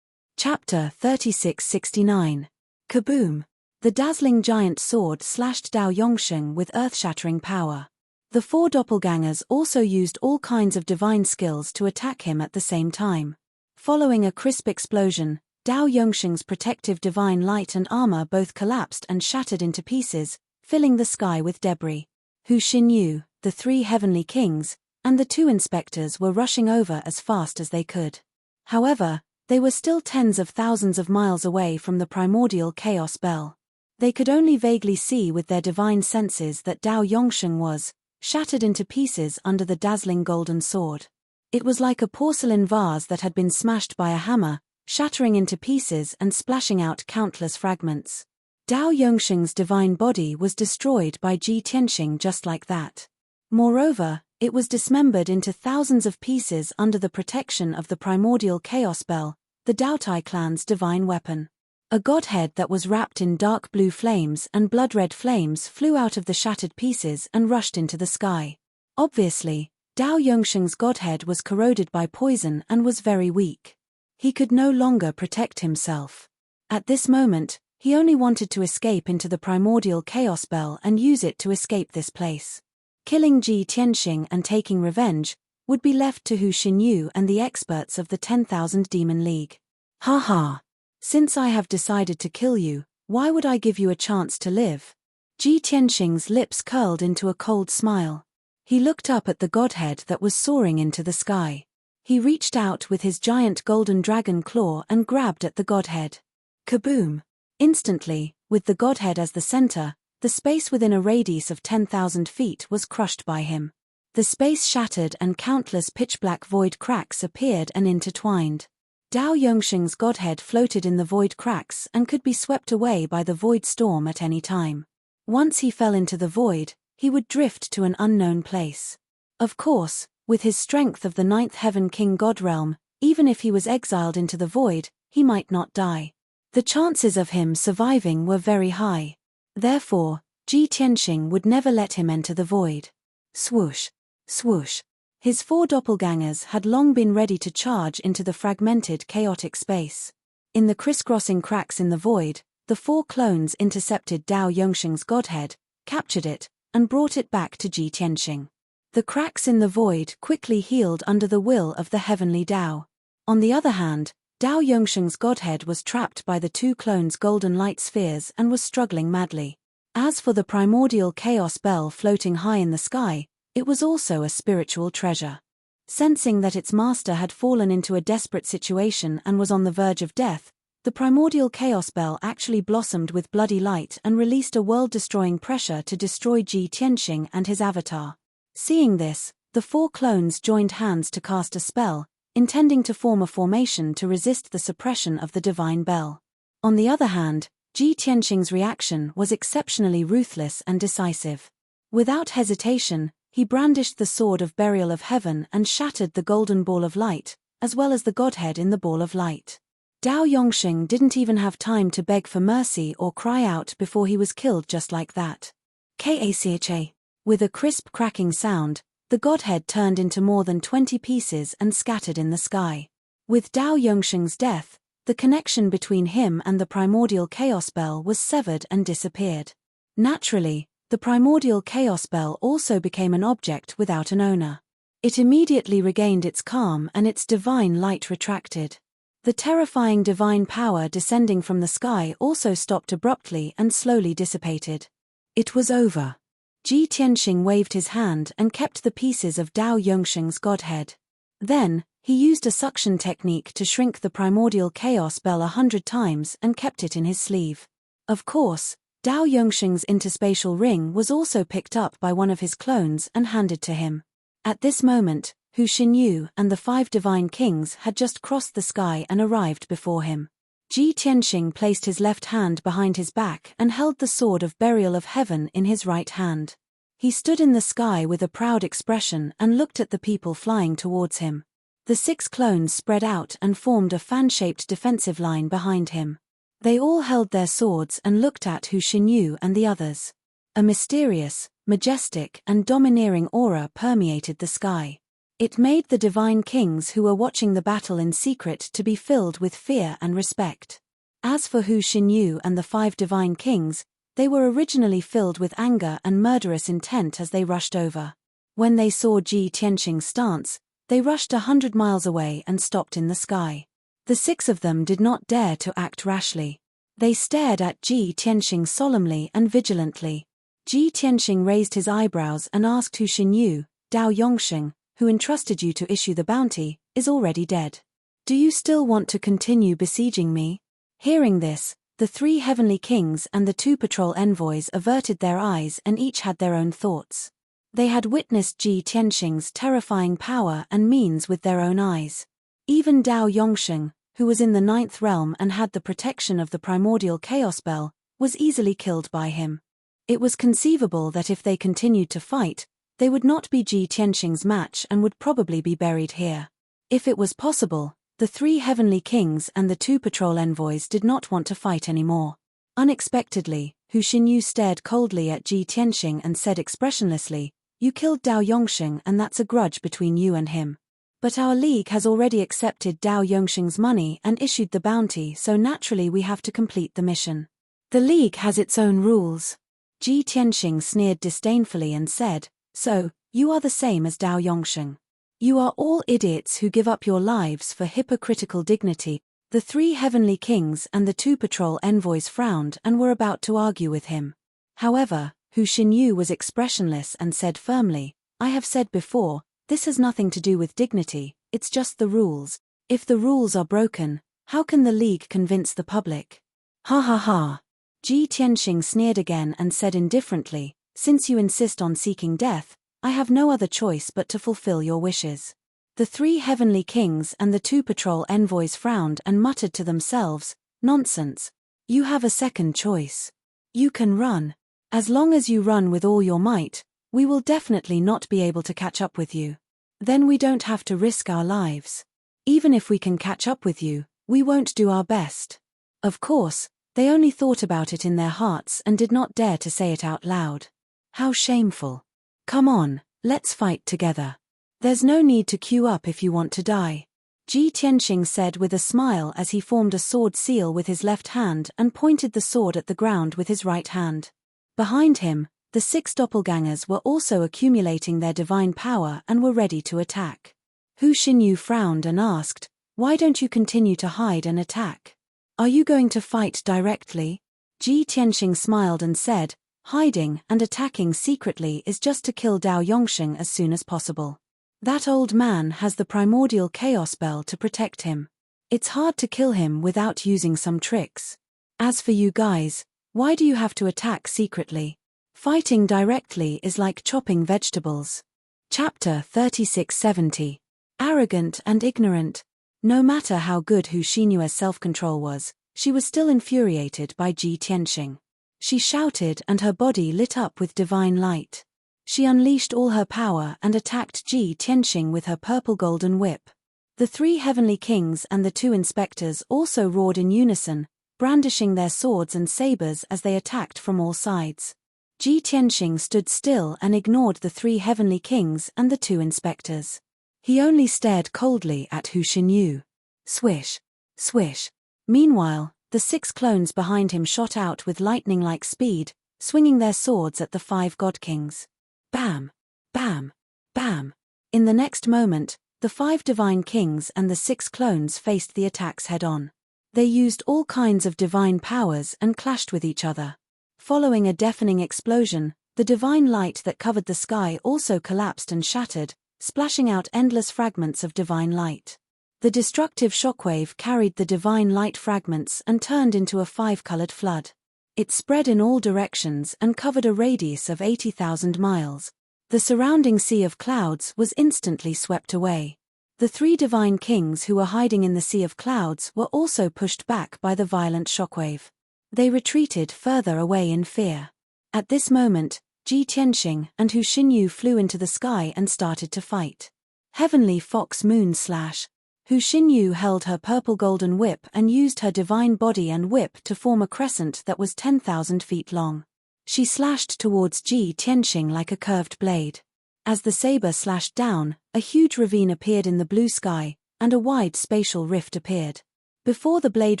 Chapter 3669. Kaboom! The dazzling giant sword slashed Dao Yongsheng with earth-shattering power. The 4 doppelgangers also used all kinds of divine skills to attack him at the same time. Following a crisp explosion, Dao Yongsheng's protective divine light and armor both collapsed and shattered into pieces, filling the sky with debris. Hu Xinyu, the 3 heavenly kings, and the 2 inspectors were rushing over as fast as they could. However, they were still tens of thousands of miles away from the primordial chaos bell. They could only vaguely see with their divine senses that Dao Yongsheng was shattered into pieces under the dazzling golden sword. It was like a porcelain vase that had been smashed by a hammer, shattering into pieces and splashing out countless fragments. Dao Yongsheng's divine body was destroyed by Ji Tianxing just like that. Moreover, it was dismembered into thousands of pieces under the protection of the primordial chaos bell, the Daotai clan's divine weapon. A godhead that was wrapped in dark blue flames and blood-red flames flew out of the shattered pieces and rushed into the sky. Obviously, Dao Yongsheng's godhead was corroded by poison and was very weak. He could no longer protect himself. At this moment, he only wanted to escape into the primordial chaos bell and use it to escape this place. Killing Ji Tianxing and taking revenge would be left to Hu Xinyu and the experts of the 10,000 Demon League. Ha ha! Since I have decided to kill you, why would I give you a chance to live? Ji Tianxing's lips curled into a cold smile. He looked up at the godhead that was soaring into the sky. He reached out with his giant golden dragon claw and grabbed at the godhead. Kaboom! Instantly, with the godhead as the center, the space within a radius of 10,000 feet was crushed by him. The space shattered and countless pitch-black void cracks appeared and intertwined. Dao Yongsheng's godhead floated in the void cracks and could be swept away by the void storm at any time. Once he fell into the void, he would drift to an unknown place. Of course, with his strength of the 9th Heaven King God realm, even if he was exiled into the void, he might not die. The chances of him surviving were very high. Therefore, Ji Tianxing would never let him enter the void. Swoosh! Swoosh! His 4 doppelgangers had long been ready to charge into the fragmented chaotic space. In the crisscrossing cracks in the void, the 4 clones intercepted Dao Yongsheng's godhead, captured it, and brought it back to Ji Tianxing. The cracks in the void quickly healed under the will of the heavenly Dao. On the other hand, Dao Yongsheng's godhead was trapped by the 2 clones' golden light spheres and was struggling madly. As for the primordial chaos bell floating high in the sky, it was also a spiritual treasure. Sensing that its master had fallen into a desperate situation and was on the verge of death, the primordial chaos bell actually blossomed with bloody light and released a world-destroying pressure to destroy Ji Tianxing and his avatar. Seeing this, the 4 clones joined hands to cast a spell, intending to form a formation to resist the suppression of the divine bell. On the other hand, Ji Tianxing's reaction was exceptionally ruthless and decisive. Without hesitation, he brandished the sword of burial of heaven and shattered the golden ball of light, as well as the godhead in the ball of light. Dao Yongsheng didn't even have time to beg for mercy or cry out before he was killed just like that. Kacha. With a crisp cracking sound, the godhead turned into more than 20 pieces and scattered in the sky. With Dao Yongsheng's death, the connection between him and the primordial chaos bell was severed and disappeared. Naturally, the primordial chaos bell also became an object without an owner. It immediately regained its calm and its divine light retracted. The terrifying divine power descending from the sky also stopped abruptly and slowly dissipated. It was over. Ji Tianxing waved his hand and kept the pieces of Dao Yongsheng's godhead. Then, he used a suction technique to shrink the primordial chaos bell 100 times and kept it in his sleeve. Of course, Dao Yongsheng's interspatial ring was also picked up by one of his clones and handed to him. At this moment, Hu Xinyu and the 5 divine kings had just crossed the sky and arrived before him. Ji Tianxing placed his left hand behind his back and held the sword of burial of heaven in his right hand. He stood in the sky with a proud expression and looked at the people flying towards him. The 6 clones spread out and formed a fan-shaped defensive line behind him. They all held their swords and looked at Hu Xinyu and the others. A mysterious, majestic, and domineering aura permeated the sky. It made the divine kings who were watching the battle in secret to be filled with fear and respect. As for Hu Xinyu and the 5 divine kings, they were originally filled with anger and murderous intent as they rushed over. When they saw Ji Tianxing's stance, they rushed 100 miles away and stopped in the sky. The 6 of them did not dare to act rashly. They stared at Ji Tianxing solemnly and vigilantly. Ji Tianxing raised his eyebrows and asked Hu Xinyu, Dao Yongsheng, who entrusted you to issue the bounty, is already dead. Do you still want to continue besieging me? Hearing this, the 3 heavenly kings and the 2 patrol envoys averted their eyes and each had their own thoughts. They had witnessed Ji Tianxing's terrifying power and means with their own eyes. Even Dao Yongsheng, who was in the 9th realm and had the protection of the primordial chaos bell, was easily killed by him. It was conceivable that if they continued to fight, they would not be Ji Tianxing's match and would probably be buried here. If it was possible, the 3 heavenly kings and the 2 patrol envoys did not want to fight anymore. Unexpectedly, Hu Xinyu stared coldly at Ji Tianxing and said expressionlessly, You killed Dao Yongsheng and that's a grudge between you and him. But our league has already accepted Dao Yongsheng's money and issued the bounty, so naturally we have to complete the mission. The league has its own rules. Ji Tianxing sneered disdainfully and said, So, you are the same as Dao Yongsheng. You are all idiots who give up your lives for hypocritical dignity. The 3 heavenly kings and the 2 patrol envoys frowned and were about to argue with him. However, Hu Xinyu was expressionless and said firmly, I have said before, this has nothing to do with dignity, it's just the rules. If the rules are broken, how can the league convince the public? Ha ha ha. Ji Tianxing sneered again and said indifferently, Since you insist on seeking death, I have no other choice but to fulfill your wishes. The 3 heavenly kings and the 2 patrol envoys frowned and muttered to themselves, Nonsense. You have a second choice. You can run. As long as you run with all your might, we will definitely not be able to catch up with you. Then we don't have to risk our lives. Even if we can catch up with you, we won't do our best. Of course, they only thought about it in their hearts and did not dare to say it out loud. How shameful. Come on, let's fight together. There's no need to queue up if you want to die. Ji Tianxing said with a smile as he formed a sword seal with his left hand and pointed the sword at the ground with his right hand. Behind him, the 6 doppelgangers were also accumulating their divine power and were ready to attack. Hu Xinyu frowned and asked, Why don't you continue to hide and attack? Are you going to fight directly? Ji Tianxing smiled and said, Hiding and attacking secretly is just to kill Dao Yongsheng as soon as possible. That old man has the primordial chaos bell to protect him. It's hard to kill him without using some tricks. As for you guys, why do you have to attack secretly? Fighting directly is like chopping vegetables. Chapter 3670. Arrogant and ignorant. No matter how good Hu Xinyue's self-control was, she was still infuriated by Ji Tianxing. She shouted and her body lit up with divine light. She unleashed all her power and attacked Ji Tianxing with her purple-golden whip. The 3 heavenly kings and the 2 inspectors also roared in unison, brandishing their swords and sabers as they attacked from all sides. Ji Tianxing stood still and ignored the 3 heavenly kings and the 2 inspectors. He only stared coldly at Hu Xinyu. Swish, swish. Meanwhile, the 6 clones behind him shot out with lightning-like speed, swinging their swords at the 5 god kings. Bam! Bam! Bam! In the next moment, the 5 divine kings and the 6 clones faced the attacks head-on. They used all kinds of divine powers and clashed with each other. Following a deafening explosion, the divine light that covered the sky also collapsed and shattered, splashing out endless fragments of divine light. The destructive shockwave carried the divine light fragments and turned into a 5-colored flood. It spread in all directions and covered a radius of 80,000 miles. The surrounding sea of clouds was instantly swept away. The 3 divine kings who were hiding in the sea of clouds were also pushed back by the violent shockwave. They retreated further away in fear. At this moment, Ji Tianxing and Hu Xinyu flew into the sky and started to fight. Heavenly Fox Moon Slash. Hu Xinyu held her purple golden whip and used her divine body and whip to form a crescent that was 10,000 feet long. She slashed towards Ji Tianxing like a curved blade. As the saber slashed down, a huge ravine appeared in the blue sky, and a wide spatial rift appeared. Before the blade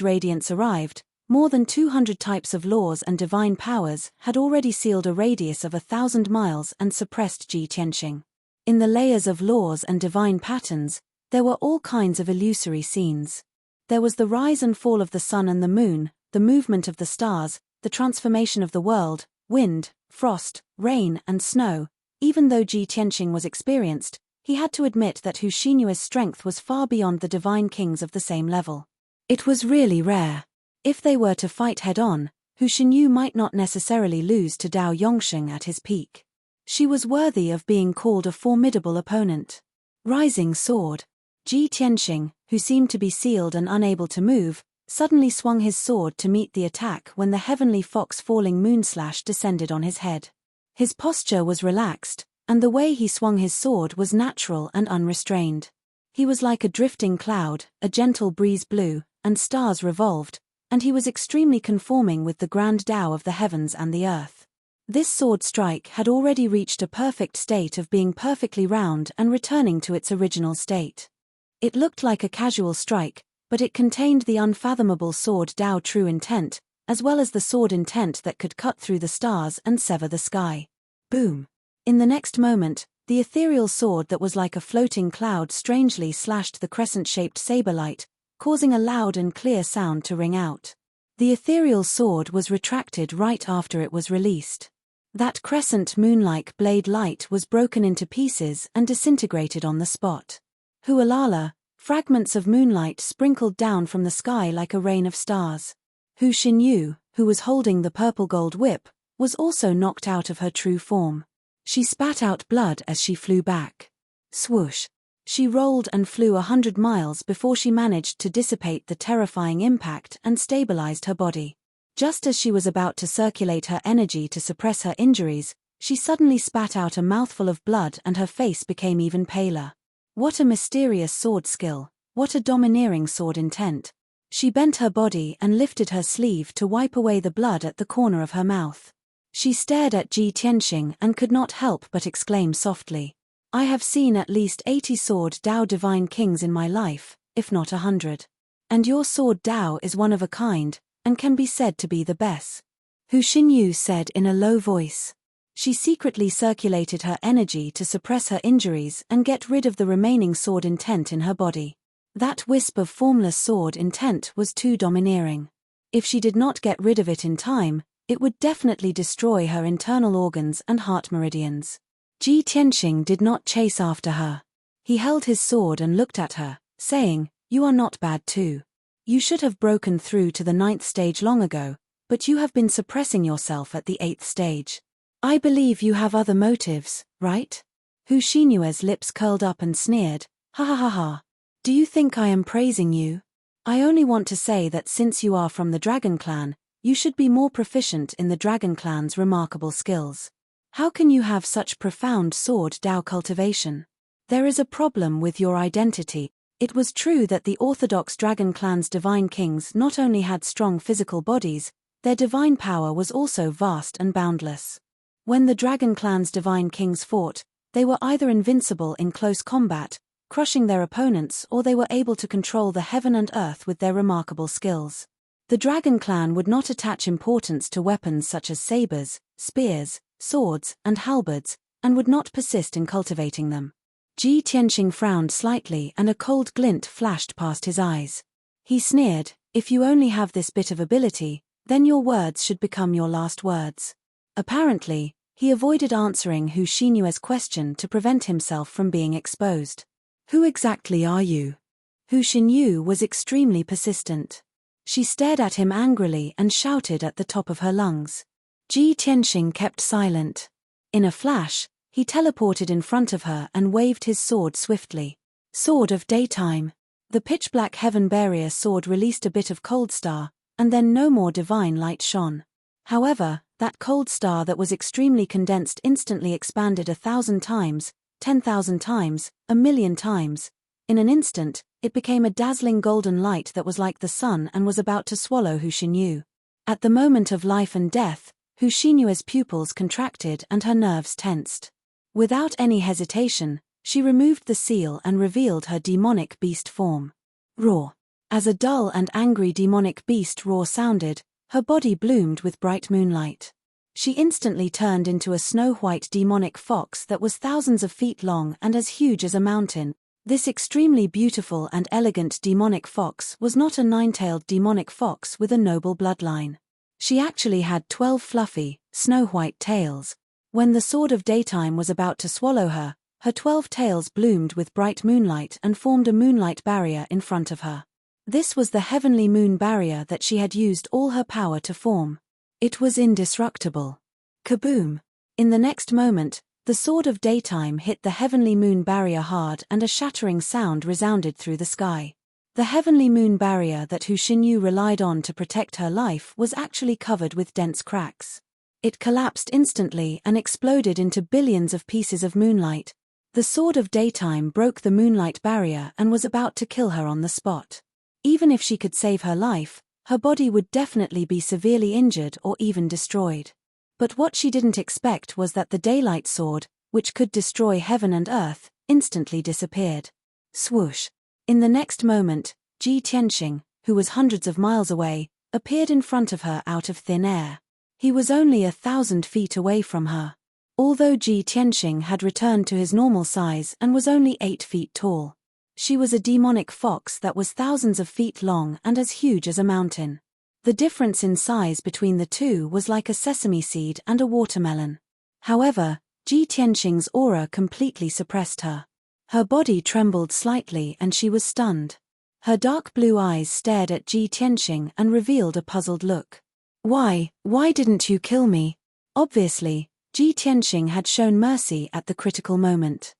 radiance arrived, more than 200 types of laws and divine powers had already sealed a radius of 1,000 miles and suppressed Ji Tianxing. In the layers of laws and divine patterns, there were all kinds of illusory scenes. There was the rise and fall of the sun and the moon, the movement of the stars, the transformation of the world, wind, frost, rain, and snow. Even though Ji Tianxing was experienced, he had to admit that Hu Xinyue's strength was far beyond the divine kings of the same level. It was really rare. If they were to fight head-on, Hu Xinyu might not necessarily lose to Dao Yongsheng at his peak. She was worthy of being called a formidable opponent. Rising sword. Ji Tianxing, who seemed to be sealed and unable to move, suddenly swung his sword to meet the attack when the heavenly fox falling moonslash descended on his head. His posture was relaxed, and the way he swung his sword was natural and unrestrained. He was like a drifting cloud, a gentle breeze blew, and stars revolved, and he was extremely conforming with the grand Tao of the heavens and the earth. This sword strike had already reached a perfect state of being perfectly round and returning to its original state. It looked like a casual strike, but it contained the unfathomable sword Tao true intent, as well as the sword intent that could cut through the stars and sever the sky. Boom! In the next moment, the ethereal sword that was like a floating cloud strangely slashed the crescent-shaped saber light, causing a loud and clear sound to ring out. The ethereal sword was retracted right after it was released. That crescent moon-like blade light was broken into pieces and disintegrated on the spot. Hualala, fragments of moonlight sprinkled down from the sky like a rain of stars. Hu Xinyu, who was holding the purple gold whip, was also knocked out of her true form. She spat out blood as she flew back. Swoosh! She rolled and flew 100 miles before she managed to dissipate the terrifying impact and stabilized her body. Just as she was about to circulate her energy to suppress her injuries, she suddenly spat out a mouthful of blood and her face became even paler. What a mysterious sword skill, what a domineering sword intent. She bent her body and lifted her sleeve to wipe away the blood at the corner of her mouth. She stared at Ji Tianxing and could not help but exclaim softly, "I have seen at least 80 sword Dao divine kings in my life, if not 100. And your sword Dao is one of a kind, and can be said to be the best," Hu Xinyu said in a low voice. She secretly circulated her energy to suppress her injuries and get rid of the remaining sword intent in her body. That wisp of formless sword intent was too domineering. If she did not get rid of it in time, it would definitely destroy her internal organs and heart meridians. Ji Tianxing did not chase after her. He held his sword and looked at her, saying, "You are not bad too. You should have broken through to the 9th stage long ago, but you have been suppressing yourself at the 8th stage. I believe you have other motives, right?" Hu Xinyue's lips curled up and sneered, "Ha ha ha ha. Do you think I am praising you? I only want to say that since you are from the Dragon Clan, you should be more proficient in the Dragon Clan's remarkable skills. How can you have such profound sword Dao cultivation? There is a problem with your identity." It was true that the orthodox Dragon Clan's divine kings not only had strong physical bodies, their divine power was also vast and boundless. When the Dragon Clan's divine kings fought, they were either invincible in close combat, crushing their opponents, or they were able to control the heaven and earth with their remarkable skills. The Dragon Clan would not attach importance to weapons such as sabers, spears, swords, and halberds, and would not persist in cultivating them. Ji Tianxing frowned slightly and a cold glint flashed past his eyes. He sneered, "If you only have this bit of ability, then your words should become your last words." Apparently, he avoided answering Hu Xinyue's question to prevent himself from being exposed. "Who exactly are you?" Hu Xinyu was extremely persistent. She stared at him angrily and shouted at the top of her lungs. Ji Tianxing kept silent. In a flash, he teleported in front of her and waved his sword swiftly. Sword of Daytime. The pitch-black Heavenpiercer sword released a bit of cold star, and then no more divine light shone. However, that cold star that was extremely condensed instantly expanded 1,000 times, 10,000 times, 1,000,000 times. In an instant, it became a dazzling golden light that was like the sun and was about to swallow Hu Xinyu. At the moment of life and death, Hu Xinyue's pupils contracted and her nerves tensed. Without any hesitation, she removed the seal and revealed her demonic beast form. Roar. As a dull and angry demonic beast roar sounded, her body bloomed with bright moonlight. She instantly turned into a snow-white demonic fox that was thousands of feet long and as huge as a mountain. This extremely beautiful and elegant demonic fox was not a nine-tailed demonic fox with a noble bloodline. She actually had 12 fluffy, snow-white tails. When the Sword of Daytime was about to swallow her, her 12 tails bloomed with bright moonlight and formed a moonlight barrier in front of her. This was the heavenly moon barrier that she had used all her power to form. It was indestructible. Kaboom! In the next moment, the Sword of Daytime hit the heavenly moon barrier hard and a shattering sound resounded through the sky. The heavenly moon barrier that Hu Xinyu relied on to protect her life was actually covered with dense cracks. It collapsed instantly and exploded into billions of pieces of moonlight. The Sword of Daytime broke the moonlight barrier and was about to kill her on the spot. Even if she could save her life, her body would definitely be severely injured or even destroyed. But what she didn't expect was that the Daylight Sword, which could destroy heaven and earth, instantly disappeared. Swoosh! In the next moment, Ji Tianxing, who was hundreds of miles away, appeared in front of her out of thin air. He was only 1,000 feet away from her. Although Ji Tianxing had returned to his normal size and was only 8 feet tall. She was a demonic fox that was thousands of feet long and as huge as a mountain. The difference in size between the two was like a sesame seed and a watermelon. However, Ji Tianxing's aura completely suppressed her. Her body trembled slightly and she was stunned. Her dark blue eyes stared at Ji Tianxing and revealed a puzzled look. Why didn't you kill me?" Obviously, Ji Tianxing had shown mercy at the critical moment.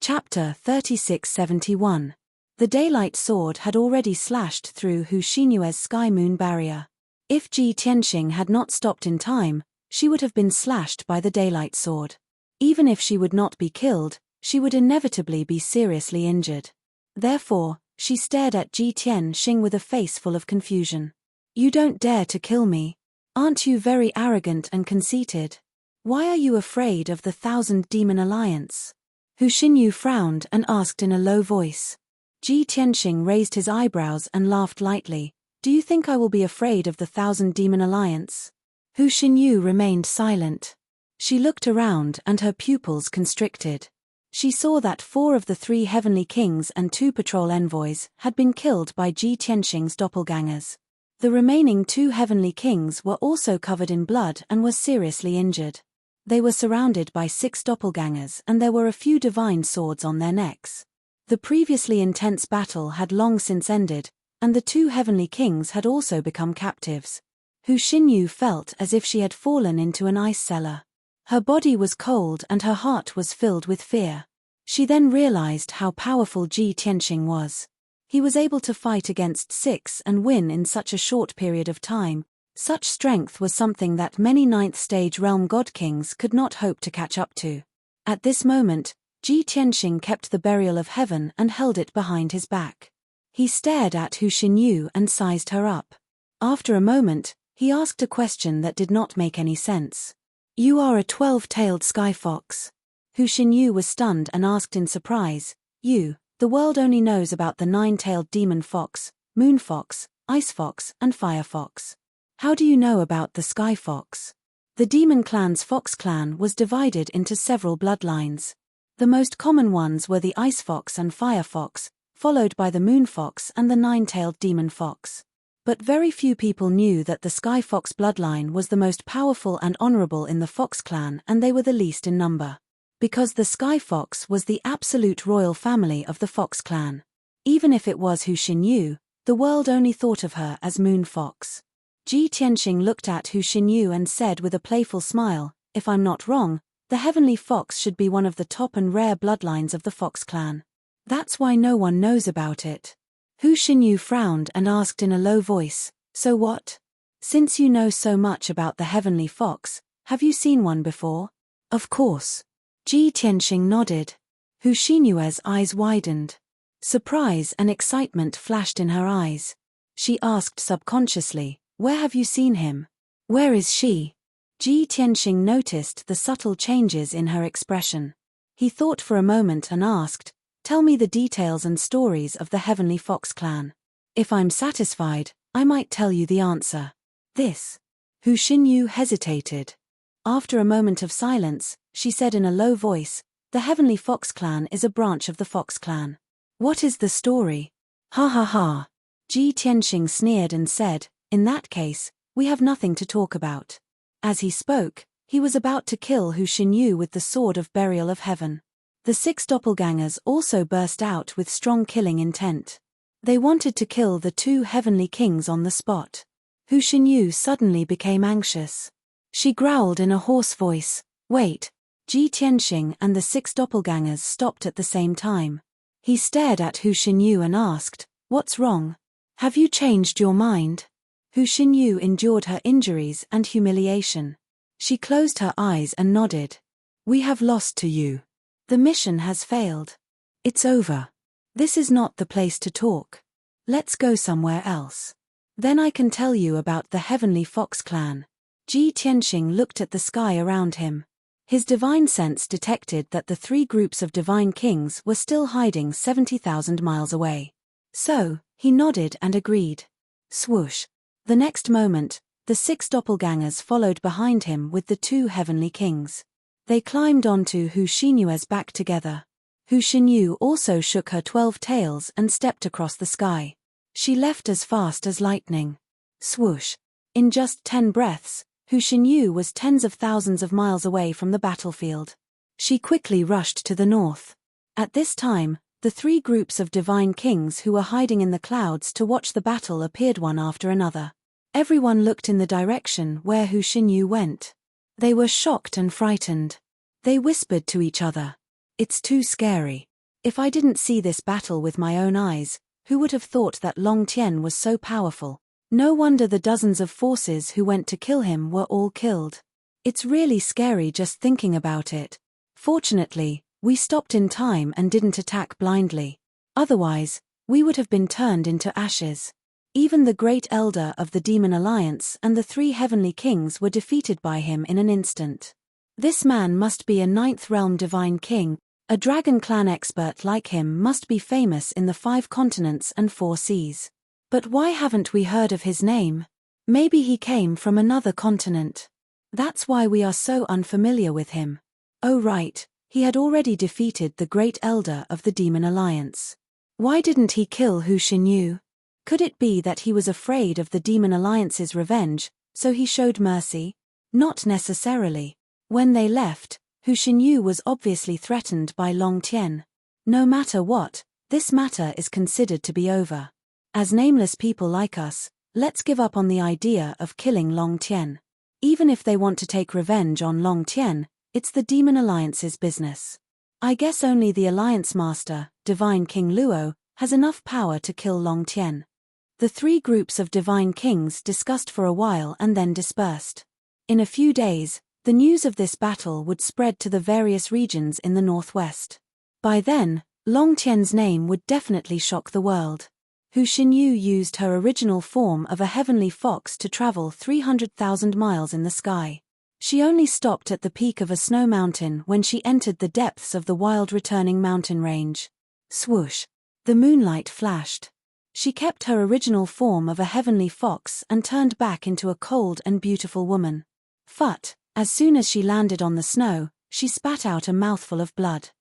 Chapter 3671. The Daylight Sword had already slashed through Hu Xinyue's sky-moon barrier. If Ji Tianxing had not stopped in time, she would have been slashed by the Daylight Sword. Even if she would not be killed, she would inevitably be seriously injured. Therefore, she stared at Ji Tianxing with a face full of confusion. "You don't dare to kill me. Aren't you very arrogant and conceited? Why are you afraid of the 1,000 Demon Alliance?" Hu Xinyu frowned and asked in a low voice. Ji Tianxing raised his eyebrows and laughed lightly. "Do you think I will be afraid of the 1,000 Demon Alliance?" Hu Xinyu remained silent. She looked around and her pupils constricted. She saw that 4 of the 3 heavenly kings and 2 patrol envoys had been killed by Ji Tianxing's doppelgangers. The remaining 2 heavenly kings were also covered in blood and were seriously injured. They were surrounded by 6 doppelgangers and there were a few divine swords on their necks. The previously intense battle had long since ended, and the 2 heavenly kings had also become captives. Hu Xinyu felt as if she had fallen into an ice cellar. Her body was cold and her heart was filled with fear. She then realized how powerful Ji Tianxing was. He was able to fight against 6 and win in such a short period of time. Such strength was something that many 9th stage realm god kings could not hope to catch up to. At this moment, Ji Tianxing kept the burial of heaven and held it behind his back. He stared at Hu Xinyu and sized her up. After a moment, he asked a question that did not make any sense. "You are a 12-tailed sky fox." Hu Xinyu was stunned and asked in surprise, The world only knows about the 9-tailed demon fox, moon fox, ice fox, and fire fox. How do you know about the sky fox?" The demon clan's fox clan was divided into several bloodlines. The most common ones were the ice fox and fire fox, followed by the moon fox and the nine-tailed demon fox. But very few people knew that the sky fox bloodline was the most powerful and honorable in the fox clan, and they were the least in number. Because the sky fox was the absolute royal family of the fox clan. Even if it was Hu Xinyu, the world only thought of her as Moon Fox. Ji Tianxing looked at Hu Xinyu and said with a playful smile, "If I'm not wrong, the heavenly fox should be one of the top and rare bloodlines of the fox clan. That's why no one knows about it." Hu Xinyu frowned and asked in a low voice, "So what? Since you know so much about the heavenly fox, have you seen one before?" "Of course." Ji Tianxing nodded. Hu Xinyue's eyes widened. Surprise and excitement flashed in her eyes. She asked subconsciously, "Where have you seen him? Where is she?" Ji Tianxing noticed the subtle changes in her expression. He thought for a moment and asked, "Tell me the details and stories of the Heavenly Fox clan. If I'm satisfied, I might tell you the answer." "This." Hu Xinyu hesitated. After a moment of silence, she said in a low voice, "The Heavenly Fox clan is a branch of the Fox clan." "What is the story?" "Ha ha ha." Ji Tianxing sneered and said, "In that case, we have nothing to talk about." As he spoke, he was about to kill Hu Xinyu with the sword of burial of heaven. The 6 doppelgangers also burst out with strong killing intent. They wanted to kill the 2 heavenly kings on the spot. Hu Xinyu suddenly became anxious. She growled in a hoarse voice, "Wait." Ji Tianxing and the 6 doppelgangers stopped at the same time. He stared at Hu Xinyu and asked, "What's wrong? Have you changed your mind?" Hu Xinyu endured her injuries and humiliation. She closed her eyes and nodded. "We have lost to you. The mission has failed. It's over. This is not the place to talk. Let's go somewhere else. Then I can tell you about the Heavenly Fox clan." Ji Tianxing looked at the sky around him. His divine sense detected that the 3 groups of divine kings were still hiding 70,000 miles away. So, he nodded and agreed. Swoosh. The next moment, the 6 doppelgangers followed behind him with the 2 heavenly kings. They climbed onto Hu Xinyue's back together. Hu Xinyu also shook her 12 tails and stepped across the sky. She left as fast as lightning. Swoosh. In just 10 breaths, Hu Xinyu was tens of thousands of miles away from the battlefield. She quickly rushed to the north. At this time, the 3 groups of divine kings who were hiding in the clouds to watch the battle appeared one after another. Everyone looked in the direction where Hu Xinyu went. They were shocked and frightened. They whispered to each other, "It's too scary. If I didn't see this battle with my own eyes, who would have thought that Long Tien was so powerful? No wonder the dozens of forces who went to kill him were all killed. It's really scary just thinking about it. Fortunately, we stopped in time and didn't attack blindly. Otherwise, we would have been turned into ashes." Even the great elder of the Demon Alliance and the 3 heavenly kings were defeated by him in an instant. This man must be a 9th realm divine king. A dragon clan expert like him must be famous in the 5 continents and 4 seas. But why haven't we heard of his name? Maybe he came from another continent. That's why we are so unfamiliar with him. Oh right, he had already defeated the great elder of the Demon Alliance. Why didn't he kill Hu Xinyu? Could it be that he was afraid of the Demon Alliance's revenge, so he showed mercy? Not necessarily. When they left, Hu Xinyu was obviously threatened by Long Tien. No matter what, this matter is considered to be over. As nameless people like us, let's give up on the idea of killing Long Tien. Even if they want to take revenge on Long Tien, it's the Demon Alliance's business. I guess only the Alliance Master, Divine King Luo, has enough power to kill Long Tien. The 3 groups of divine kings discussed for a while and then dispersed. In a few days, the news of this battle would spread to the various regions in the northwest. By then, Long Tien's name would definitely shock the world. Hu Xinyu used her original form of a heavenly fox to travel 300,000 miles in the sky. She only stopped at the peak of a snow mountain when she entered the depths of the wild returning mountain range. Swoosh. The moonlight flashed. She kept her original form of a heavenly fox and turned back into a cold and beautiful woman. Phut, as soon as she landed on the snow, she spat out a mouthful of blood.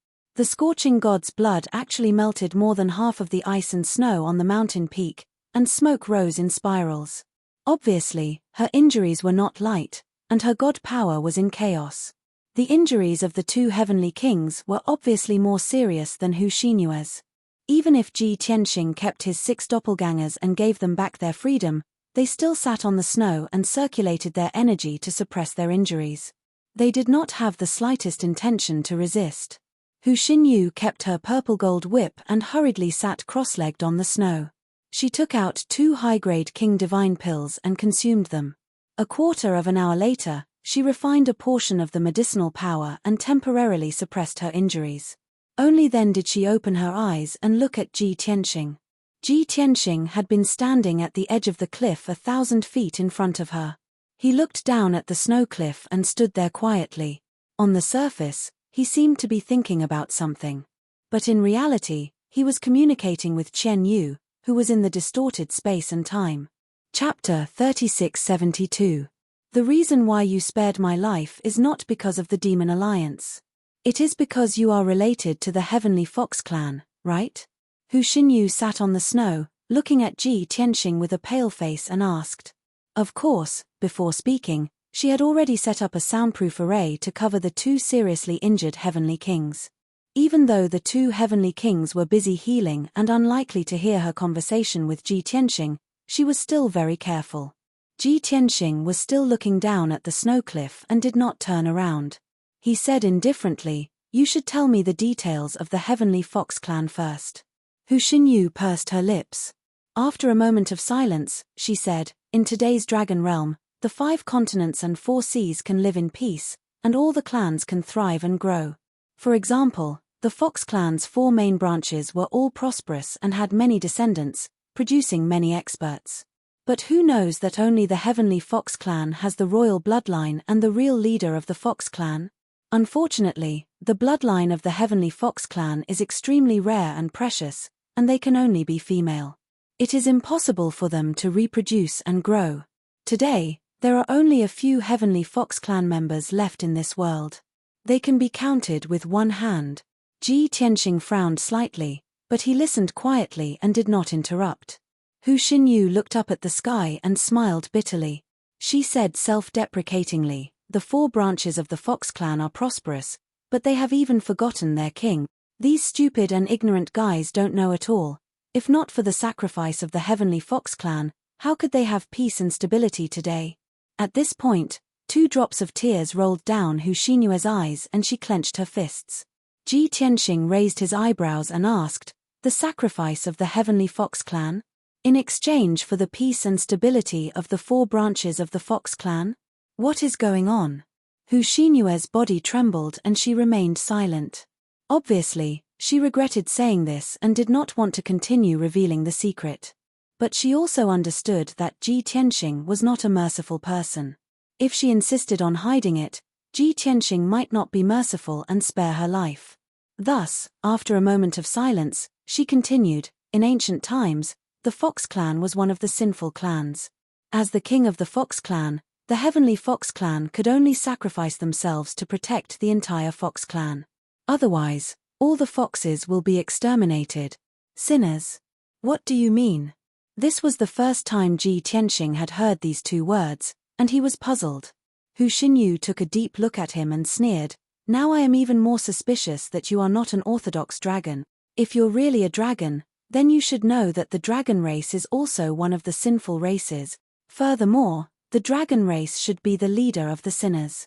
The scorching god's blood actually melted more than half of the ice and snow on the mountain peak, and smoke rose in spirals. Obviously, her injuries were not light, and her god power was in chaos. The injuries of the two heavenly kings were obviously more serious than Hu Xinyue's. Even if Ji Tianxing kept his 6 doppelgangers and gave them back their freedom, they still sat on the snow and circulated their energy to suppress their injuries. They did not have the slightest intention to resist. Hu Xinyu kept her purple-gold whip and hurriedly sat cross-legged on the snow. She took out 2 high-grade King Divine pills and consumed them. A quarter of an hour later, she refined a portion of the medicinal power and temporarily suppressed her injuries. Only then did she open her eyes and look at Ji Tianxing. Ji Tianxing had been standing at the edge of the cliff 1,000 feet in front of her. He looked down at the snow cliff and stood there quietly. On the surface, he seemed to be thinking about something. But in reality, he was communicating with Chen Yu, who was in the distorted space and time. Chapter 3672. The reason why you spared my life is not because of the Demon Alliance. It is because you are related to the Heavenly Fox clan, right? Hu Xinyu sat on the snow, looking at Ji Tianxing with a pale face and asked. Of course, before speaking, she had already set up a soundproof array to cover the 2 seriously injured Heavenly Kings. Even though the 2 Heavenly Kings were busy healing and unlikely to hear her conversation with Ji Tianxing, she was still very careful. Ji Tianxing was still looking down at the snow cliff and did not turn around. He said indifferently, "You should tell me the details of the Heavenly Fox clan first." Hu Xinyu pursed her lips. After a moment of silence, she said, "In today's dragon realm, the 5 continents and 4 seas can live in peace, and all the clans can thrive and grow. For example, the Fox clan's 4 main branches were all prosperous and had many descendants, producing many experts. But who knows that only the Heavenly Fox clan has the royal bloodline and the real leader of the Fox clan? Unfortunately, the bloodline of the Heavenly Fox clan is extremely rare and precious, and they can only be female. It is impossible for them to reproduce and grow. Today, there are only a few Heavenly Fox clan members left in this world. They can be counted with one hand." Ji Tianxing frowned slightly, but he listened quietly and did not interrupt. Hu Xinyu looked up at the sky and smiled bitterly. She said self-deprecatingly, "The 4 branches of the Fox clan are prosperous, but they have even forgotten their king. These stupid and ignorant guys don't know at all. If not for the sacrifice of the Heavenly Fox clan, how could they have peace and stability today?" At this point, 2 drops of tears rolled down Hu Xinyue's eyes and she clenched her fists. Ji Tianxing raised his eyebrows and asked, "The sacrifice of the Heavenly Fox clan? In exchange for the peace and stability of the 4 branches of the Fox clan? What is going on?" Hu Xinyue's body trembled and she remained silent. Obviously, she regretted saying this and did not want to continue revealing the secret. But she also understood that Ji Tianxing was not a merciful person. If she insisted on hiding it, Ji Tianxing might not be merciful and spare her life. Thus, after a moment of silence, she continued, "In ancient times, the Fox clan was one of the sinful clans. As the king of the Fox clan, the Heavenly Fox clan could only sacrifice themselves to protect the entire Fox clan. Otherwise, all the foxes will be exterminated." "Sinners? What do you mean?" This was the first time Ji Tianxing had heard these 2 words, and he was puzzled. Hu Xinyu took a deep look at him and sneered, "Now I am even more suspicious that you are not an orthodox dragon. If you're really a dragon, then you should know that the dragon race is also one of the sinful races. Furthermore, the dragon race should be the leader of the sinners.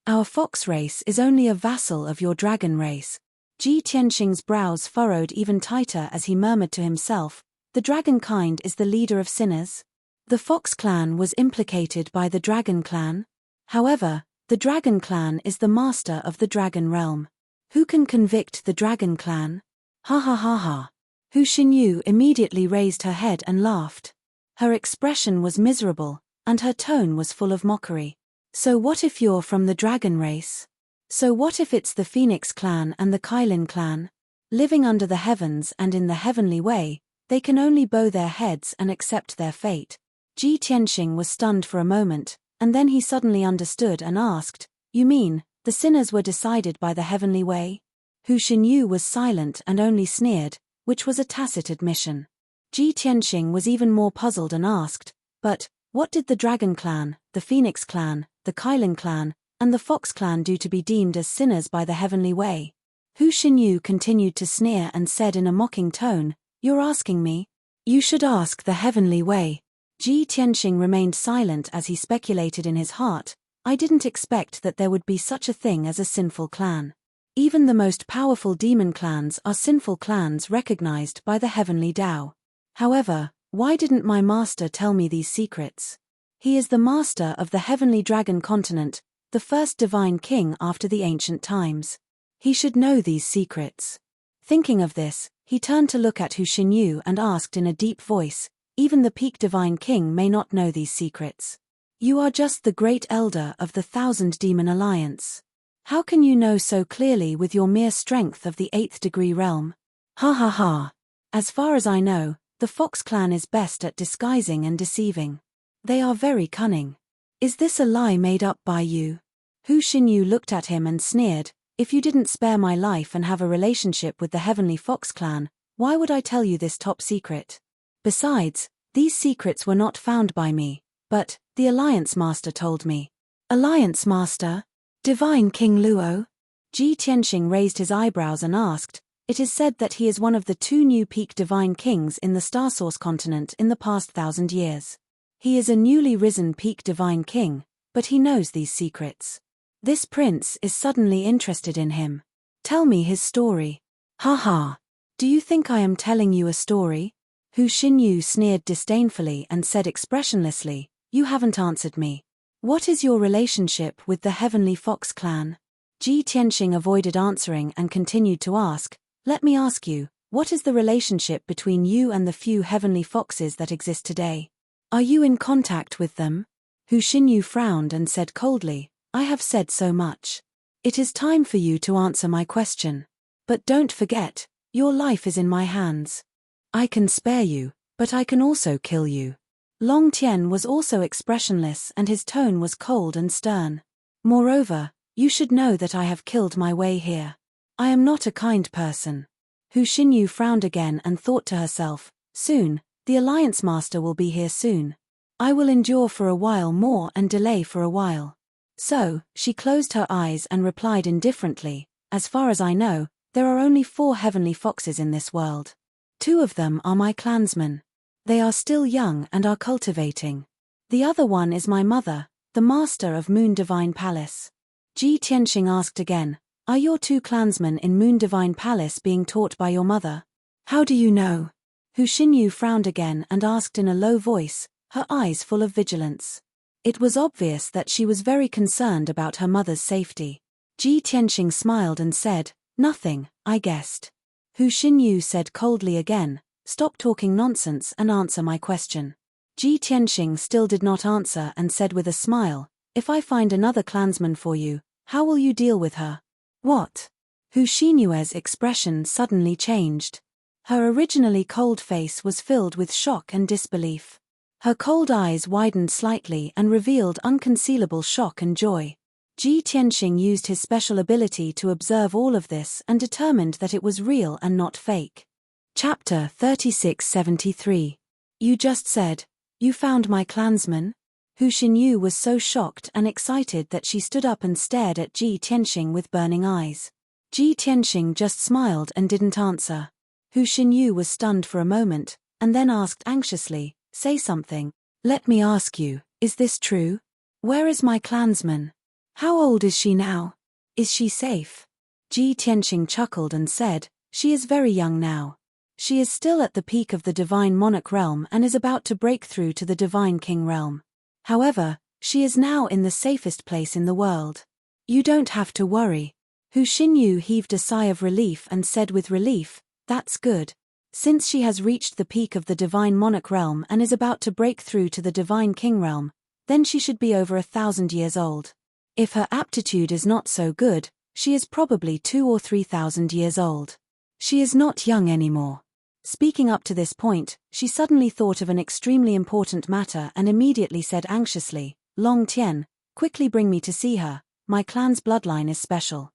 Our fox race is only a vassal of your dragon race." Ji Tianxing's brows furrowed even tighter as he murmured to himself, "The dragon kind is the leader of sinners? The Fox clan was implicated by the dragon clan? However, the dragon clan is the master of the dragon realm. Who can convict the dragon clan? Ha ha ha ha." Hu Xinyu immediately raised her head and laughed. Her expression was miserable, and her tone was full of mockery. "So what if you're from the dragon race? So what if it's the Phoenix clan and the Kylin clan? Living under the heavens and in the heavenly way, they can only bow their heads and accept their fate." Ji Tianxing was stunned for a moment, and then he suddenly understood and asked, "You mean, the sinners were decided by the heavenly way?" Hu Xinyu was silent and only sneered, which was a tacit admission. Ji Tianxing was even more puzzled and asked, but, what did the Dragon Clan, the Phoenix Clan, the Kylin Clan, and the Fox Clan do to be deemed as sinners by the heavenly way? Hu Xinyu continued to sneer and said in a mocking tone, "You're asking me? You should ask the heavenly way." Ji Tianxing remained silent as he speculated in his heart, "I didn't expect that there would be such a thing as a sinful clan. Even the most powerful demon clans are sinful clans recognized by the heavenly Tao. However, why didn't my master tell me these secrets? He is the master of the heavenly dragon continent, the first divine king after the ancient times. He should know these secrets." Thinking of this, he turned to look at Hu Xinyu and asked in a deep voice, "Even the peak divine king may not know these secrets. You are just the great elder of the Thousand Demon Alliance. How can you know so clearly with your mere strength of the 8th degree realm? Ha ha ha. As far as I know, the Fox clan is best at disguising and deceiving. They are very cunning. Is this a lie made up by you?" Hu Xinyu looked at him and sneered, "If you didn't spare my life and have a relationship with the heavenly Fox clan, why would I tell you this top secret? Besides, these secrets were not found by me, but the Alliance Master told me." "Alliance Master? Divine King Luo?" Ji Tianxing raised his eyebrows and asked, "It is said that he is one of the 2 new peak divine kings in the Starsource continent in the past 1,000 years. He is a newly risen peak divine king, but he knows these secrets. This prince is suddenly interested in him. Tell me his story." "Ha ha. Do you think I am telling you a story?" Hu Xinyu sneered disdainfully and said expressionlessly, "You haven't answered me. What is your relationship with the Heavenly Fox clan?" Ji Tianxing avoided answering and continued to ask, "Let me ask you, what is the relationship between you and the few Heavenly Foxes that exist today? Are you in contact with them?" Hu Xinyu frowned and said coldly, "I have said so much. It is time for you to answer my question. But don't forget, your life is in my hands. I can spare you, but I can also kill you." Long Tian was also expressionless and his tone was cold and stern. "Moreover, you should know that I have killed my way here. I am not a kind person." Hu Xinyu frowned again and thought to herself, "Soon, the Alliance Master will be here soon. I will endure for a while more and delay for a while." So, she closed her eyes and replied indifferently, "As far as I know, there are only 4 heavenly foxes in this world. 2 of them are my clansmen. They are still young and are cultivating. The other one is my mother, the master of Moon Divine Palace." Ji Tianxing asked again, "Are your 2 clansmen in Moon Divine Palace being taught by your mother?" "How do you know?" Hu Xinyu frowned again and asked in a low voice, her eyes full of vigilance. It was obvious that she was very concerned about her mother's safety. Ji Tianxing smiled and said, "Nothing, I guessed." Hu Xinyu said coldly again, "Stop talking nonsense and answer my question." Ji Tianxing still did not answer and said with a smile, "If I find another clansman for you, how will you deal with her?" "What?" Hu Xinyue's expression suddenly changed. Her originally cold face was filled with shock and disbelief. Her cold eyes widened slightly and revealed unconcealable shock and joy. Ji Tianxing used his special ability to observe all of this and determined that it was real and not fake. Chapter 3673. "You just said, you found my clansman?" Hu Xinyu was so shocked and excited that she stood up and stared at Ji Tianxing with burning eyes. Ji Tianxing just smiled and didn't answer. Hu Xinyu was stunned for a moment, and then asked anxiously, "Say something. Let me ask you, is this true? Where is my clansman? How old is she now? Is she safe?" Ji Tianxing chuckled and said, "She is very young now. She is still at the peak of the Divine Monarch realm and is about to break through to the Divine King realm. However, she is now in the safest place in the world. You don't have to worry." Hu Xinyu heaved a sigh of relief and said with relief, "That's good. Since she has reached the peak of the Divine Monarch realm and is about to break through to the Divine King realm, then she should be over 1,000 years old. If her aptitude is not so good, she is probably 2 or 3,000 years old. She is not young anymore." Speaking up to this point, she suddenly thought of an extremely important matter and immediately said anxiously, "Long Tian, quickly bring me to see her, my clan's bloodline is special."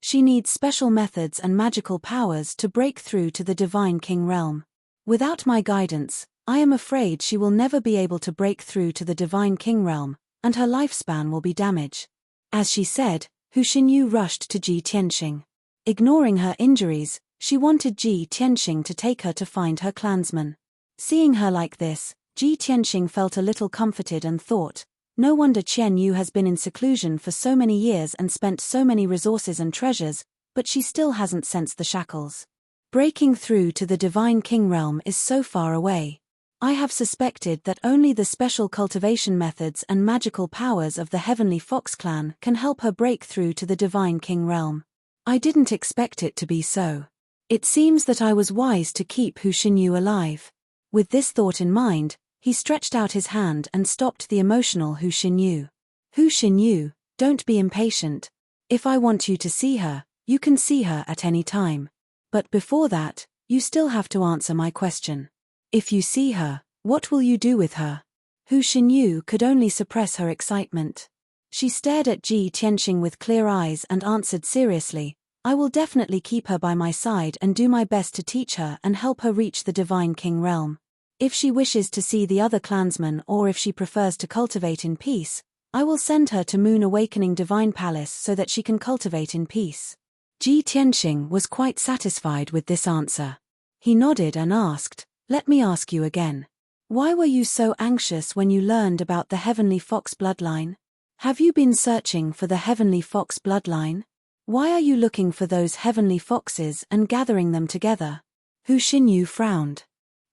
She needs special methods and magical powers to break through to the Divine King realm. Without my guidance, I am afraid she will never be able to break through to the Divine King realm, and her lifespan will be damaged." As she said, Hu Xinyu rushed to Ji Tianxing. Ignoring her injuries, she wanted Ji Tianxing to take her to find her clansmen. Seeing her like this, Ji Tianxing felt a little comforted and thought, no wonder Qian Yu has been in seclusion for so many years and spent so many resources and treasures, but she still hasn't sensed the shackles. Breaking through to the Divine King realm is so far away. I have suspected that only the special cultivation methods and magical powers of the Heavenly Fox clan can help her break through to the Divine King realm. I didn't expect it to be so. It seems that I was wise to keep Hu Xinyu alive. With this thought in mind, he stretched out his hand and stopped the emotional Hu Xinyu. Hu Xinyu, don't be impatient. If I want you to see her, you can see her at any time. But before that, you still have to answer my question. If you see her, what will you do with her? Hu Xinyu could only suppress her excitement. She stared at Ji Tianxing with clear eyes and answered seriously, I will definitely keep her by my side and do my best to teach her and help her reach the Divine King realm. If she wishes to see the other clansmen or if she prefers to cultivate in peace, I will send her to Moon Awakening Divine Palace so that she can cultivate in peace. Ji Tianxing was quite satisfied with this answer. He nodded and asked, let me ask you again. Why were you so anxious when you learned about the Heavenly Fox bloodline? Have you been searching for the Heavenly Fox bloodline? Why are you looking for those heavenly foxes and gathering them together? Hu Xinyu frowned.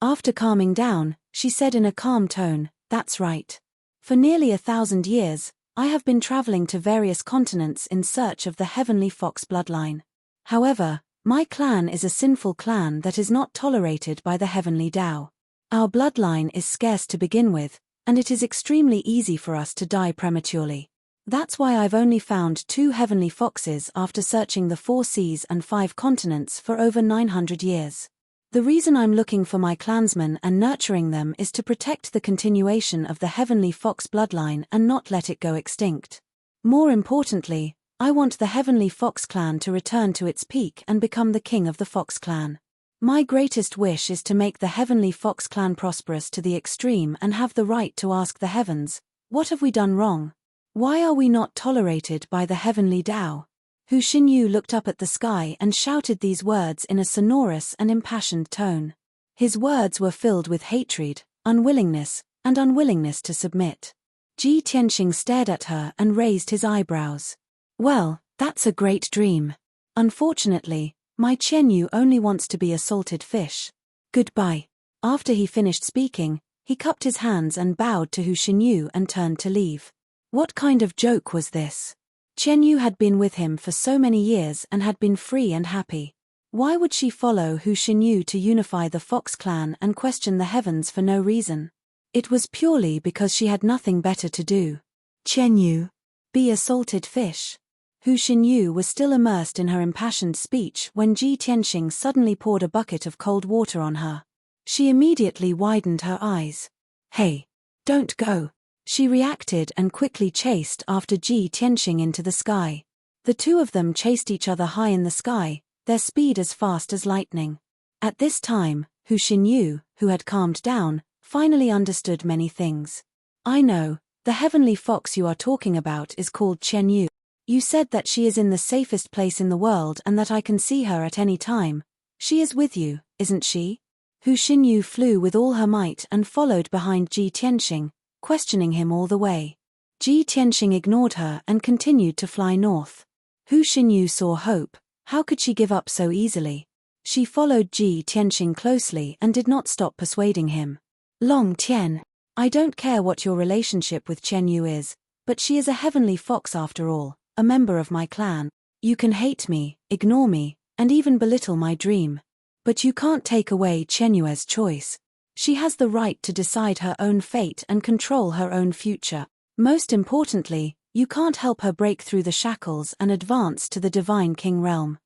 After calming down, she said in a calm tone, that's right. For nearly 1,000 years, I have been traveling to various continents in search of the Heavenly Fox bloodline. However, my clan is a sinful clan that is not tolerated by the Heavenly Tao. Our bloodline is scarce to begin with, and it is extremely easy for us to die prematurely. That's why I've only found 2 heavenly foxes after searching the 4 seas and 5 continents for over 900 years. The reason I'm looking for my clansmen and nurturing them is to protect the continuation of the Heavenly Fox bloodline and not let it go extinct. More importantly, I want the Heavenly Fox clan to return to its peak and become the king of the Fox clan. My greatest wish is to make the Heavenly Fox clan prosperous to the extreme and have the right to ask the heavens, what have we done wrong? Why are we not tolerated by the Heavenly Tao? Hu Xinyu looked up at the sky and shouted these words in a sonorous and impassioned tone. His words were filled with hatred, unwillingness to submit. Ji Tianxing stared at her and raised his eyebrows. Well, that's a great dream. Unfortunately, my Qianyu only wants to be a salted fish. Goodbye. After he finished speaking, he cupped his hands and bowed to Hu Xinyu and turned to leave. What kind of joke was this? Qianyu had been with him for so many years and had been free and happy. Why would she follow Hu Xinyu to unify the Fox clan and question the heavens for no reason? It was purely because she had nothing better to do. Qianyu, be a salted fish. Hu Xinyu was still immersed in her impassioned speech when Ji Tianxing suddenly poured a bucket of cold water on her. She immediately widened her eyes. Hey, don't go. She reacted and quickly chased after Ji Tianxing into the sky. The two of them chased each other high in the sky, their speed as fast as lightning. At this time, Hu Xinyu, who had calmed down, finally understood many things. I know, the heavenly fox you are talking about is called Qianyu. You said that she is in the safest place in the world and that I can see her at any time. She is with you, isn't she? Hu Xinyu flew with all her might and followed behind Ji Tianxing, questioning him all the way. Ji Tianxing ignored her and continued to fly north. Hu Xinyu saw hope. How could she give up so easily? She followed Ji Tianxing closely and did not stop persuading him. Long Tian, I don't care what your relationship with Qianyu is, but she is a heavenly fox after all, a member of my clan. You can hate me, ignore me, and even belittle my dream. But you can't take away Qianyu's choice. She has the right to decide her own fate and control her own future. Most importantly, you can't help her break through the shackles and advance to the Divine King realm.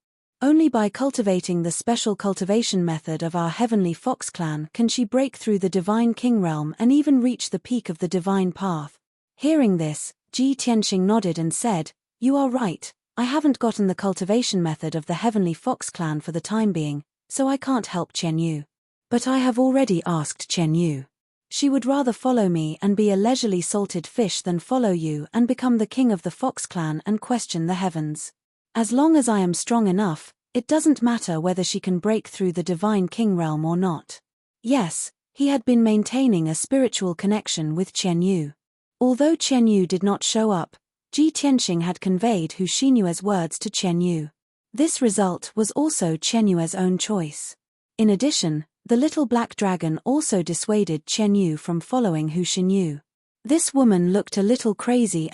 Only by cultivating the special cultivation method of our Heavenly Fox clan can she break through the Divine King realm and even reach the peak of the Divine Path. Hearing this, Ji Tianxing nodded and said, You are right, I haven't gotten the cultivation method of the Heavenly Fox clan for the time being, so I can't help Chen Yu. But I have already asked Chen Yu. She would rather follow me and be a leisurely salted fish than follow you and become the king of the Fox clan and question the heavens. As long as I am strong enough, it doesn't matter whether she can break through the divine king realm or not. Yes, he had been maintaining a spiritual connection with Chen Yu. Although Chen Yu did not show up, Ji Tianxing had conveyed Hu Xinyue's words to Chen Yu. This result was also Chen Yue's own choice. In addition, the little black dragon also dissuaded Chen Yu from following Hu Xinyu. This woman looked a little crazy,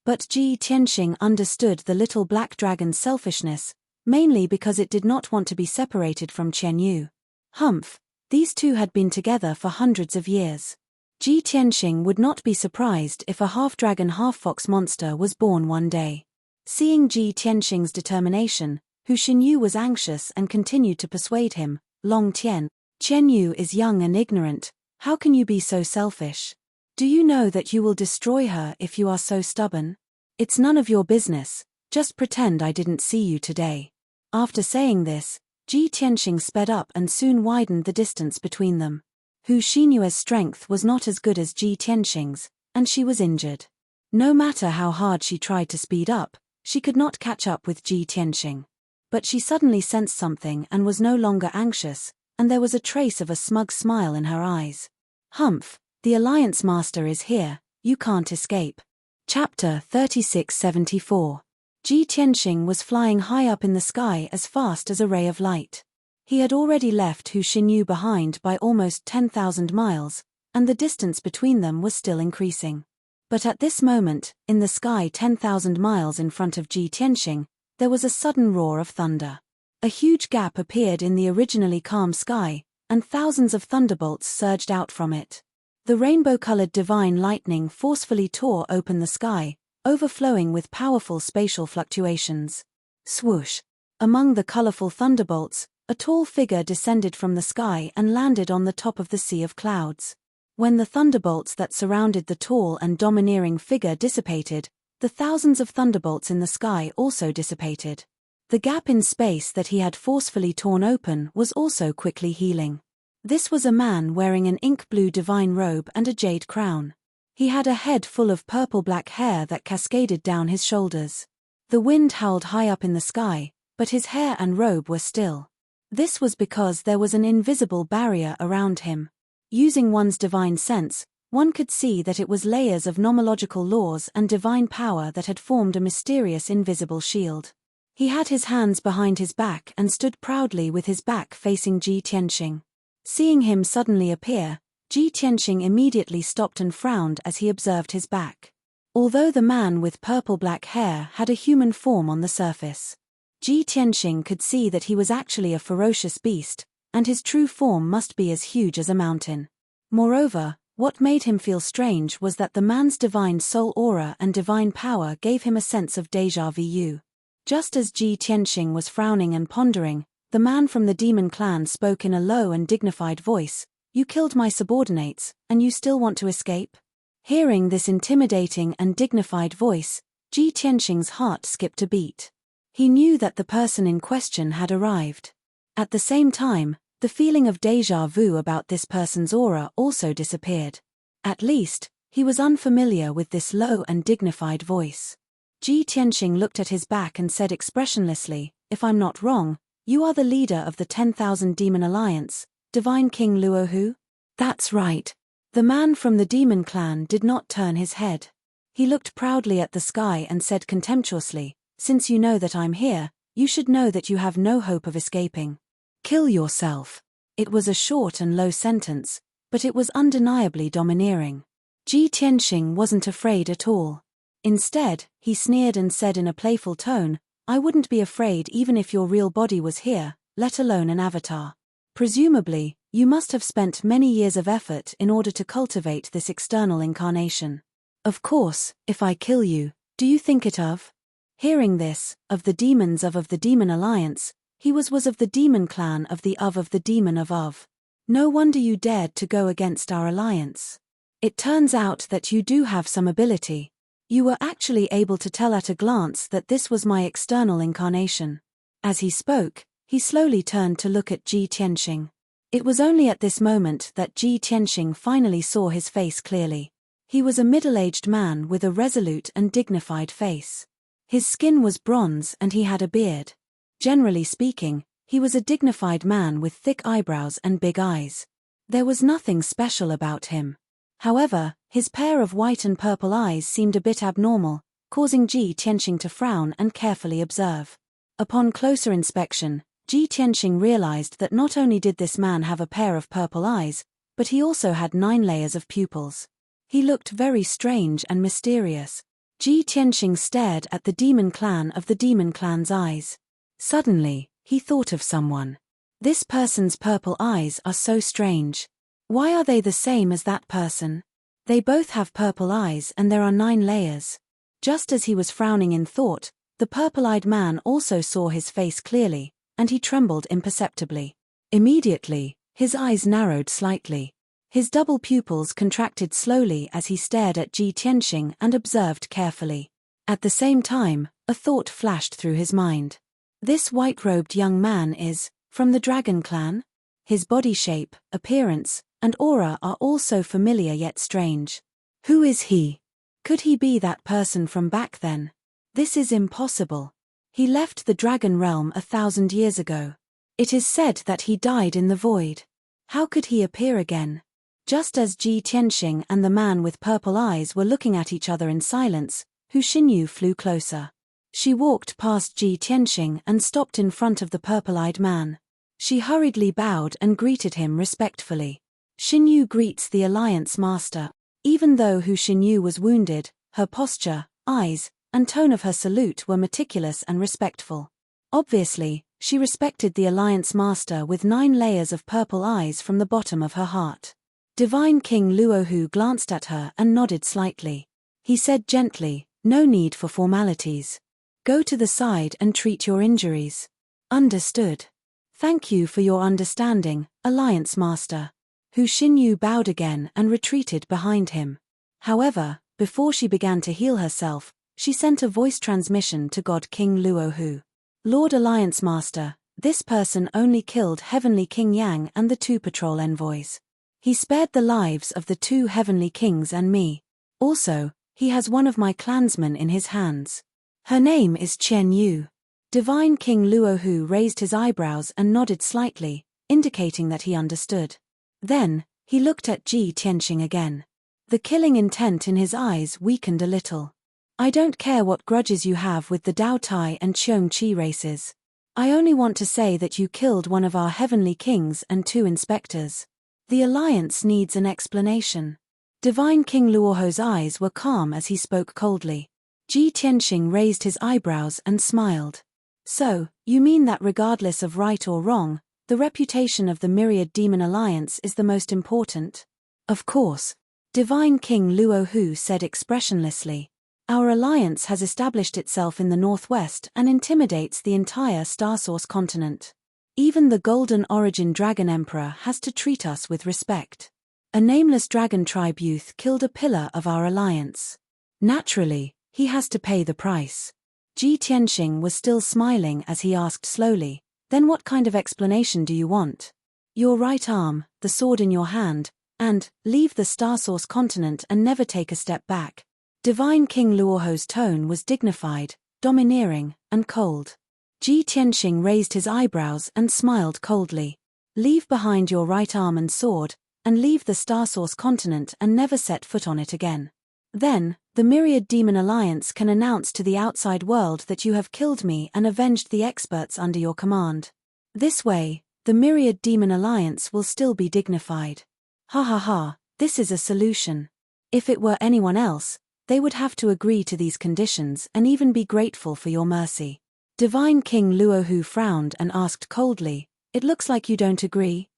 but Ji Tianxing understood the little black dragon's selfishness, mainly because it did not want to be separated from Chen Yu. Humph, these two had been together for hundreds of years. Ji Tianxing would not be surprised if a half-dragon half-fox monster was born one day. Seeing Ji Tianxing's determination, Hu Xinyu was anxious and continued to persuade him. Long Tian, Chen Yu is young and ignorant, how can you be so selfish? Do you know that you will destroy her if you are so stubborn? It's none of your business, just pretend I didn't see you today. After saying this, Ji Tianxing sped up and soon widened the distance between them. Hu Xinyue's strength was not as good as Ji Tianxing's, and she was injured. No matter how hard she tried to speed up, she could not catch up with Ji Tianxing. But she suddenly sensed something and was no longer anxious, and there was a trace of a smug smile in her eyes. Humph, the Alliance Master is here, you can't escape. Chapter 3674. Ji Tianxing was flying high up in the sky as fast as a ray of light. He had already left Hu Xinyu behind by almost 10,000 miles, and the distance between them was still increasing. But at this moment, in the sky 10,000 miles in front of Ji Tianxing, there was a sudden roar of thunder. A huge gap appeared in the originally calm sky, and thousands of thunderbolts surged out from it. The rainbow-colored divine lightning forcefully tore open the sky, overflowing with powerful spatial fluctuations. Swoosh! Among the colorful thunderbolts, a tall figure descended from the sky and landed on the top of the sea of clouds. When the thunderbolts that surrounded the tall and domineering figure dissipated, the thousands of thunderbolts in the sky also dissipated. The gap in space that he had forcefully torn open was also quickly healing. This was a man wearing an ink-blue divine robe and a jade crown. He had a head full of purple-black hair that cascaded down his shoulders. The wind howled high up in the sky, but his hair and robe were still. This was because there was an invisible barrier around him. Using one's divine sense, one could see that it was layers of nomological laws and divine power that had formed a mysterious invisible shield. He had his hands behind his back and stood proudly with his back facing Ji Tianxing. Seeing him suddenly appear, Ji Tianxing immediately stopped and frowned as he observed his back. Although the man with purple-black hair had a human form on the surface, Ji Tianxing could see that he was actually a ferocious beast, and his true form must be as huge as a mountain. Moreover, what made him feel strange was that the man's divine soul aura and divine power gave him a sense of déjà vu. Just as Ji Tianxing was frowning and pondering, the man from the demon clan spoke in a low and dignified voice, "You killed my subordinates, and you still want to escape?" Hearing this intimidating and dignified voice, Ji Tianxing's heart skipped a beat. He knew that the person in question had arrived. At the same time, the feeling of déjà vu about this person's aura also disappeared. At least, he was unfamiliar with this low and dignified voice. Ji Tianxing looked at his back and said expressionlessly, "If I'm not wrong, you are the leader of the 10,000 Demon Alliance, Divine King Luohu?" "That's right." The man from the demon clan did not turn his head. He looked proudly at the sky and said contemptuously, "Since you know that I'm here, you should know that you have no hope of escaping. Kill yourself." It was a short and low sentence, but it was undeniably domineering. Ji Tianxing wasn't afraid at all. Instead, he sneered and said in a playful tone, "I wouldn't be afraid even if your real body was here, let alone an avatar. Presumably, you must have spent many years of effort in order to cultivate this external incarnation. Of course, if I kill you, do you think it of?" Hearing this, of the demons of the Demon Alliance, he was of the demon clan of the demon of. "No wonder you dared to go against our alliance. It turns out that you do have some ability. You were actually able to tell at a glance that this was my external incarnation. As he spoke, he slowly turned to look at Ji Tianxing. It was only at this moment that Ji Tianxing finally saw his face clearly. He was a middle-aged man with a resolute and dignified face. His skin was bronze and he had a beard. Generally speaking, he was a dignified man with thick eyebrows and big eyes. There was nothing special about him. However, his pair of white and purple eyes seemed a bit abnormal, causing Ji Tianxing to frown and carefully observe. Upon closer inspection, Ji Tianxing realized that not only did this man have a pair of purple eyes, but he also had 9 layers of pupils. He looked very strange and mysterious. Ji Tianxing stared at the demon clan of the demon clan's eyes. Suddenly, he thought of someone. This person's purple eyes are so strange. Why are they the same as that person? They both have purple eyes and there are 9 layers. Just as he was frowning in thought, the purple-eyed man also saw his face clearly, and he trembled imperceptibly. Immediately, his eyes narrowed slightly. His double pupils contracted slowly as he stared at Ji Tianxing and observed carefully. At the same time, a thought flashed through his mind. This white-robed young man is from the Dragon Clan? His body shape, appearance, and aura are all so familiar yet strange. Who is he? Could he be that person from back then? This is impossible. He left the Dragon Realm 1,000 years ago. It is said that he died in the void. How could he appear again? Just as Ji Tianxing and the man with purple eyes were looking at each other in silence, Hu Xinyu flew closer. She walked past Ji Tianxing and stopped in front of the purple-eyed man. She hurriedly bowed and greeted him respectfully. Xinyu greets the Alliance Master. Even though Hu Xinyu was wounded, her posture, eyes, and tone of her salute were meticulous and respectful. Obviously, she respected the Alliance Master with 9 layers of purple eyes from the bottom of her heart. Divine King Luohu glanced at her and nodded slightly. He said gently, "No need for formalities. Go to the side and treat your injuries." Understood. Thank you for your understanding, Alliance Master. Hu Xinyu bowed again and retreated behind him. However, before she began to heal herself, she sent a voice transmission to God King Luohu. "Lord Alliance Master, this person only killed Heavenly King Yang and the 2 patrol envoys. He spared the lives of the 2 Heavenly Kings and me. Also, he has one of my clansmen in his hands. Her name is Chen Yu." Divine King Luohu raised his eyebrows and nodded slightly, indicating that he understood. Then, he looked at Ji Tianxing again. The killing intent in his eyes weakened a little. "I don't care what grudges you have with the Dao Tai and Cheong Qi races. I only want to say that you killed one of our Heavenly Kings and 2 inspectors. The Alliance needs an explanation." Divine King Luoho's eyes were calm as he spoke coldly. Ji Tianxing raised his eyebrows and smiled. "So, you mean that regardless of right or wrong, the reputation of the Myriad Demon Alliance is the most important?" "Of course," Divine King Luohu said expressionlessly. "Our alliance has established itself in the northwest and intimidates the entire Starsource continent. Even the Golden Origin Dragon Emperor has to treat us with respect. A nameless dragon tribe youth killed a pillar of our alliance. Naturally, he has to pay the price." Ji Tianxing was still smiling as he asked slowly, "Then what kind of explanation do you want?" "Your right arm, the sword in your hand, and leave the Starsource continent and never take a step back." Divine King Luoho's tone was dignified, domineering, and cold. Ji Tianxing raised his eyebrows and smiled coldly. "Leave behind your right arm and sword, and leave the Starsource continent and never set foot on it again. Then, the Myriad Demon Alliance can announce to the outside world that you have killed me and avenged the experts under your command. This way, the Myriad Demon Alliance will still be dignified." "Ha ha ha, this is a solution. If it were anyone else, they would have to agree to these conditions and even be grateful for your mercy." Divine King Luohu frowned and asked coldly, "It looks like you don't agree?"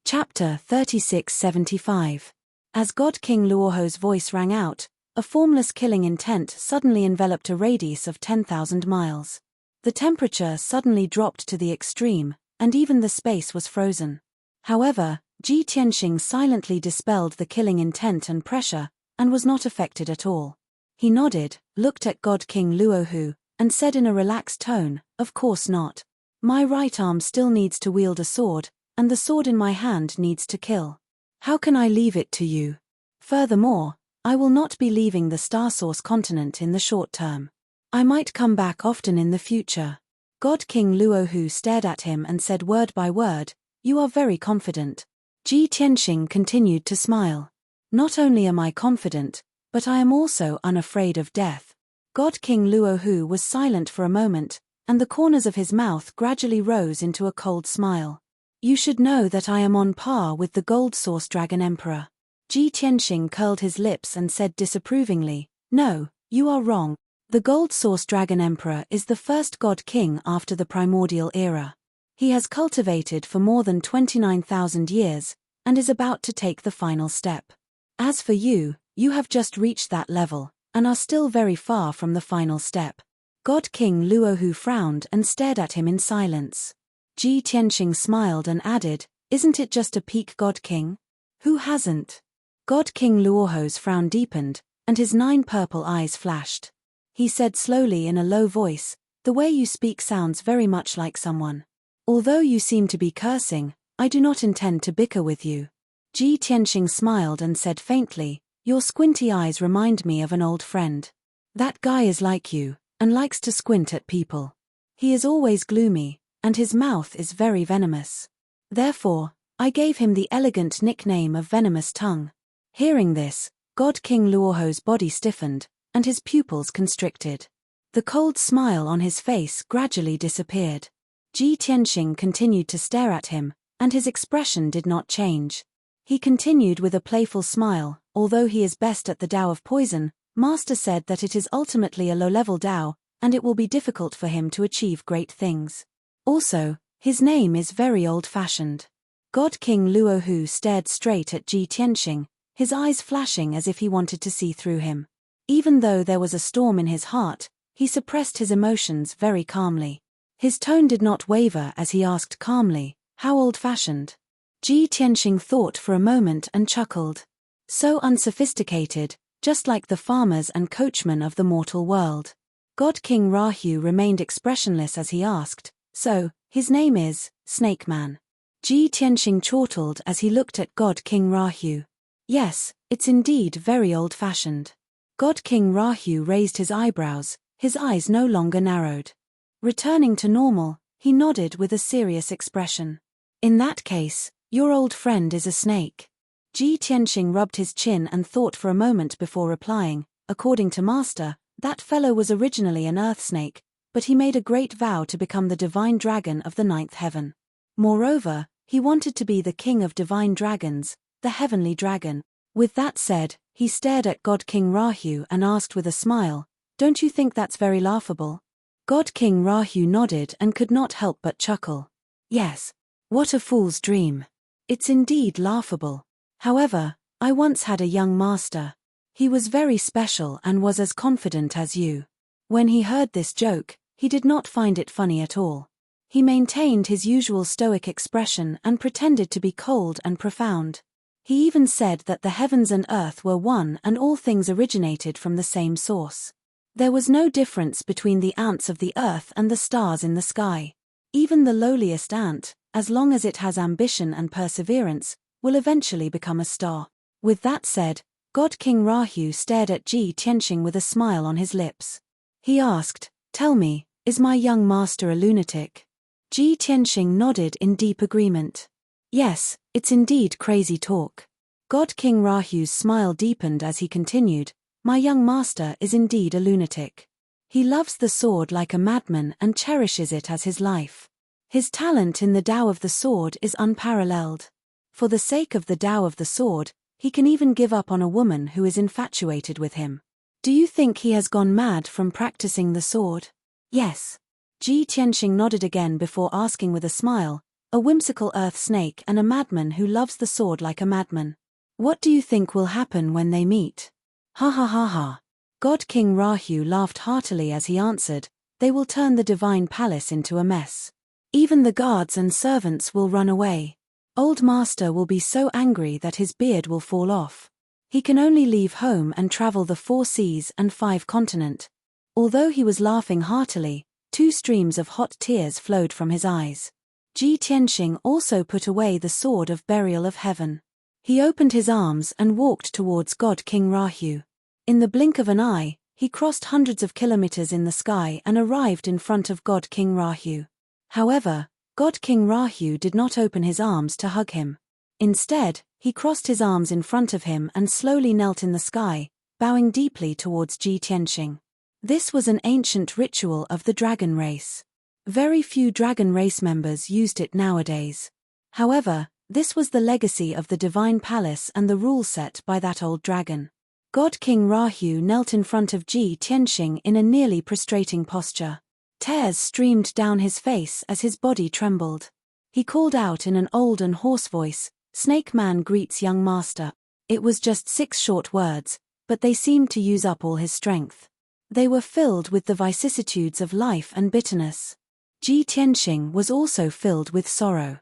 Chapter 3675. As God King Luoho's voice rang out, a formless killing intent suddenly enveloped a radius of 10,000 miles. The temperature suddenly dropped to the extreme, and even the space was frozen. However, Ji Tianxing silently dispelled the killing intent and pressure, and was not affected at all. He nodded, looked at God King Luohu, and said in a relaxed tone, "Of course not. My right arm still needs to wield a sword, and the sword in my hand needs to kill. How can I leave it to you? Furthermore, I will not be leaving the Star Source continent in the short term. I might come back often in the future." God King Luohu stared at him and said word by word, "You are very confident." Ji Tianxing continued to smile. "Not only am I confident, but I am also unafraid of death." God King Luohu was silent for a moment, and the corners of his mouth gradually rose into a cold smile. "You should know that I am on par with the Gold Source Dragon Emperor." Ji Tianxing curled his lips and said disapprovingly, "No, you are wrong. The Gold Source Dragon Emperor is the first God King after the primordial era. He has cultivated for more than 29,000 years, and is about to take the final step. As for you, you have just reached that level, and are still very far from the final step." God King Luohu frowned and stared at him in silence. Ji Tianxing smiled and added, "Isn't it just a peak God King? Who hasn't?" God King Luohu's frown deepened, and his 9 purple eyes flashed. He said slowly in a low voice, "The way you speak sounds very much like someone. Although you seem to be cursing, I do not intend to bicker with you." Ji Tianxing smiled and said faintly, "Your squinty eyes remind me of an old friend. That guy is like you, and likes to squint at people. He is always gloomy, and his mouth is very venomous. Therefore, I gave him the elegant nickname of Venomous Tongue." Hearing this, God King Luohu's body stiffened, and his pupils constricted. The cold smile on his face gradually disappeared. Ji Tianxing continued to stare at him, and his expression did not change. He continued with a playful smile, "Although he is best at the Tao of Poison, Master said that it is ultimately a low-level Tao, and it will be difficult for him to achieve great things. Also, his name is very old-fashioned." God King Luohu stared straight at Ji Tianxing, his eyes flashing as if he wanted to see through him. Even though there was a storm in his heart, he suppressed his emotions very calmly. His tone did not waver as he asked calmly, "How old-fashioned?" Ji Tianxing thought for a moment and chuckled. "So unsophisticated, just like the farmers and coachmen of the mortal world." God King Rahu remained expressionless as he asked, "So, his name is Snake Man?" Ji Tianxing chortled as he looked at God King Rahu. "Yes, it's indeed very old-fashioned." God King Rahu raised his eyebrows, his eyes no longer narrowed. Returning to normal, he nodded with a serious expression. "In that case, your old friend is a snake." Ji Tianxing rubbed his chin and thought for a moment before replying, "According to Master, that fellow was originally an earth snake, but he made a great vow to become the divine dragon of the 9th heaven. Moreover, he wanted to be the king of divine dragons, the heavenly dragon." With that said, he stared at God King Rahu and asked with a smile, "Don't you think that's very laughable?" God King Rahu nodded and could not help but chuckle. "Yes. What a fool's dream. It's indeed laughable. However, I once had a young master. He was very special and was as confident as you." When he heard this joke, he did not find it funny at all. He maintained his usual stoic expression and pretended to be cold and profound. He even said that the heavens and earth were one and all things originated from the same source. There was no difference between the ants of the earth and the stars in the sky. Even the lowliest ant, as long as it has ambition and perseverance, will eventually become a star. With that said, God King Rahu stared at Ji Tianxing with a smile on his lips. He asked, "Tell me, is my young master a lunatic?" Ji Tianxing nodded in deep agreement. "Yes, it's indeed crazy talk." God King Rahu's smile deepened as he continued, "My young master is indeed a lunatic. He loves the sword like a madman and cherishes it as his life. His talent in the Tao of the sword is unparalleled. For the sake of the Tao of the sword, he can even give up on a woman who is infatuated with him. Do you think he has gone mad from practicing the sword?" "Yes." Ji Tianxing nodded again before asking with a smile, "A whimsical earth snake and a madman who loves the sword like a madman. What do you think will happen when they meet?" "Ha ha ha ha." God King Rahu laughed heartily as he answered, "They will turn the divine palace into a mess. Even the guards and servants will run away. Old Master will be so angry that his beard will fall off. He can only leave home and travel the 4 seas and 5 continents. Although he was laughing heartily, 2 streams of hot tears flowed from his eyes. Ji Tianxing also put away the sword of burial of heaven. He opened his arms and walked towards God King Rahu. In the blink of an eye, he crossed hundreds of kilometers in the sky and arrived in front of God King Rahu. However, God King Rahu did not open his arms to hug him. Instead, he crossed his arms in front of him and slowly knelt in the sky, bowing deeply towards Ji Tianxing. This was an ancient ritual of the dragon race. Very few dragon race members used it nowadays. However, this was the legacy of the divine palace and the rule set by that old dragon. God King Rahu knelt in front of Ji Tianxing in a nearly prostrating posture. Tears streamed down his face as his body trembled. He called out in an old and hoarse voice, "Snake Man greets young master." It was just 6 short words, but they seemed to use up all his strength. They were filled with the vicissitudes of life and bitterness. Ji Tianxing was also filled with sorrow.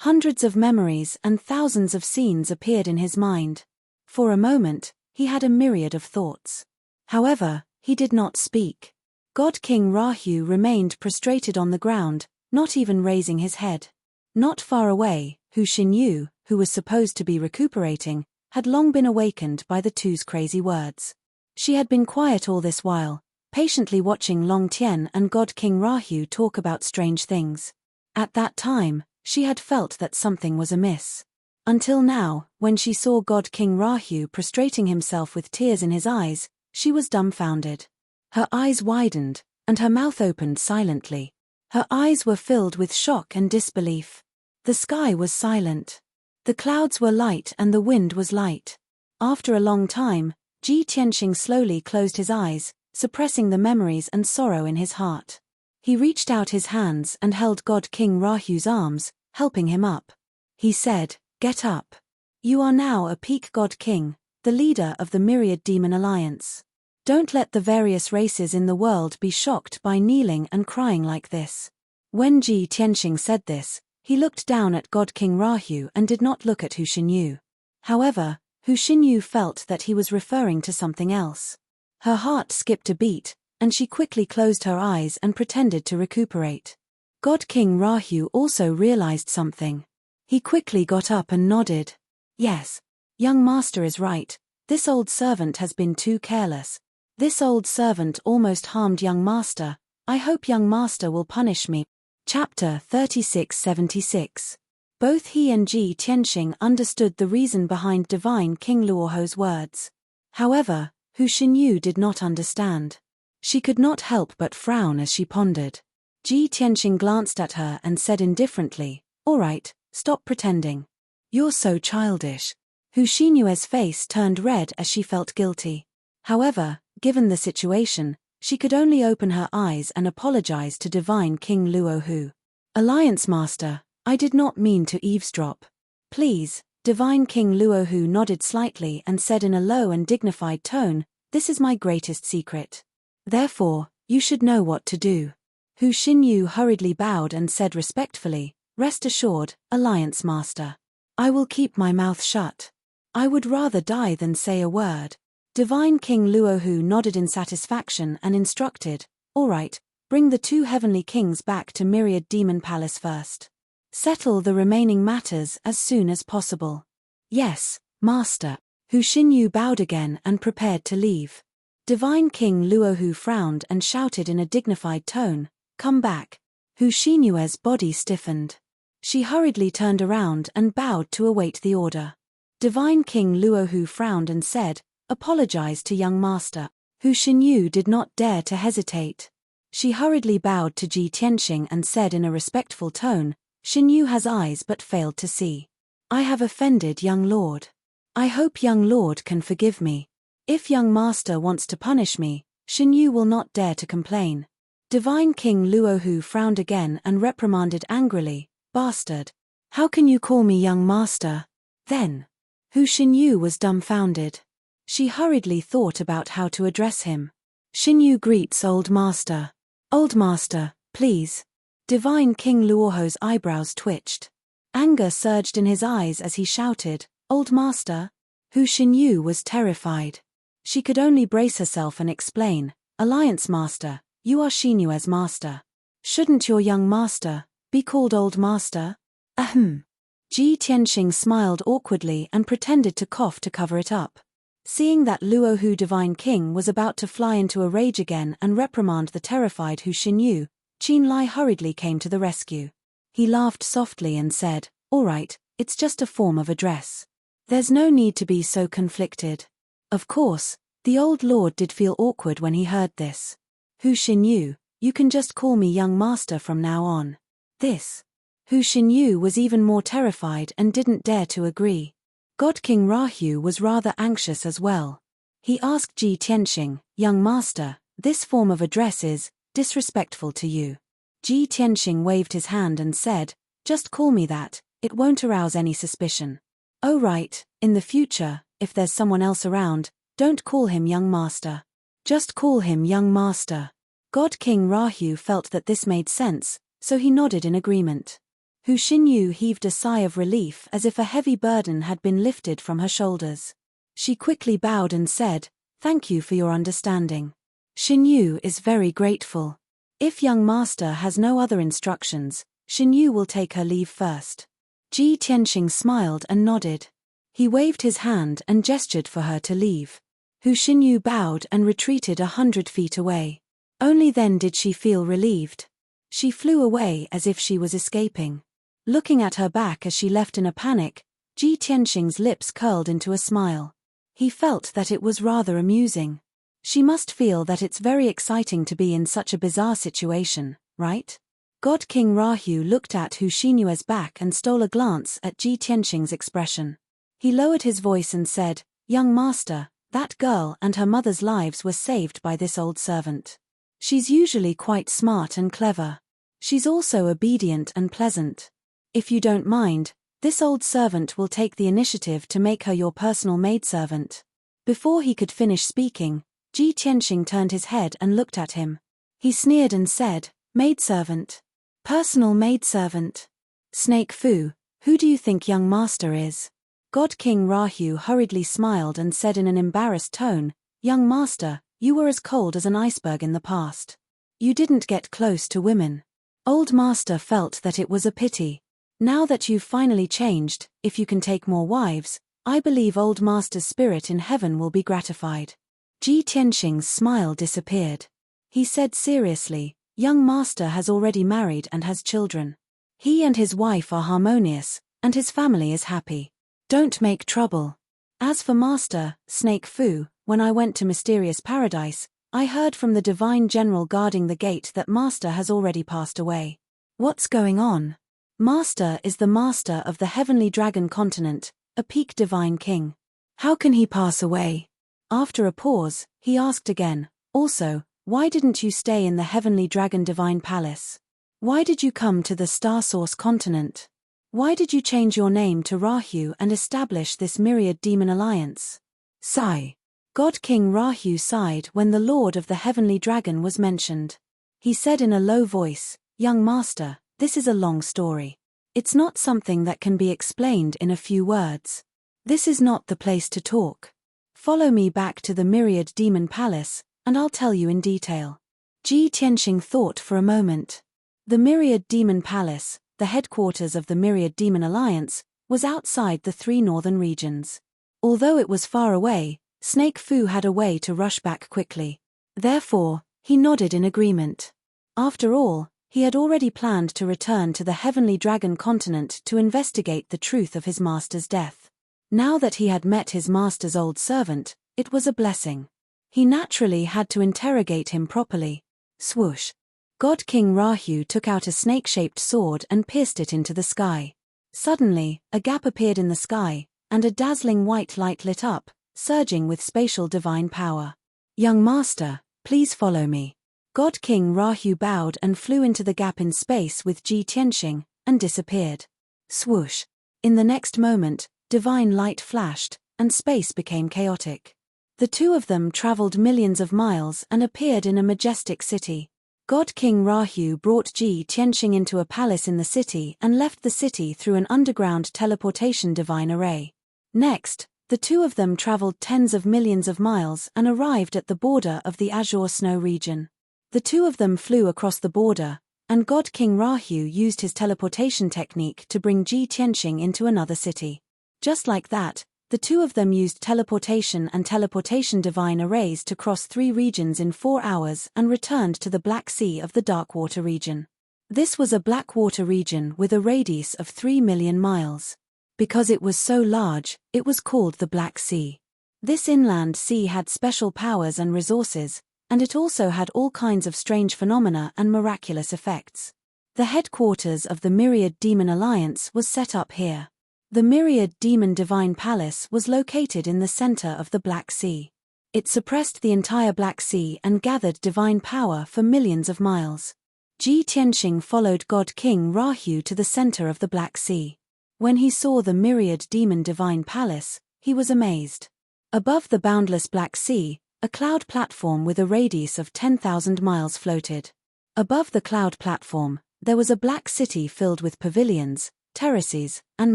Hundreds of memories and thousands of scenes appeared in his mind. For a moment, he had a myriad of thoughts. However, he did not speak. God King Rahu remained prostrated on the ground, not even raising his head. Not far away, Hu Xinyu, who was supposed to be recuperating, had long been awakened by the 2's crazy words. She had been quiet all this while, patiently watching Long Tian and God King Rahu talk about strange things. At that time, she had felt that something was amiss. Until now, when she saw God King Rahu prostrating himself with tears in his eyes, she was dumbfounded. Her eyes widened, and her mouth opened silently. Her eyes were filled with shock and disbelief. The sky was silent. The clouds were light and the wind was light. After a long time, Ji Tianxing slowly closed his eyes, suppressing the memories and sorrow in his heart. He reached out his hands and held God King Rahu's arms, helping him up. He said, "Get up. You are now a peak God King, the leader of the Myriad Demon Alliance. Don't let the various races in the world be shocked by kneeling and crying like this." When Ji Tianxing said this, he looked down at God King Rahu and did not look at Hu Xinyu. However, Hu Xinyu felt that he was referring to something else. Her heart skipped a beat, and she quickly closed her eyes and pretended to recuperate. God King Rahu also realized something. He quickly got up and nodded. "Yes. Young master is right. This old servant has been too careless. This old servant almost harmed young master. I hope young master will punish me." Chapter 3676. Both he and Ji Tianxing understood the reason behind Divine King Luoho's words. However, Hu Xinyu did not understand. She could not help but frown as she pondered. Ji Tianxing glanced at her and said indifferently, "All right, stop pretending. You're so childish." Hu Xinyue's face turned red as she felt guilty. However, given the situation, she could only open her eyes and apologize to Divine King Luohu. "Alliance Master, I did not mean to eavesdrop. Please." Divine King Luohu nodded slightly and said in a low and dignified tone, "This is my greatest secret. Therefore, you should know what to do." Hu Xinyu hurriedly bowed and said respectfully, "Rest assured, Alliance Master. I will keep my mouth shut. I would rather die than say a word." Divine King Luohu nodded in satisfaction and instructed, "All right, bring the 2 heavenly kings back to Myriad Demon Palace first. Settle the remaining matters as soon as possible." "Yes, Master." Hu Xinyu bowed again and prepared to leave. Divine King Luohu frowned and shouted in a dignified tone, "Come back." Hu Xinyue's body stiffened. She hurriedly turned around and bowed to await the order. Divine King Luohu frowned and said, "Apologize to young master." Hu Xinyu did not dare to hesitate. She hurriedly bowed to Ji Tianxing and said in a respectful tone, "Xinyu has eyes but failed to see. I have offended young lord. I hope young lord can forgive me. If young master wants to punish me, Xinyu will not dare to complain." Divine King Luohu frowned again and reprimanded angrily, "Bastard! How can you call me young master?" Then, Hu Xinyu was dumbfounded. She hurriedly thought about how to address him. "Xinyu greets old master." "Old master, please." Divine King Luoho's eyebrows twitched. Anger surged in his eyes as he shouted, "Old master? Hu Xinyu was terrified. She could only brace herself and explain, Alliance Master, you are Xinyue's master. Shouldn't your young master be called Old Master? Ahem. Ji Tianxing smiled awkwardly and pretended to cough to cover it up. Seeing that Luohu Divine King was about to fly into a rage again and reprimand the terrified Hu Xinyu, Qin Lai hurriedly came to the rescue. He laughed softly and said, all right, it's just a form of address. There's no need to be so conflicted. Of course, the old lord did feel awkward when he heard this. Hu Xinyu, you can just call me young master from now on. This. Hu Xinyu was even more terrified and didn't dare to agree. God King Rahu was rather anxious as well. He asked Ji Tianxing, young master, this form of address is disrespectful to you. Ji Tianxing waved his hand and said, just call me that, it won't arouse any suspicion. Oh right, in the future, if there's someone else around, don't call him young master. Just call him young master. God King Rahu felt that this made sense, so he nodded in agreement. Hu Xinyu heaved a sigh of relief as if a heavy burden had been lifted from her shoulders. She quickly bowed and said, thank you for your understanding. Xinyu is very grateful. If young master has no other instructions, Xinyu will take her leave first. Ji Tianxing smiled and nodded. He waved his hand and gestured for her to leave. Hu Xinyu bowed and retreated 100 feet away. Only then did she feel relieved. She flew away as if she was escaping. Looking at her back as she left in a panic, Ji Tianxing's lips curled into a smile. He felt that it was rather amusing. She must feel that it's very exciting to be in such a bizarre situation, right? God King Rahu looked at Hu Xinyue's back and stole a glance at Ji Tianxing's expression. He lowered his voice and said, young master, that girl and her mother's lives were saved by this old servant. She's usually quite smart and clever. She's also obedient and pleasant. If you don't mind, this old servant will take the initiative to make her your personal maidservant. Before he could finish speaking, Ji Tianxing turned his head and looked at him. He sneered and said, maidservant. Personal maidservant. Snake Fu, who do you think young master is? God King Rahu hurriedly smiled and said in an embarrassed tone, young master, you were as cold as an iceberg in the past. You didn't get close to women. Old master felt that it was a pity. Now that you've finally changed, if you can take more wives, I believe old master's spirit in heaven will be gratified. Ji Tianxing's smile disappeared. He said seriously, young master has already married and has children. He and his wife are harmonious, and his family is happy. Don't make trouble. As for master, Snake Fu, when I went to Mysterious Paradise, I heard from the divine general guarding the gate that master has already passed away. What's going on? Master is the master of the heavenly dragon continent, a peak divine king. How can he pass away? After a pause, he asked again, also, why didn't you stay in the heavenly dragon divine palace? Why did you come to the Star Source continent? Why did you change your name to Rahu and establish this myriad demon alliance? Sigh. God King Rahu sighed when the Lord of the Heavenly Dragon was mentioned. He said in a low voice, young master, this is a long story. It's not something that can be explained in a few words. This is not the place to talk. Follow me back to the Myriad Demon Palace, and I'll tell you in detail. Ji Tianxing thought for a moment. The Myriad Demon Palace, the headquarters of the Myriad Demon Alliance, was outside the 3 northern regions. Although it was far away, Snake Fu had a way to rush back quickly. Therefore, he nodded in agreement. After all, he had already planned to return to the Heavenly Dragon continent to investigate the truth of his master's death. Now that he had met his master's old servant, it was a blessing. He naturally had to interrogate him properly. Swoosh. God King Rahu took out a snake-shaped sword and pierced it into the sky. Suddenly, a gap appeared in the sky, and a dazzling white light lit up, surging with spatial divine power. Young master, please follow me. God King Rahu bowed and flew into the gap in space with Ji Tianxing, and disappeared. Swoosh. In the next moment, divine light flashed, and space became chaotic. The two of them traveled millions of miles and appeared in a majestic city. God King Rahu brought Ji Tianxing into a palace in the city and left the city through an underground teleportation divine array. Next, The two of them traveled tens of millions of miles and arrived at the border of the Azure Snow region. The two of them flew across the border, and God King Rahu used his teleportation technique to bring Ji Tianxing into another city. Just like that, the two of them used teleportation and teleportation divine arrays to cross 3 regions in 4 hours and returned to the Black Sea of the Darkwater region. This was a blackwater region with a radius of 3 million miles. Because it was so large, it was called the Black Sea. This inland sea had special powers and resources, and it also had all kinds of strange phenomena and miraculous effects. The headquarters of the Myriad Demon Alliance was set up here. The Myriad Demon Divine Palace was located in the center of the Black Sea. It suppressed the entire Black Sea and gathered divine power for millions of miles. Ji Tianxing followed God King Rahu to the center of the Black Sea. When he saw the Myriad Demon Divine Palace, he was amazed. Above the boundless Black Sea, a cloud platform with a radius of 10,000 miles floated. Above the cloud platform, there was a black city filled with pavilions, terraces, and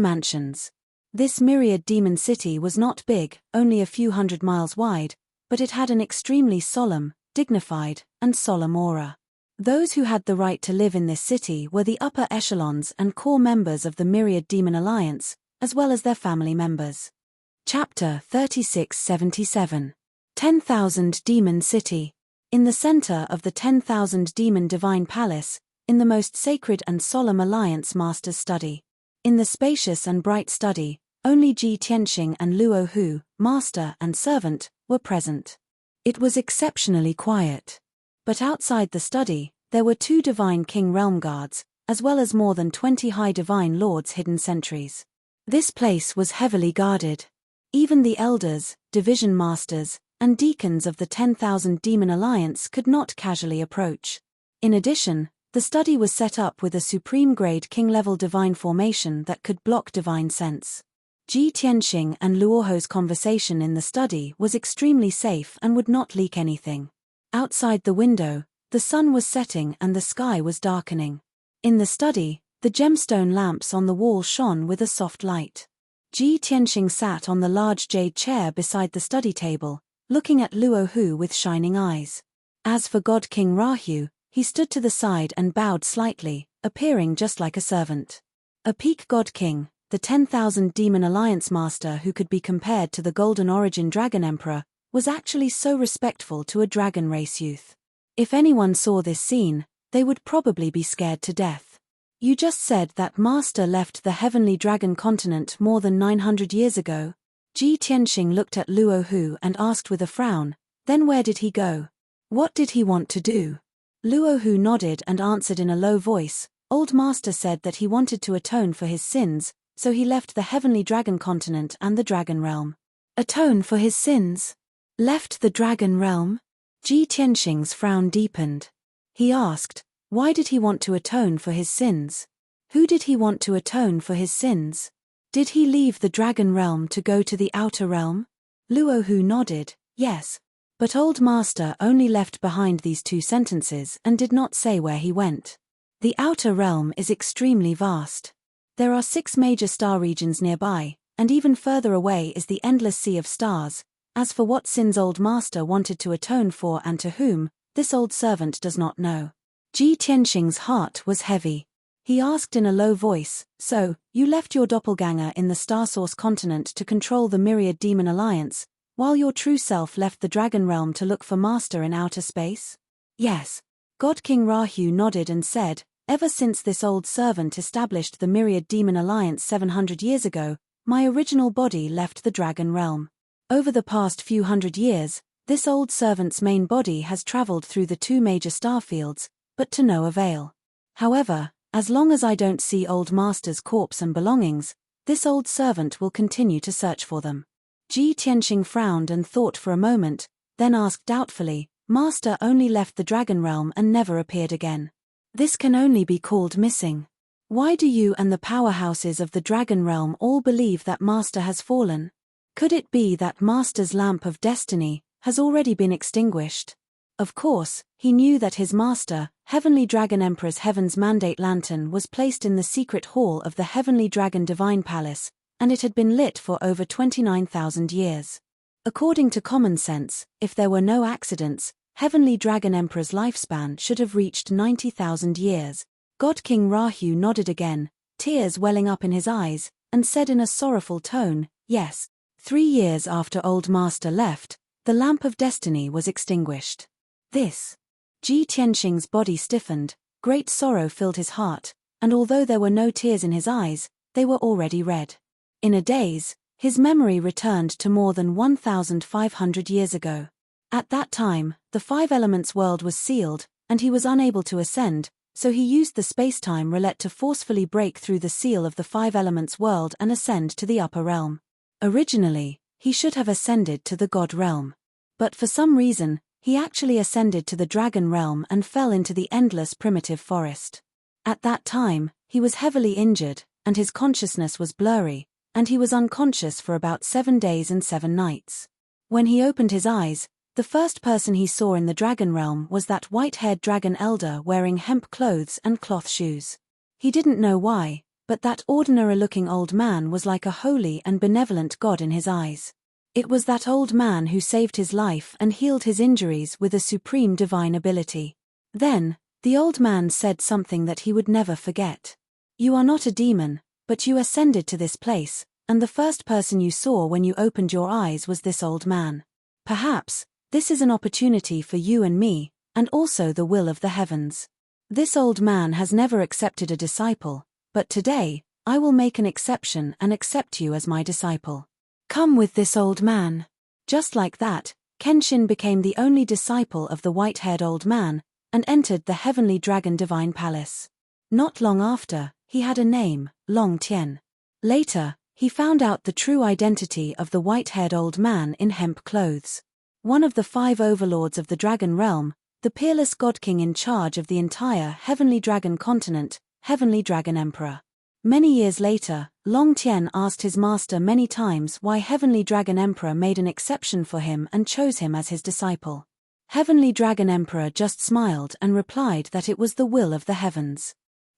mansions. This Myriad Demon City was not big, only a few hundred miles wide, but it had an extremely solemn, dignified, and solemn aura. Those who had the right to live in this city were the upper echelons and core members of the Myriad Demon Alliance, as well as their family members. Chapter 3677. 10,000 Demon City. In the center of the 10,000 Demon Divine Palace, in the most sacred and solemn Alliance Master's study. In the spacious and bright study, only Ji Tianxing and Luo Hu, Master and Servant, were present. It was exceptionally quiet. But outside the study, there were 2 Divine King Realm Guards, as well as more than 20 High Divine Lords hidden sentries. This place was heavily guarded. Even the elders, division masters, and deacons of the 10,000 Demon Alliance could not casually approach. In addition, the study was set up with a supreme-grade king-level divine formation that could block divine sense. Ji Tianxing and Luoho's conversation in the study was extremely safe and would not leak anything. Outside the window, the sun was setting and the sky was darkening. In the study, the gemstone lamps on the wall shone with a soft light. Ji Tianxing sat on the large jade chair beside the study table, looking at Luo Hu with shining eyes. As for God King Rahu, he stood to the side and bowed slightly, appearing just like a servant. A peak God King, the 10,000 Demon Alliance Master who could be compared to the Golden Origin Dragon Emperor, was actually so respectful to a dragon race youth. If anyone saw this scene, they would probably be scared to death. You just said that Master left the Heavenly Dragon continent more than 900 years ago. Ji Tianxing looked at Luo Hu and asked with a frown, then where did he go? What did he want to do? Luo Hu nodded and answered in a low voice, Old Master said that he wanted to atone for his sins, so he left the Heavenly Dragon continent and the Dragon Realm. Atone for his sins? Left the Dragon Realm? Ji Tianxing's frown deepened. He asked, why did he want to atone for his sins? Who did he want to atone for his sins? Did he leave the Dragon Realm to go to the Outer Realm? Luo Hu nodded, yes. But Old Master only left behind these 2 sentences and did not say where he went. The Outer Realm is extremely vast. There are 6 major star regions nearby, and even further away is the endless sea of stars. As for what sins Old Master wanted to atone for and to whom, this old servant does not know. Ji Tianxing's heart was heavy. He asked in a low voice, so, you left your doppelganger in the Star Source continent to control the Myriad Demon Alliance, while your true self left the Dragon Realm to look for Master in outer space? Yes. God King Rahu nodded and said, ever since this old servant established the Myriad Demon Alliance 700 years ago, my original body left the Dragon Realm. Over the past few hundred years, this old servant's main body has traveled through the 2 major star fields, but to no avail. However, as long as I don't see Old Master's corpse and belongings, this old servant will continue to search for them. Ji Tianxing frowned and thought for a moment, then asked doubtfully, Master only left the Dragon Realm and never appeared again. This can only be called missing. Why do you and the powerhouses of the Dragon Realm all believe that Master has fallen? Could it be that Master's lamp of destiny has already been extinguished? Of course, he knew that his master, Heavenly Dragon Emperor's Heaven's Mandate Lantern was placed in the secret hall of the Heavenly Dragon Divine Palace, and it had been lit for over 29,000 years. According to common sense, if there were no accidents, Heavenly Dragon Emperor's lifespan should have reached 90,000 years. God King Rahu nodded again, tears welling up in his eyes, and said in a sorrowful tone, "Yes." 3 years after Old Master left, the lamp of destiny was extinguished. This. Ji Tianxing's body stiffened, great sorrow filled his heart, and although there were no tears in his eyes, they were already red. In a daze, his memory returned to more than 1,500 years ago. At that time, the five elements world was sealed, and he was unable to ascend, so he used the space-time roulette to forcefully break through the seal of the five elements world and ascend to the upper realm. Originally, he should have ascended to the God realm. But for some reason, he actually ascended to the dragon realm and fell into the endless primitive forest. At that time, he was heavily injured, and his consciousness was blurry, and he was unconscious for about 7 days and 7 nights. When he opened his eyes, the first person he saw in the dragon realm was that white-haired dragon elder wearing hemp clothes and cloth shoes. He didn't know why, but that ordinary-looking old man was like a holy and benevolent god in his eyes. It was that old man who saved his life and healed his injuries with a supreme divine ability. Then, the old man said something that he would never forget. "You are not a demon, but you ascended to this place, and the first person you saw when you opened your eyes was this old man. Perhaps, this is an opportunity for you and me, and also the will of the heavens. This old man has never accepted a disciple, but today, I will make an exception and accept you as my disciple. Come with this old man." Just like that, Kenshin became the only disciple of the white-haired old man, and entered the heavenly dragon divine palace. Not long after, he had a name, Long Tian. Later, he found out the true identity of the white-haired old man in hemp clothes. One of the 5 overlords of the dragon realm, the peerless god king in charge of the entire heavenly dragon continent, Heavenly Dragon Emperor. Many years later, Long Tian asked his master many times why Heavenly Dragon Emperor made an exception for him and chose him as his disciple. Heavenly Dragon Emperor just smiled and replied that it was the will of the heavens.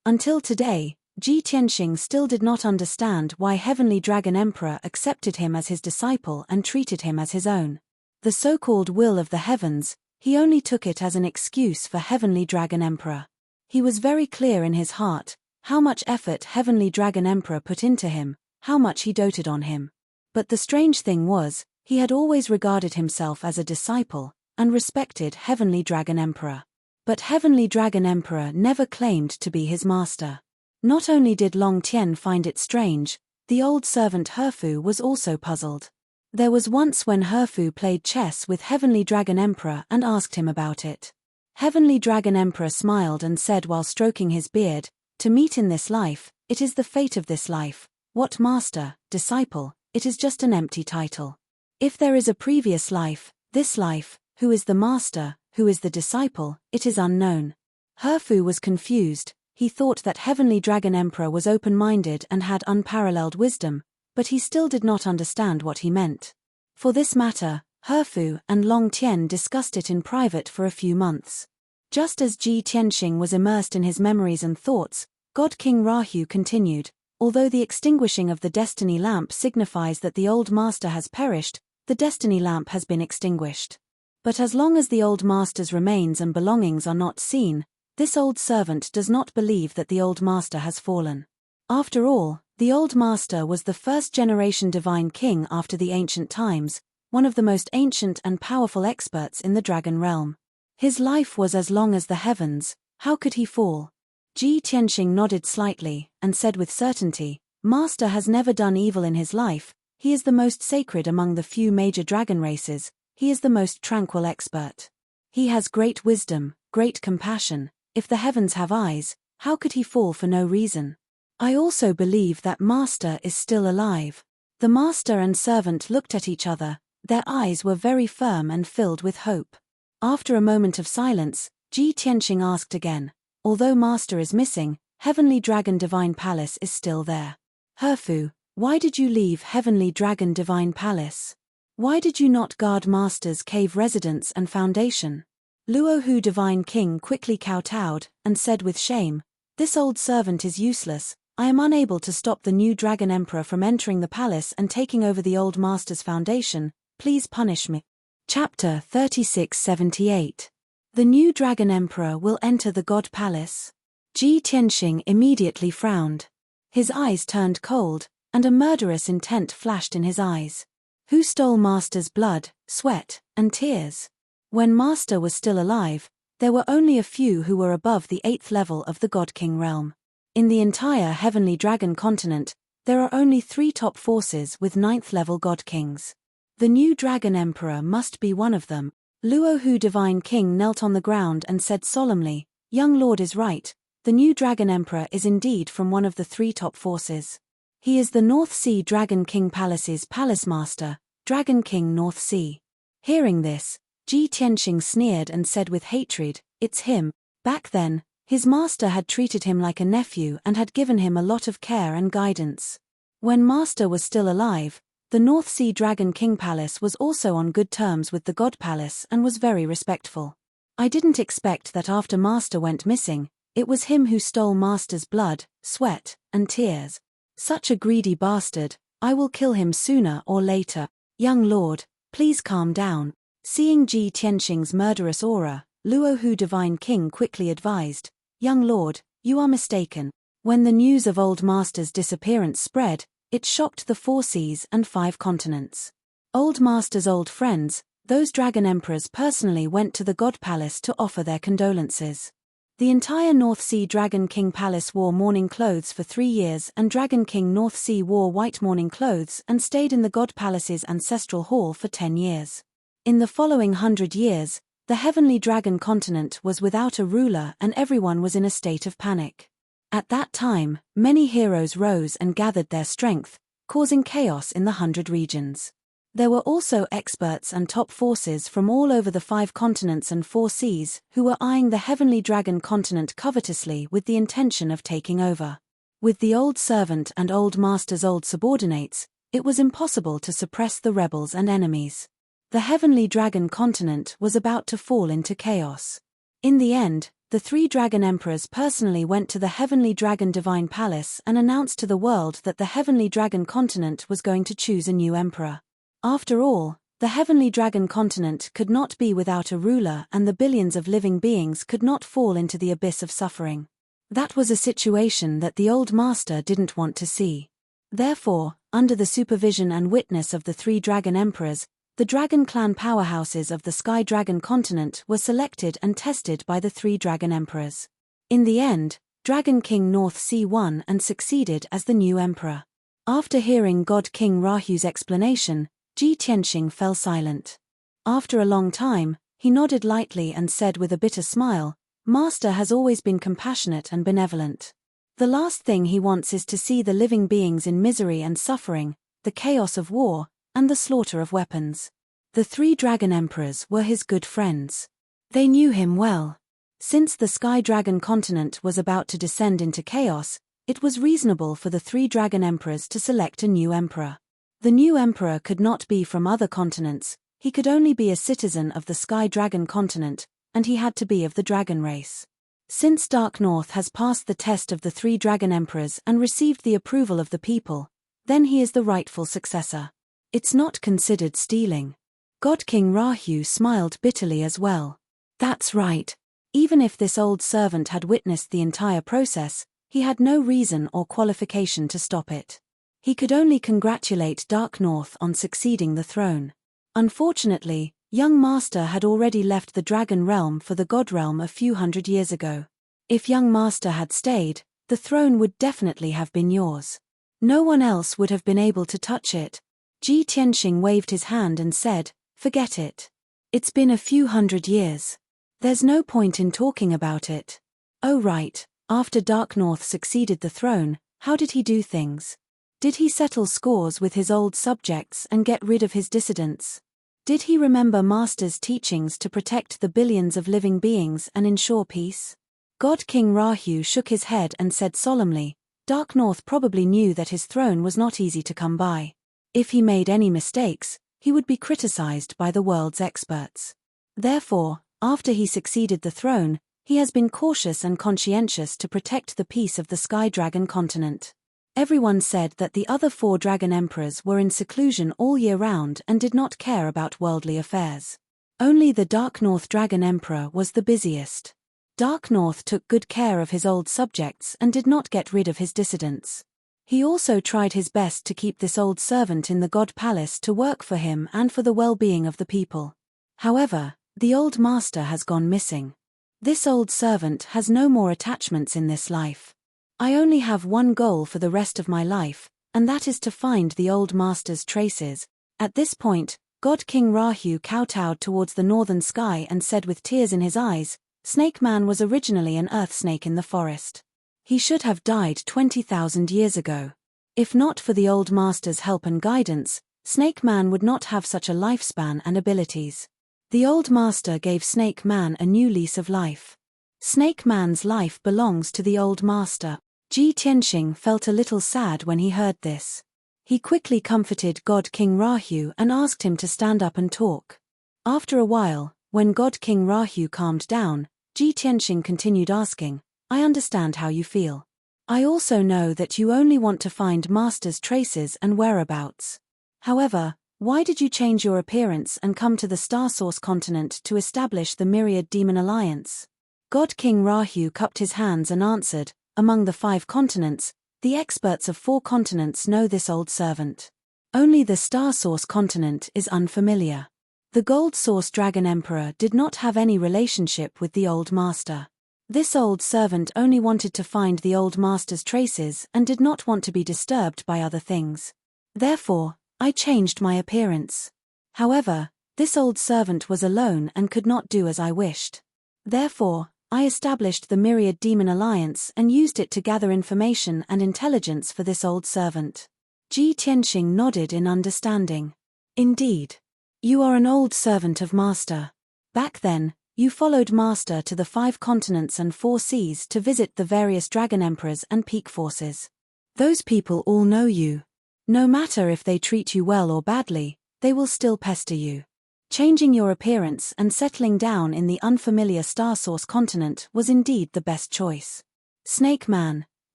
Until today, Ji Tianxing still did not understand why Heavenly Dragon Emperor accepted him as his disciple and treated him as his own. The so-called will of the heavens, he only took it as an excuse for Heavenly Dragon Emperor. He was very clear in his heart how much effort Heavenly Dragon Emperor put into him, how much he doted on him. But the strange thing was, he had always regarded himself as a disciple, and respected Heavenly Dragon Emperor. But Heavenly Dragon Emperor never claimed to be his master. Not only did Long Tian find it strange, the old servant Herfu was also puzzled. There was once when Herfu played chess with Heavenly Dragon Emperor and asked him about it. Heavenly Dragon Emperor smiled and said while stroking his beard, "To meet in this life, it is the fate of this life. What master, disciple, it is just an empty title. If there is a previous life, this life, who is the master, who is the disciple, it is unknown." Herfu was confused. He thought that Heavenly Dragon Emperor was open-minded and had unparalleled wisdom, but he still did not understand what he meant. For this matter, Herfu and Long Tian discussed it in private for a few months. Just as Ji Tianxing was immersed in his memories and thoughts, God King Rahu continued, "Although the extinguishing of the destiny lamp signifies that the old master has perished, the destiny lamp has been extinguished. But as long as the old master's remains and belongings are not seen, this old servant does not believe that the old master has fallen. After all, the old master was the first-generation divine king after the ancient times, one of the most ancient and powerful experts in the dragon realm. His life was as long as the heavens, how could he fall?" Ji Tianxing nodded slightly, and said with certainty, "Master has never done evil in his life, he is the most sacred among the few major dragon races, he is the most tranquil expert. He has great wisdom, great compassion. If the heavens have eyes, how could he fall for no reason? I also believe that Master is still alive." The master and servant looked at each other, their eyes were very firm and filled with hope. After a moment of silence, Ji Tianxing asked again, "Although Master is missing, Heavenly Dragon Divine Palace is still there. Herfu, why did you leave Heavenly Dragon Divine Palace? Why did you not guard Master's cave residence and foundation?" Luohu Divine King quickly kowtowed, and said with shame, "This old servant is useless, I am unable to stop the new Dragon Emperor from entering the palace and taking over the old master's foundation. Please punish me. Chapter 3678. The new Dragon Emperor will enter the God Palace. Ji Tianxing immediately frowned. His eyes turned cold, and a murderous intent flashed in his eyes. Who stole Master's blood, sweat, and tears? When Master was still alive, there were only a few who were above the 8th level of the God King realm. In the entire Heavenly Dragon continent, there are only 3 top forces with 9th level God Kings. The new Dragon Emperor must be one of them. Luohu Divine King knelt on the ground and said solemnly, "Young Lord is right, the new Dragon Emperor is indeed from one of the 3 top forces. He is the North Sea Dragon King Palace's Palace Master, Dragon King North Sea." Hearing this, Ji Tianxing sneered and said with hatred, "It's him." Back then, his master had treated him like a nephew and had given him a lot of care and guidance. When Master was still alive, the North Sea Dragon King Palace was also on good terms with the God Palace and was very respectful. I didn't expect that after Master went missing, it was him who stole Master's blood, sweat, and tears. Such a greedy bastard, I will kill him sooner or later. Young Lord, please calm down. Seeing Ji Tianxing's murderous aura, Luohu Divine King quickly advised, "Young Lord, you are mistaken." When the news of Old Master's disappearance spread, it shocked the 4 seas and 5 continents. Old Master's old friends, those Dragon Emperors, personally went to the God Palace to offer their condolences. The entire North Sea Dragon King Palace wore mourning clothes for 3 years, and Dragon King North Sea wore white mourning clothes and stayed in the God Palace's ancestral hall for 10 years. In the following 100 years, the Heavenly Dragon continent was without a ruler and everyone was in a state of panic. At that time, many heroes rose and gathered their strength, causing chaos in the 100 regions. There were also experts and top forces from all over the 5 continents and 4 seas who were eyeing the Heavenly Dragon continent covetously with the intention of taking over. With the old servant and Old Master's old subordinates, it was impossible to suppress the rebels and enemies. The Heavenly Dragon continent was about to fall into chaos. In the end, the 3 Dragon Emperors personally went to the Heavenly Dragon Divine Palace and announced to the world that the Heavenly Dragon continent was going to choose a new emperor. After all, the Heavenly Dragon continent could not be without a ruler and the billions of living beings could not fall into the abyss of suffering. That was a situation that the Old Master didn't want to see. Therefore, under the supervision and witness of the 3 Dragon Emperors, the Dragon Clan powerhouses of the Sky Dragon continent were selected and tested by the 3 Dragon Emperors. In the end, Dragon King North Sea won and succeeded as the new emperor. After hearing God King Rahu's explanation, Ji Tianxing fell silent. After a long time, he nodded lightly and said with a bitter smile, "Master has always been compassionate and benevolent. The last thing he wants is to see the living beings in misery and suffering, the chaos of war, and the slaughter of weapons." The 3 Dragon Emperors were his good friends. They knew him well. Since the Sky Dragon continent was about to descend into chaos, it was reasonable for the 3 Dragon Emperors to select a new emperor. The new emperor could not be from other continents, he could only be a citizen of the Sky Dragon continent, and he had to be of the dragon race. Since Dark North has passed the test of the 3 Dragon Emperors and received the approval of the people, then he is the rightful successor. It's not considered stealing. God King Rahu smiled bitterly as well. That's right. Even if this old servant had witnessed the entire process, he had no reason or qualification to stop it. He could only congratulate Dark North on succeeding the throne. Unfortunately, young Master had already left the Dragon Realm for the God Realm a few 100 years ago. If young Master had stayed, the throne would definitely have been yours. No one else would have been able to touch it. Ji Tianxing waved his hand and said, "Forget it. It's been a few 100 years. There's no point in talking about it." Oh right, after Dark North succeeded the throne, how did he do things? Did he settle scores with his old subjects and get rid of his dissidents? Did he remember Master's teachings to protect the billions of living beings and ensure peace? God King Rahu shook his head and said solemnly, Dark North probably knew that his throne was not easy to come by. If he made any mistakes, he would be criticized by the world's experts. Therefore, after he succeeded the throne, He has been cautious and conscientious to protect the peace of the Sky Dragon continent. Everyone said that the other 4 dragon emperors were in seclusion all year round and did not care about worldly affairs. Only the Dark North Dragon Emperor was the busiest. Dark North took good care of his old subjects and did not get rid of his dissidents. He also tried his best to keep this old servant in the God Palace to work for him and for the well-being of the people. However, the old master has gone missing. This old servant has no more attachments in this life. I only have one goal for the rest of my life, and that is to find the old master's traces. At this point, God King Rahu kowtowed towards the northern sky and said with tears in his eyes, Snake Man was originally an earth snake in the forest. He should have died 20,000 years ago. If not for the old master's help and guidance, Snake Man would not have such a lifespan and abilities. The old master gave Snake Man a new lease of life. Snake Man's life belongs to the old master. Ji Tianxing felt a little sad when he heard this. He quickly comforted God King Rahu and asked him to stand up and talk. After a while, when God King Rahu calmed down, Ji Tianxing continued asking, I understand how you feel. I also know that you only want to find Master's traces and whereabouts. However, why did you change your appearance and come to the Star Source continent to establish the Myriad Demon Alliance? God King Rahu cupped his hands and answered, among the 5 continents, the experts of 4 continents know this old servant. Only the Star Source continent is unfamiliar. The Gold Source Dragon Emperor did not have any relationship with the old master. This old servant only wanted to find the old master's traces and did not want to be disturbed by other things. Therefore, I changed my appearance. However, this old servant was alone and could not do as I wished. Therefore, I established the Myriad Demon Alliance and used it to gather information and intelligence for this old servant. Ji Tianxing nodded in understanding. Indeed. You are an old servant of Master. Back then, you followed Master to the 5 continents and 4 seas to visit the various dragon emperors and peak forces. Those people all know you. No matter if they treat you well or badly, they will still pester you. Changing your appearance and settling down in the unfamiliar Star Source continent was indeed the best choice. Snake Man,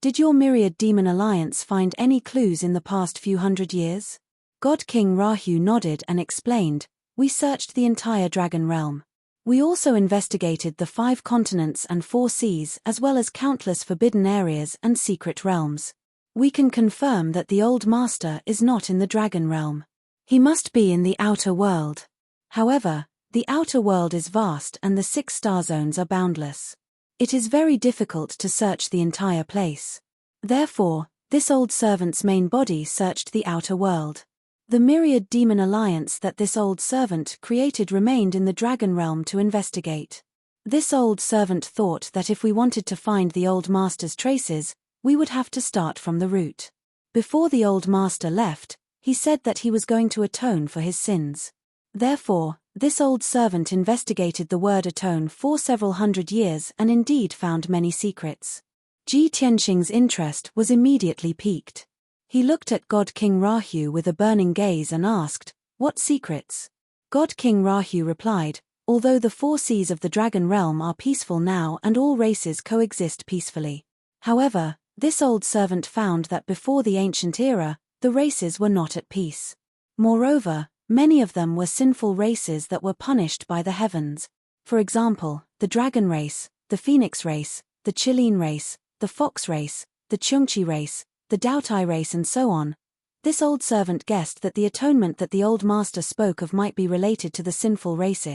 did your Myriad Demon Alliance find any clues in the past few hundred years? God King Rahu nodded and explained, we searched the entire dragon realm. We also investigated the 5 continents and 4 seas as well as countless forbidden areas and secret realms. We can confirm that the old master is not in the dragon realm. He must be in the outer world. However, the outer world is vast and the 6 star zones are boundless. It is very difficult to search the entire place. Therefore, this old servant's main body searched the outer world. The Myriad Demon Alliance that this old servant created remained in the dragon realm to investigate. This old servant thought that if we wanted to find the old master's traces, we would have to start from the root. Before the old master left, he said that he was going to atone for his sins. Therefore, this old servant investigated the word atone for several hundred years and indeed found many secrets. Ji Tianxing's interest was immediately piqued. He looked at God King Rahu with a burning gaze and asked, what secrets? God King Rahu replied, although the 4 seas of the dragon realm are peaceful now and all races coexist peacefully. However, this old servant found that before the ancient era, the races were not at peace. Moreover, many of them were sinful races that were punished by the heavens. For example, the dragon race, the phoenix race, the Chilean race, the fox race, the Chungchi race, the Daotai race and so on. This old servant guessed that the atonement that the old master spoke of might be related to the sinful race.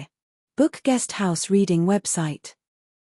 Book Guest House Reading Website.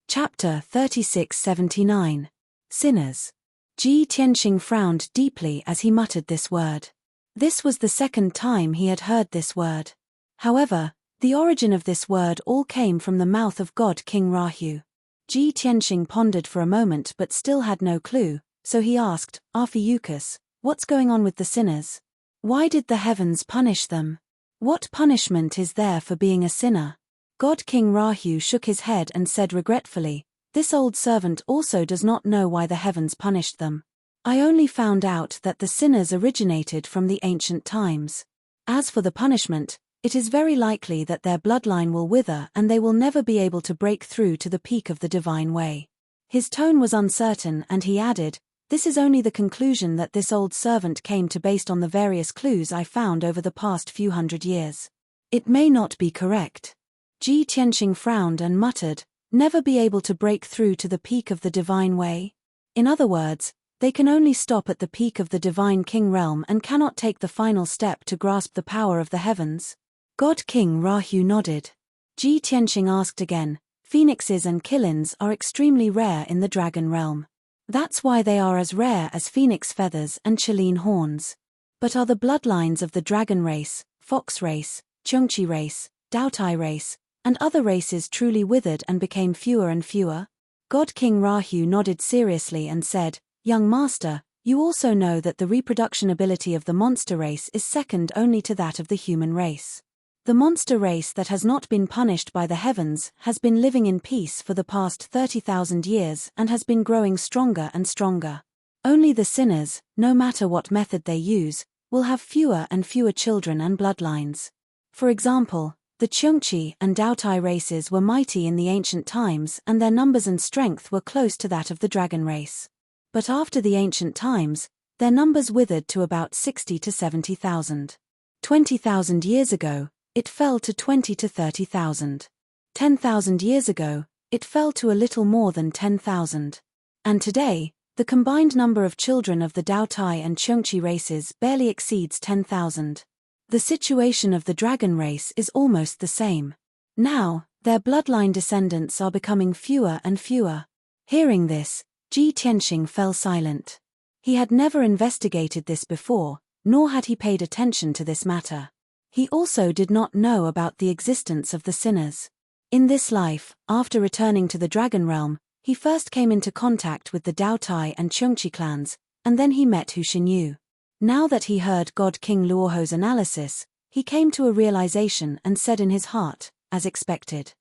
Chapter 3679. Sinners. Ji Tianxing frowned deeply as he muttered this word. This was the 2nd time he had heard this word. However, the origin of this word all came from the mouth of God King Rahu. Ji Tianxing pondered for a moment but still had no clue, so he asked, Arphiuchus, what's going on with the sinners? Why did the heavens punish them? What punishment is there for being a sinner? God King Rahu shook his head and said regretfully, this old servant also does not know why the heavens punished them. I only found out that the sinners originated from the ancient times. As for the punishment, It is very likely that their bloodline will wither and they will never be able to break through to the peak of the divine way. His tone was uncertain and he added, "This is only the conclusion that this old servant came to based on the various clues I found over the past few hundred years. It may not be correct." Ji Tianqing frowned and muttered, "Never be able to break through to the peak of the divine way?" In other words, they can only stop at the peak of the divine king realm and cannot take the final step to grasp the power of the heavens. God King Rahu nodded. Ji Tianqing asked again, "Phoenixes and killins are extremely rare in the dragon realm. That's why they are as rare as phoenix feathers and Chilean horns. But are the bloodlines of the dragon race, fox race, Chungchi race, Daotai race, and other races truly withered and became fewer and fewer?" God King Rahu nodded seriously and said, "Young master, you also know that the reproduction ability of the monster race is second only to that of the human race. The monster race that has not been punished by the heavens has been living in peace for the past 30,000 years and has been growing stronger and stronger. Only the sinners, no matter what method they use, will have fewer and fewer children and bloodlines. For example, the Chungchi and Daotai races were mighty in the ancient times and their numbers and strength were close to that of the dragon race. But after the ancient times, their numbers withered to about 60 to 70,000. 20,000 years ago, it fell to 20 to 30,000. 10,000 years ago, it fell to a little more than 10,000. And today, the combined number of children of the Daotai and Chungchi races barely exceeds 10,000. The situation of the dragon race is almost the same. Now, their bloodline descendants are becoming fewer and fewer." Hearing this, Ji Tianqing fell silent. He had never investigated this before, nor had he paid attention to this matter. He also did not know about the existence of the sinners. In this life, after returning to the dragon realm, he first came into contact with the Daotai and Chungchi clans, and then he met Hu Xinyu. Now that he heard God King Luoho's analysis, he came to a realization and said in his heart, as expected.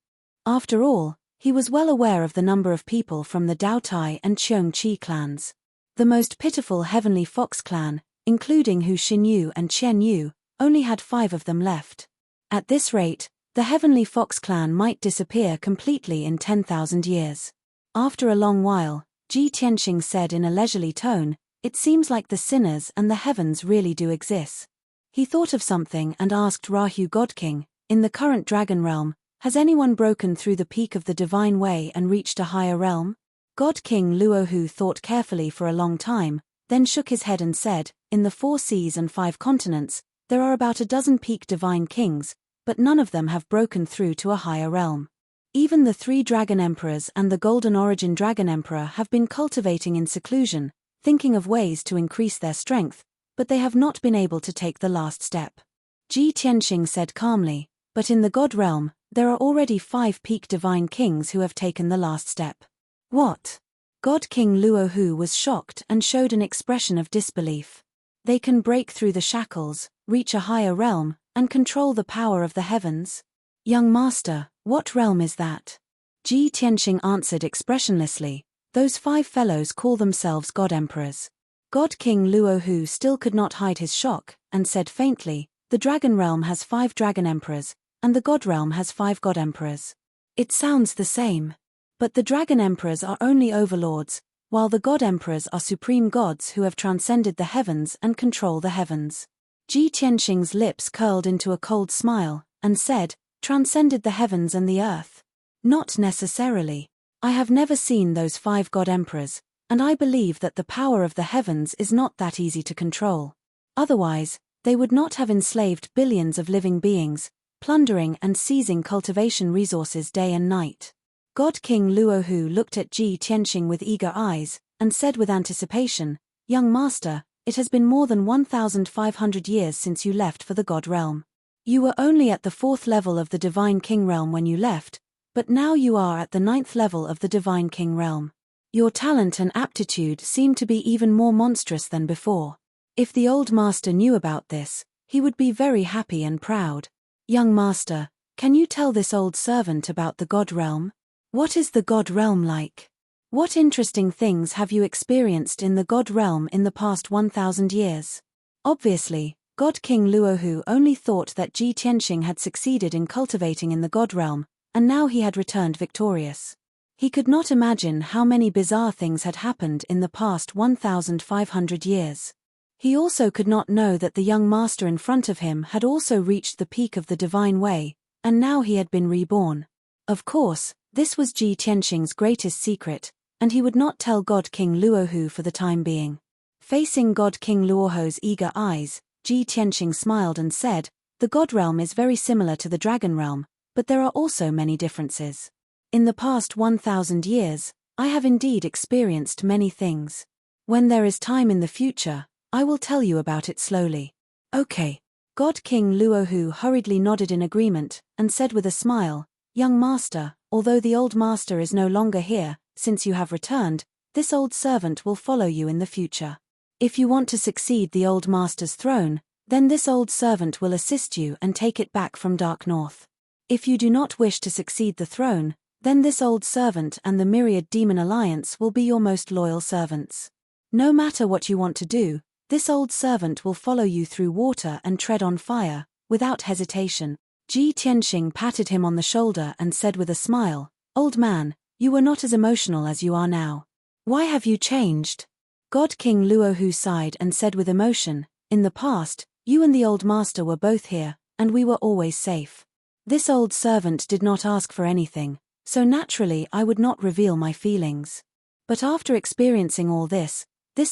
After all, he was well aware of the number of people from the Daotai and Chungchi clans. The most pitiful Heavenly Fox clan, including Hu Xinyu and Chen Yu, only had 5 of them left. At this rate, the Heavenly Fox clan might disappear completely in 10,000 years. After a long while, Ji Tianqing said in a leisurely tone, "It seems like the sinners and the heavens really do exist." He thought of something and asked Rahu God King, "In the current dragon realm, has anyone broken through the peak of the divine way and reached a higher realm?" God King Luohu thought carefully for a long time, then shook his head and said, "In the 4 seas and 5 continents, there are about a dozen peak divine kings, but none of them have broken through to a higher realm. Even the 3 dragon emperors and the golden origin dragon emperor have been cultivating in seclusion, thinking of ways to increase their strength, but they have not been able to take the last step." Ji Tianqing said calmly, "But in the god realm, there are already 5 peak divine kings who have taken the last step." "What?" God King Luohu was shocked and showed an expression of disbelief. "They can break through the shackles, reach a higher realm, and control the power of the heavens? Young master, what realm is that?" Ji Tianqing answered expressionlessly, "Those 5 fellows call themselves god emperors." God King Luohu still could not hide his shock, and said faintly, "The dragon realm has 5 dragon emperors, and the god realm has 5 god emperors. It sounds the same. But the dragon emperors are only overlords, while the god emperors are supreme gods who have transcended the heavens and control the heavens." Ji Tianqing's lips curled into a cold smile, and said, "Transcended the heavens and the earth? Not necessarily. I have never seen those 5 god emperors, and I believe that the power of the heavens is not that easy to control. Otherwise, they would not have enslaved billions of living beings, plundering and seizing cultivation resources day and night." God King Luohu looked at Ji Tianqing with eager eyes, and said with anticipation, "Young master, it has been more than 1,500 years since you left for the god realm. You were only at the 4th level of the divine king realm when you left, but now you are at the 9th level of the divine king realm. Your talent and aptitude seem to be even more monstrous than before. If the old master knew about this, he would be very happy and proud. Young master, can you tell this old servant about the god realm? What is the god realm like? What interesting things have you experienced in the god realm in the past 1,000 years?" Obviously, God King Luohu only thought that Ji Tianxing had succeeded in cultivating in the God realm, and now he had returned victorious. He could not imagine how many bizarre things had happened in the past 1,500 years. He also could not know that the young master in front of him had also reached the peak of the divine way, and now he had been reborn. Of course, this was Ji Tianxing's greatest secret, and he would not tell God King Luohu for the time being. Facing God King Luohu's eager eyes, Ji Tianxing smiled and said, "The God realm is very similar to the dragon realm, but there are also many differences. In the past 1,000 years, I have indeed experienced many things. When there is time in the future, I will tell you about it slowly." "Okay." God King Luohu hurriedly nodded in agreement, and said with a smile, "Young master, although the old master is no longer here, since you have returned, this old servant will follow you in the future. If you want to succeed the old master's throne, then this old servant will assist you and take it back from Dark North. If you do not wish to succeed the throne, then this old servant and the Myriad Demon Alliance will be your most loyal servants. No matter what you want to do, this old servant will follow you through water and tread on fire, without hesitation." Ji Tianxing patted him on the shoulder and said with a smile, "Old man, you were not as emotional as you are now. Why have you changed?" God King Luohu sighed and said with emotion, "In the past, you and the old master were both here, and we were always safe. This old servant did not ask for anything, so naturally I would not reveal my feelings. But after experiencing all this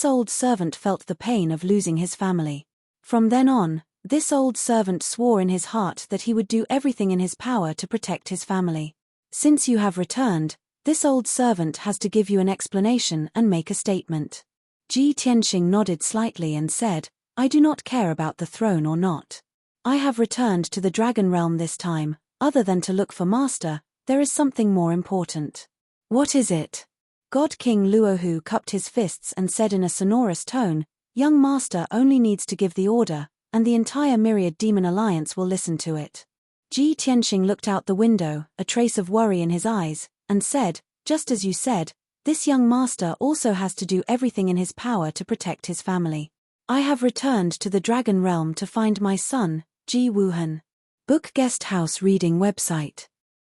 old servant felt the pain of losing his family. From then on, this old servant swore in his heart that he would do everything in his power to protect his family. Since you have returned, this old servant has to give you an explanation and make a statement." Ji Tianxing nodded slightly and said, "I do not care about the throne or not. I have returned to the dragon realm this time, other than to look for master, there is something more important." "What is it?" God King Luohu cupped his fists and said in a sonorous tone, "Young master only needs to give the order, and the entire Myriad Demon Alliance will listen to it." Ji Tianxing looked out the window, a trace of worry in his eyes, and said, "Just as you said, this young master also has to do everything in his power to protect his family. I have returned to the dragon realm to find my son, Ji Wuhan." Book Guest House Reading Website.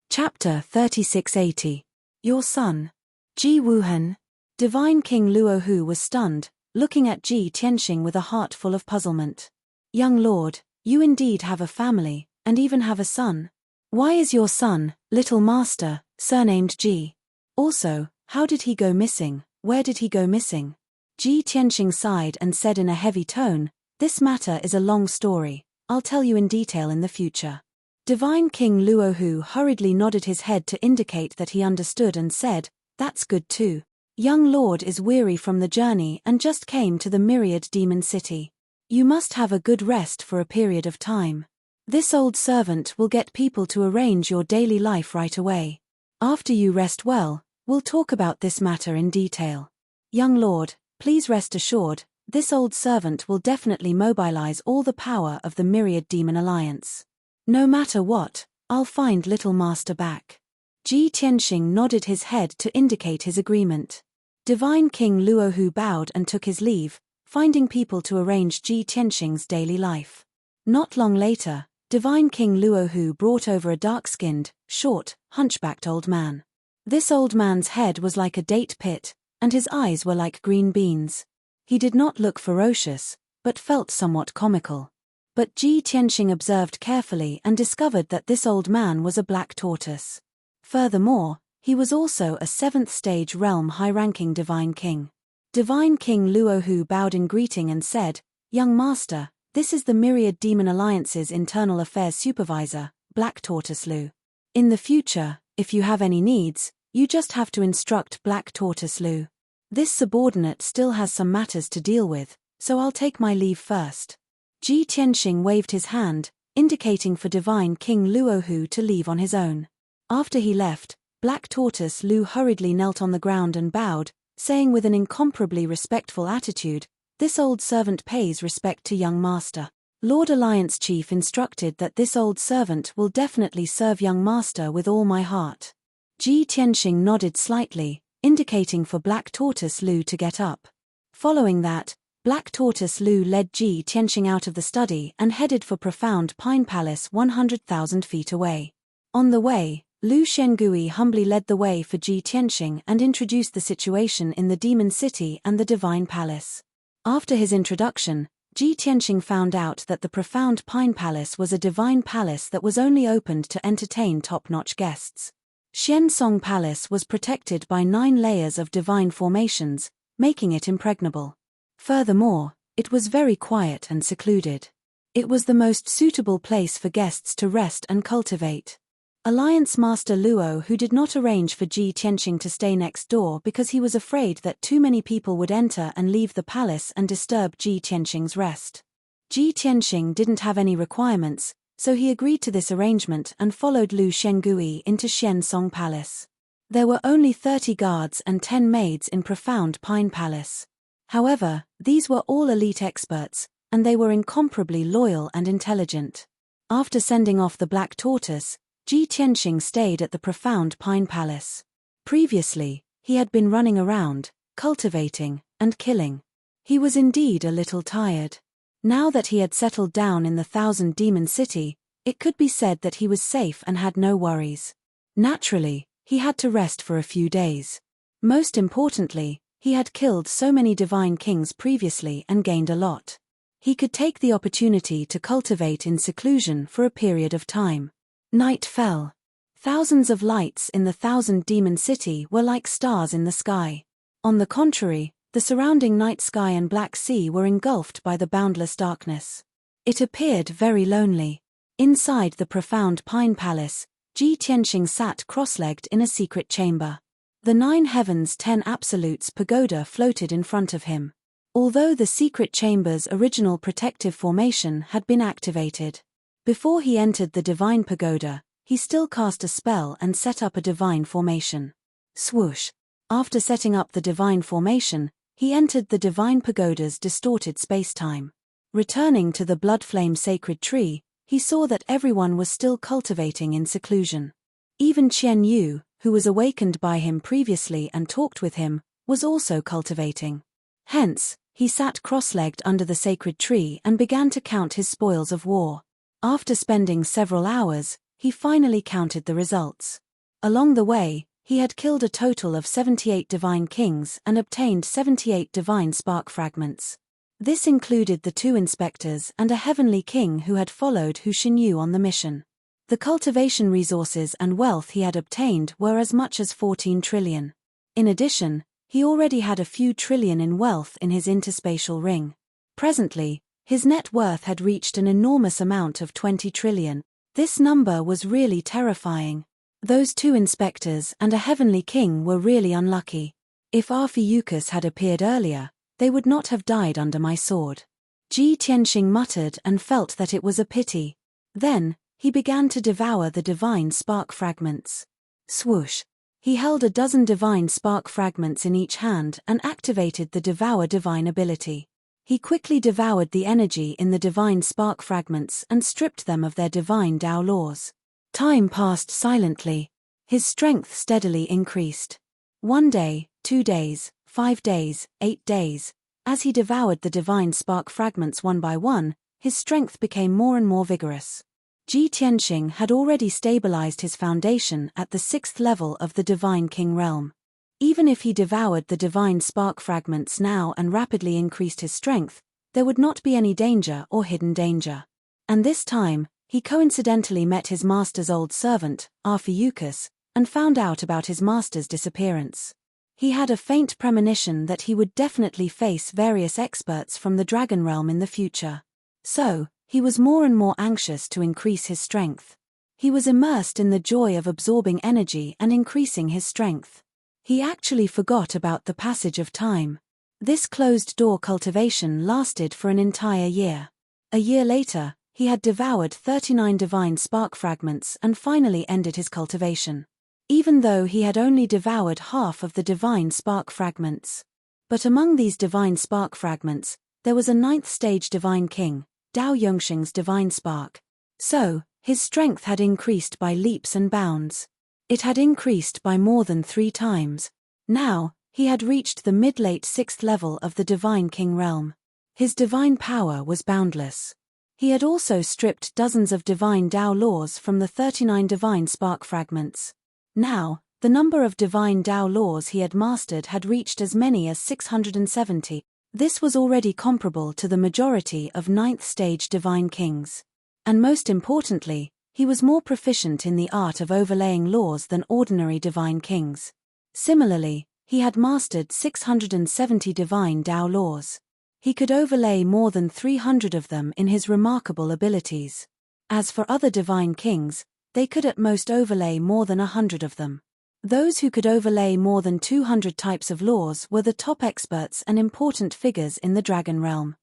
Chapter 3680. Your son. Ji Wuhan. Divine King Luohu was stunned, looking at Ji Tianxing with a heart full of puzzlement. "Young lord, you indeed have a family, and even have a son. Why is your son, little master, surnamed Ji? Also, how did he go missing? Where did he go missing?" Ji Tianxing sighed and said in a heavy tone, "This matter is a long story, I'll tell you in detail in the future." Divine King Luohu hurriedly nodded his head to indicate that he understood and said, "That's good too. Young lord is weary from the journey and just came to the Myriad Demon City. You must have a good rest for a period of time. This old servant will get people to arrange your daily life right away. After you rest well, we'll talk about this matter in detail. Young lord, please rest assured, this old servant will definitely mobilize all the power of the Myriad Demon Alliance. No matter what, I'll find little master back." Ji Tianxing nodded his head to indicate his agreement. Divine King Luohu bowed and took his leave, finding people to arrange Ji Tianxing's daily life. Not long later, Divine King Luohu brought over a dark-skinned, short, hunchbacked old man. This old man's head was like a date pit, and his eyes were like green beans. He did not look ferocious, but felt somewhat comical. But Ji Tianxing observed carefully and discovered that this old man was a black tortoise. Furthermore, he was also a 7th stage realm high-ranking divine king. Divine King Luohu bowed in greeting and said, "Young master, this is the Myriad Demon Alliance's internal affairs supervisor, Black Tortoise Lu. In the future, if you have any needs, you just have to instruct Black Tortoise Lu. This subordinate still has some matters to deal with, so I'll take my leave first." Ji Tianxing waved his hand, indicating for Divine King Luohu to leave on his own. After he left, Black Tortoise Lu hurriedly knelt on the ground and bowed, saying with an incomparably respectful attitude, "This old servant pays respect to young master. Lord Alliance Chief instructed that this old servant will definitely serve young master with all my heart." Ji Tianxing nodded slightly, indicating for Black Tortoise Lu to get up. Following that, Black Tortoise Lu led Ji Tianxing out of the study and headed for Profound Pine Palace 100,000 feet away. On the way, Lu Shengui humbly led the way for Ji Tianxing and introduced the situation in the Demon City and the Divine Palace. After his introduction, Ji Tianxing found out that the Profound Pine Palace was a divine palace that was only opened to entertain top-notch guests. Xiansong Palace was protected by 9 layers of divine formations, making it impregnable. Furthermore, it was very quiet and secluded. It was the most suitable place for guests to rest and cultivate. Alliance Master Luo, who did not arrange for Ji Tianxing to stay next door because he was afraid that too many people would enter and leave the palace and disturb Ji Tianxing's rest. Ji Tianxing didn't have any requirements, so he agreed to this arrangement and followed Lu Shengui into Xiansong Palace. There were only 30 guards and 10 maids in Profound Pine Palace. However, these were all elite experts, and they were incomparably loyal and intelligent. After sending off the Black Tortoise, Ji Tianxing stayed at the Profound Pine Palace. Previously, he had been running around, cultivating, and killing. He was indeed a little tired. Now that he had settled down in the Thousand Demon City, it could be said that he was safe and had no worries. Naturally, he had to rest for a few days. Most importantly, he had killed so many divine kings previously and gained a lot. He could take the opportunity to cultivate in seclusion for a period of time. Night fell. Thousands of lights in the Thousand Demon City were like stars in the sky. On the contrary, the surrounding night sky and black sea were engulfed by the boundless darkness. It appeared very lonely. Inside the Profound Pine Palace, Ji Tianxing sat cross-legged in a secret chamber. The 9 Heavens 10 Absolutes pagoda floated in front of him. Although the secret chamber's original protective formation had been activated. Before he entered the divine pagoda, he still cast a spell and set up a divine formation. Swoosh! After setting up the divine formation, he entered the divine pagoda's distorted spacetime. Returning to the Bloodflame sacred tree, he saw that everyone was still cultivating in seclusion. Even Qian Yu, who was awakened by him previously and talked with him, was also cultivating. Hence, he sat cross-legged under the sacred tree and began to count his spoils of war. After spending several hours, he finally counted the results. Along the way, he had killed a total of 78 divine kings and obtained 78 divine spark fragments. This included the 2 inspectors and a heavenly king who had followed Hu Xinyu on the mission. The cultivation resources and wealth he had obtained were as much as 14 trillion. In addition, he already had a few trillion in wealth in his interspatial ring. Presently, his net worth had reached an enormous amount of 20 trillion. This number was really terrifying. Those 2 inspectors and a heavenly king were really unlucky. If Heavenpiercer had appeared earlier, they would not have died under my sword. Ji Tianxing muttered and felt that it was a pity. Then, he began to devour the divine spark fragments. Swoosh! He held a dozen divine spark fragments in each hand and activated the Devour Divine ability. He quickly devoured the energy in the divine spark fragments and stripped them of their divine Tao laws. Time passed silently. His strength steadily increased. 1 day, 2 days, 5 days, 8 days. As he devoured the divine spark fragments one by one, his strength became more and more vigorous. Ji Tianxing had already stabilized his foundation at the 6th level of the Divine King realm. Even if he devoured the divine spark fragments now and rapidly increased his strength, there would not be any danger or hidden danger. And this time, he coincidentally met his master's old servant, Heavenpiercer, and found out about his master's disappearance. He had a faint premonition that he would definitely face various experts from the dragon realm in the future. So, he was more and more anxious to increase his strength. He was immersed in the joy of absorbing energy and increasing his strength. He actually forgot about the passage of time. This closed-door cultivation lasted for an entire year. A year later, he had devoured 39 divine spark fragments and finally ended his cultivation. Even though he had only devoured half of the divine spark fragments. But among these divine spark fragments, there was a 9th stage divine king, Dao Yongxing's divine spark. So, his strength had increased by leaps and bounds. It had increased by more than 3 times. Now, he had reached the mid-late 6th level of the divine king realm. His divine power was boundless. He had also stripped dozens of divine Tao laws from the 39 divine spark fragments. Now, the number of divine Tao laws he had mastered had reached as many as 670. This was already comparable to the majority of 9th stage divine kings. And most importantly, he was more proficient in the art of overlaying laws than ordinary divine kings. Similarly, he had mastered 670 divine Tao laws. He could overlay more than 300 of them in his remarkable abilities. As for other divine kings, they could at most overlay more than 100 of them. Those who could overlay more than 200 types of laws were the top experts and important figures in the dragon realm.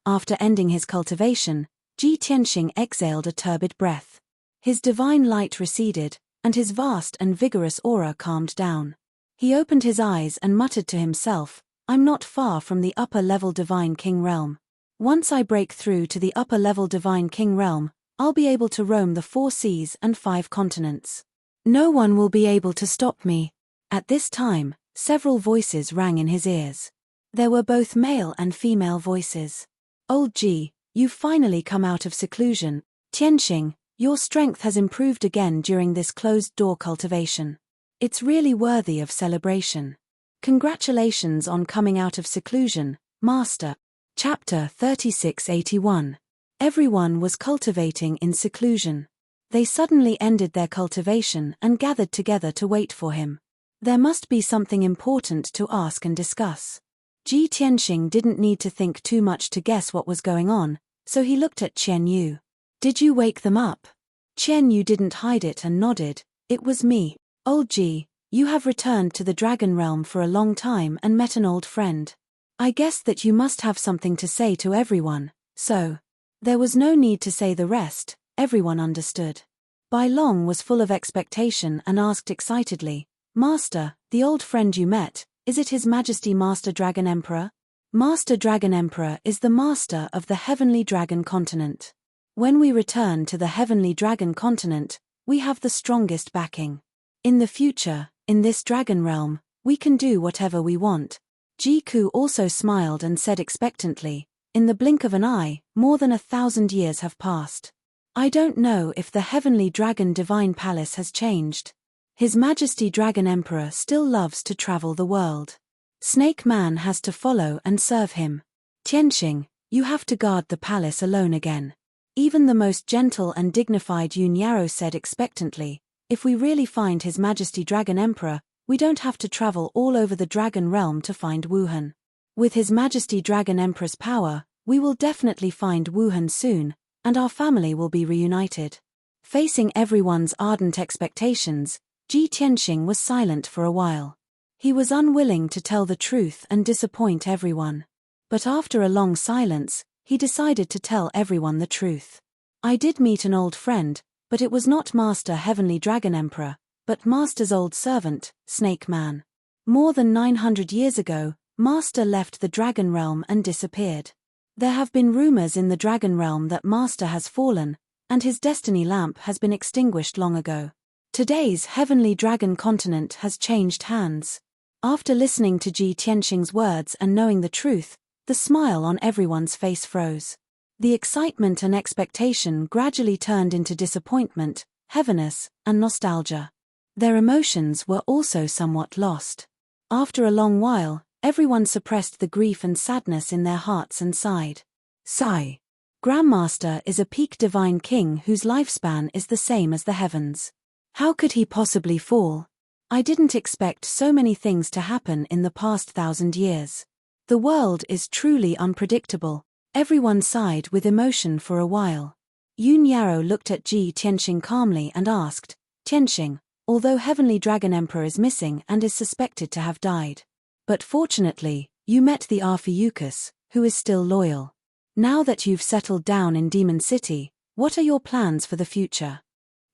After ending his cultivation, Ji Tianxing exhaled a turbid breath. His divine light receded, and his vast and vigorous aura calmed down. He opened his eyes and muttered to himself, "I'm not far from the upper-level Divine King realm. Once I break through to the upper-level Divine King realm, I'll be able to roam the 4 seas and 5 continents. No one will be able to stop me." At this time, several voices rang in his ears. There were both male and female voices. "Old Ji, you've finally come out of seclusion. Tianxing, your strength has improved again during this closed-door cultivation. It's really worthy of celebration. Congratulations on coming out of seclusion, Master." Chapter 3681. Everyone was cultivating in seclusion. They suddenly ended their cultivation and gathered together to wait for him. There must be something important to ask and discuss. Ji Tianxing didn't need to think too much to guess what was going on, so he looked at Qian Yu. "Did you wake them up?" Qian Yu didn't hide it and nodded. "It was me. Old Ji, you have returned to the dragon realm for a long time and met an old friend. I guess that you must have something to say to everyone, so." There was no need to say the rest, everyone understood. Bai Long was full of expectation and asked excitedly, "Master, the old friend you met, is it His Majesty Master Dragon Emperor?" Master Dragon Emperor is the master of the Heavenly Dragon Continent. When we return to the Heavenly Dragon Continent, we have the strongest backing. In the future, in this dragon realm, we can do whatever we want. Ji Ku also smiled and said expectantly, "In the blink of an eye, more than 1,000 years have passed. I don't know if the Heavenly Dragon Divine Palace has changed. His Majesty Dragon Emperor still loves to travel the world. Snake Man has to follow and serve him. Tianxing, you have to guard the palace alone again." Even the most gentle and dignified Yun Yarrow said expectantly, "If we really find His Majesty Dragon Emperor, we don't have to travel all over the dragon realm to find Wuhan. With His Majesty Dragon Emperor's power, we will definitely find Wuhan soon, and our family will be reunited." Facing everyone's ardent expectations, Ji Tianxing was silent for a while. He was unwilling to tell the truth and disappoint everyone. But after a long silence, he decided to tell everyone the truth. "I did meet an old friend, but it was not Master Heavenly Dragon Emperor, but Master's old servant, Snake Man. More than 900 years ago, Master left the dragon realm and disappeared. There have been rumors in the dragon realm that Master has fallen, and his destiny lamp has been extinguished long ago. Today's Heavenly Dragon Continent has changed hands." After listening to Ji Tianxing's words and knowing the truth, the smile on everyone's face froze. The excitement and expectation gradually turned into disappointment, heaviness, and nostalgia. Their emotions were also somewhat lost. After a long while, everyone suppressed the grief and sadness in their hearts and sighed. Sigh. Grandmaster is a peak divine king whose lifespan is the same as the heavens. How could he possibly fall? I didn't expect so many things to happen in the past 1,000 years. The world is truly unpredictable. Everyone sighed with emotion for a while. Yun Yarrow looked at Ji Tianxing calmly and asked, "Tianxing, although Heavenly Dragon Emperor is missing and is suspected to have died. But fortunately, you met the Arphiuchus, who is still loyal. Now that you've settled down in Demon City, what are your plans for the future?"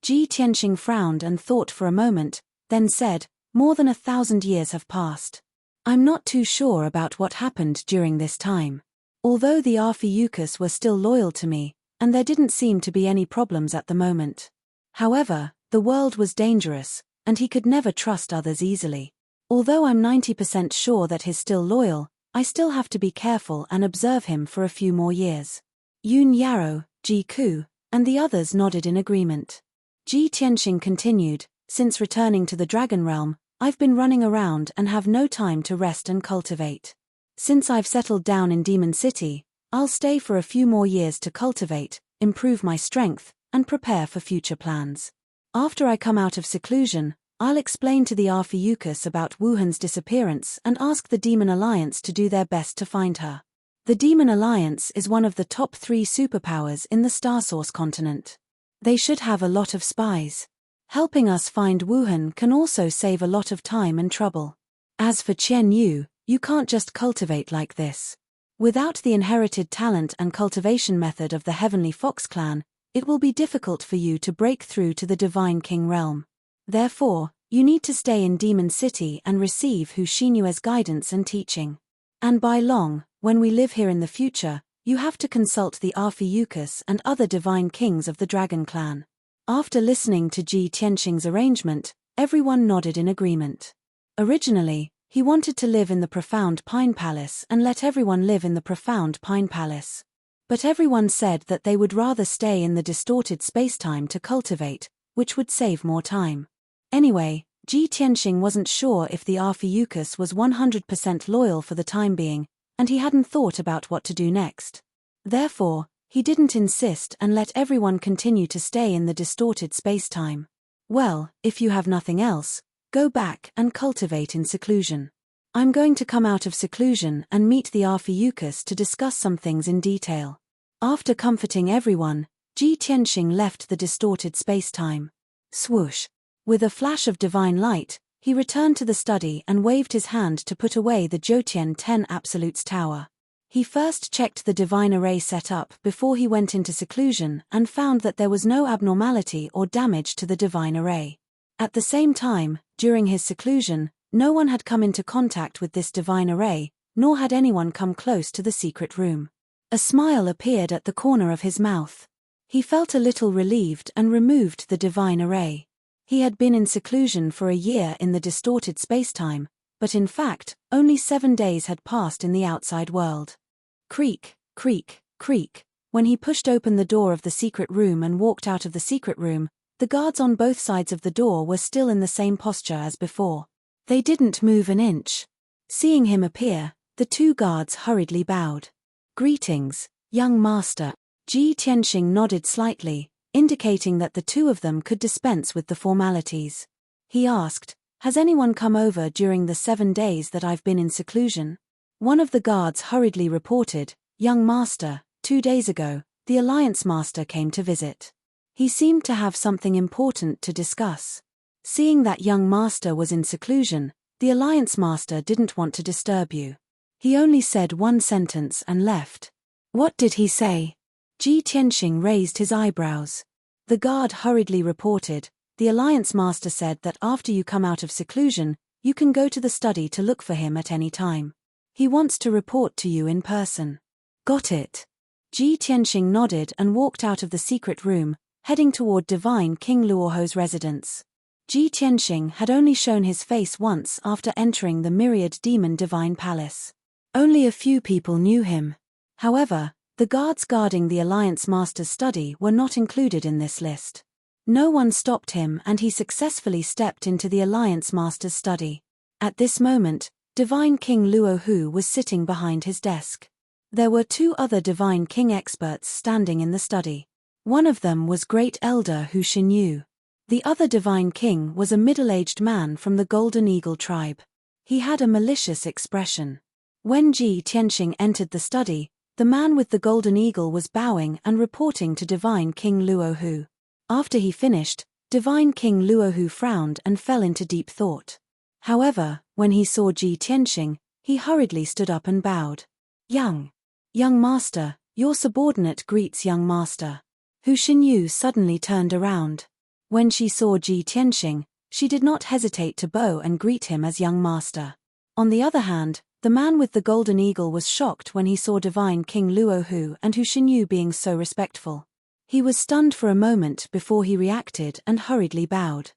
Ji Tianxing frowned and thought for a moment, then said, "More than 1,000 years have passed. I'm not too sure about what happened during this time. Although the Arphiuchus were still loyal to me, and there didn't seem to be any problems at the moment. However, the world was dangerous, and he could never trust others easily. Although I'm 90% sure that he's still loyal, I still have to be careful and observe him for a few more years. Yun Yarrow, Ji Ku, and the others nodded in agreement. Ji Tianxing continued, since returning to the Dragon Realm, I've been running around and have no time to rest and cultivate. Since I've settled down in Demon City, I'll stay for a few more years to cultivate, improve my strength, and prepare for future plans. After I come out of seclusion, I'll explain to the Arphiuchus about Wuhan's disappearance and ask the Demon Alliance to do their best to find her. The Demon Alliance is one of the top 3 superpowers in the Starsource continent. They should have a lot of spies. Helping us find Wuhan can also save a lot of time and trouble. As for Qian Yu, you can't just cultivate like this. Without the inherited talent and cultivation method of the Heavenly Fox clan, it will be difficult for you to break through to the Divine King realm. Therefore, you need to stay in Demon City and receive Hu Xinyue's guidance and teaching. And by long, when we live here in the future, you have to consult the Arphiuchus and other divine kings of the Dragon Clan. After listening to Ji Tianxing's arrangement, everyone nodded in agreement. Originally, he wanted to live in the Profound Pine Palace and let everyone live in the Profound Pine Palace. But everyone said that they would rather stay in the distorted spacetime to cultivate, which would save more time. Anyway, Ji Tianxing wasn't sure if the Arphiuchus was 100% loyal for the time being, and he hadn't thought about what to do next. Therefore, he didn't insist and let everyone continue to stay in the distorted spacetime. Well, if you have nothing else, go back and cultivate in seclusion. I'm going to come out of seclusion and meet the Arphiuchus to discuss some things in detail. After comforting everyone, Ji Tianxing left the distorted spacetime. Swoosh! With a flash of divine light, he returned to the study and waved his hand to put away the Zhoutian 10 Absolutes Tower. He first checked the divine array setup before he went into seclusion and found that there was no abnormality or damage to the divine array. At the same time, during his seclusion, no one had come into contact with this divine array, nor had anyone come close to the secret room. A smile appeared at the corner of his mouth. He felt a little relieved and removed the divine array. He had been in seclusion for a year in the distorted spacetime, but in fact, only 7 days had passed in the outside world. Creak, creak, creak. When he pushed open the door of the secret room and walked out of the secret room, the guards on both sides of the door were still in the same posture as before. They didn't move an inch. Seeing him appear, the 2 guards hurriedly bowed. Greetings, young master. Ji Tianxing nodded slightly, indicating that the 2 of them could dispense with the formalities. He asked, has anyone come over during the 7 days that I've been in seclusion? One of the guards hurriedly reported, young master, 2 days ago, the Alliance Master came to visit. He seemed to have something important to discuss. Seeing that young master was in seclusion, the Alliance Master didn't want to disturb you. He only said 1 sentence and left. What did he say? Ji Tianxing raised his eyebrows. The guard hurriedly reported, the Alliance Master said that after you come out of seclusion, you can go to the study to look for him at any time. He wants to report to you in person. Got it. Ji Tianxing nodded and walked out of the secret room, heading toward Divine King Luoho's residence. Ji Tianxing had only shown his face once after entering the Myriad Demon Divine Palace. Only a few people knew him. However, the guards guarding the Alliance Master's study were not included in this list. No one stopped him and he successfully stepped into the Alliance Master's study. At this moment, Divine King Luohu was sitting behind his desk. There were 2 other Divine King experts standing in the study. One of them was Great Elder Hu Xinyu. The other Divine King was a middle-aged man from the Golden Eagle tribe. He had a malicious expression. When Ji Tianxing entered the study, the man with the Golden Eagle was bowing and reporting to Divine King Luohu. After he finished, Divine King Luohu frowned and fell into deep thought. However, when he saw Ji Tianxing, he hurriedly stood up and bowed. Young master, your subordinate greets young master. Hu Xinyu suddenly turned around. When she saw Ji Tianxing, she did not hesitate to bow and greet him as young master. On the other hand, the man with the Golden Eagle was shocked when he saw Divine King Luohu and Hu Xinyu being so respectful. He was stunned for a moment before he reacted and hurriedly bowed.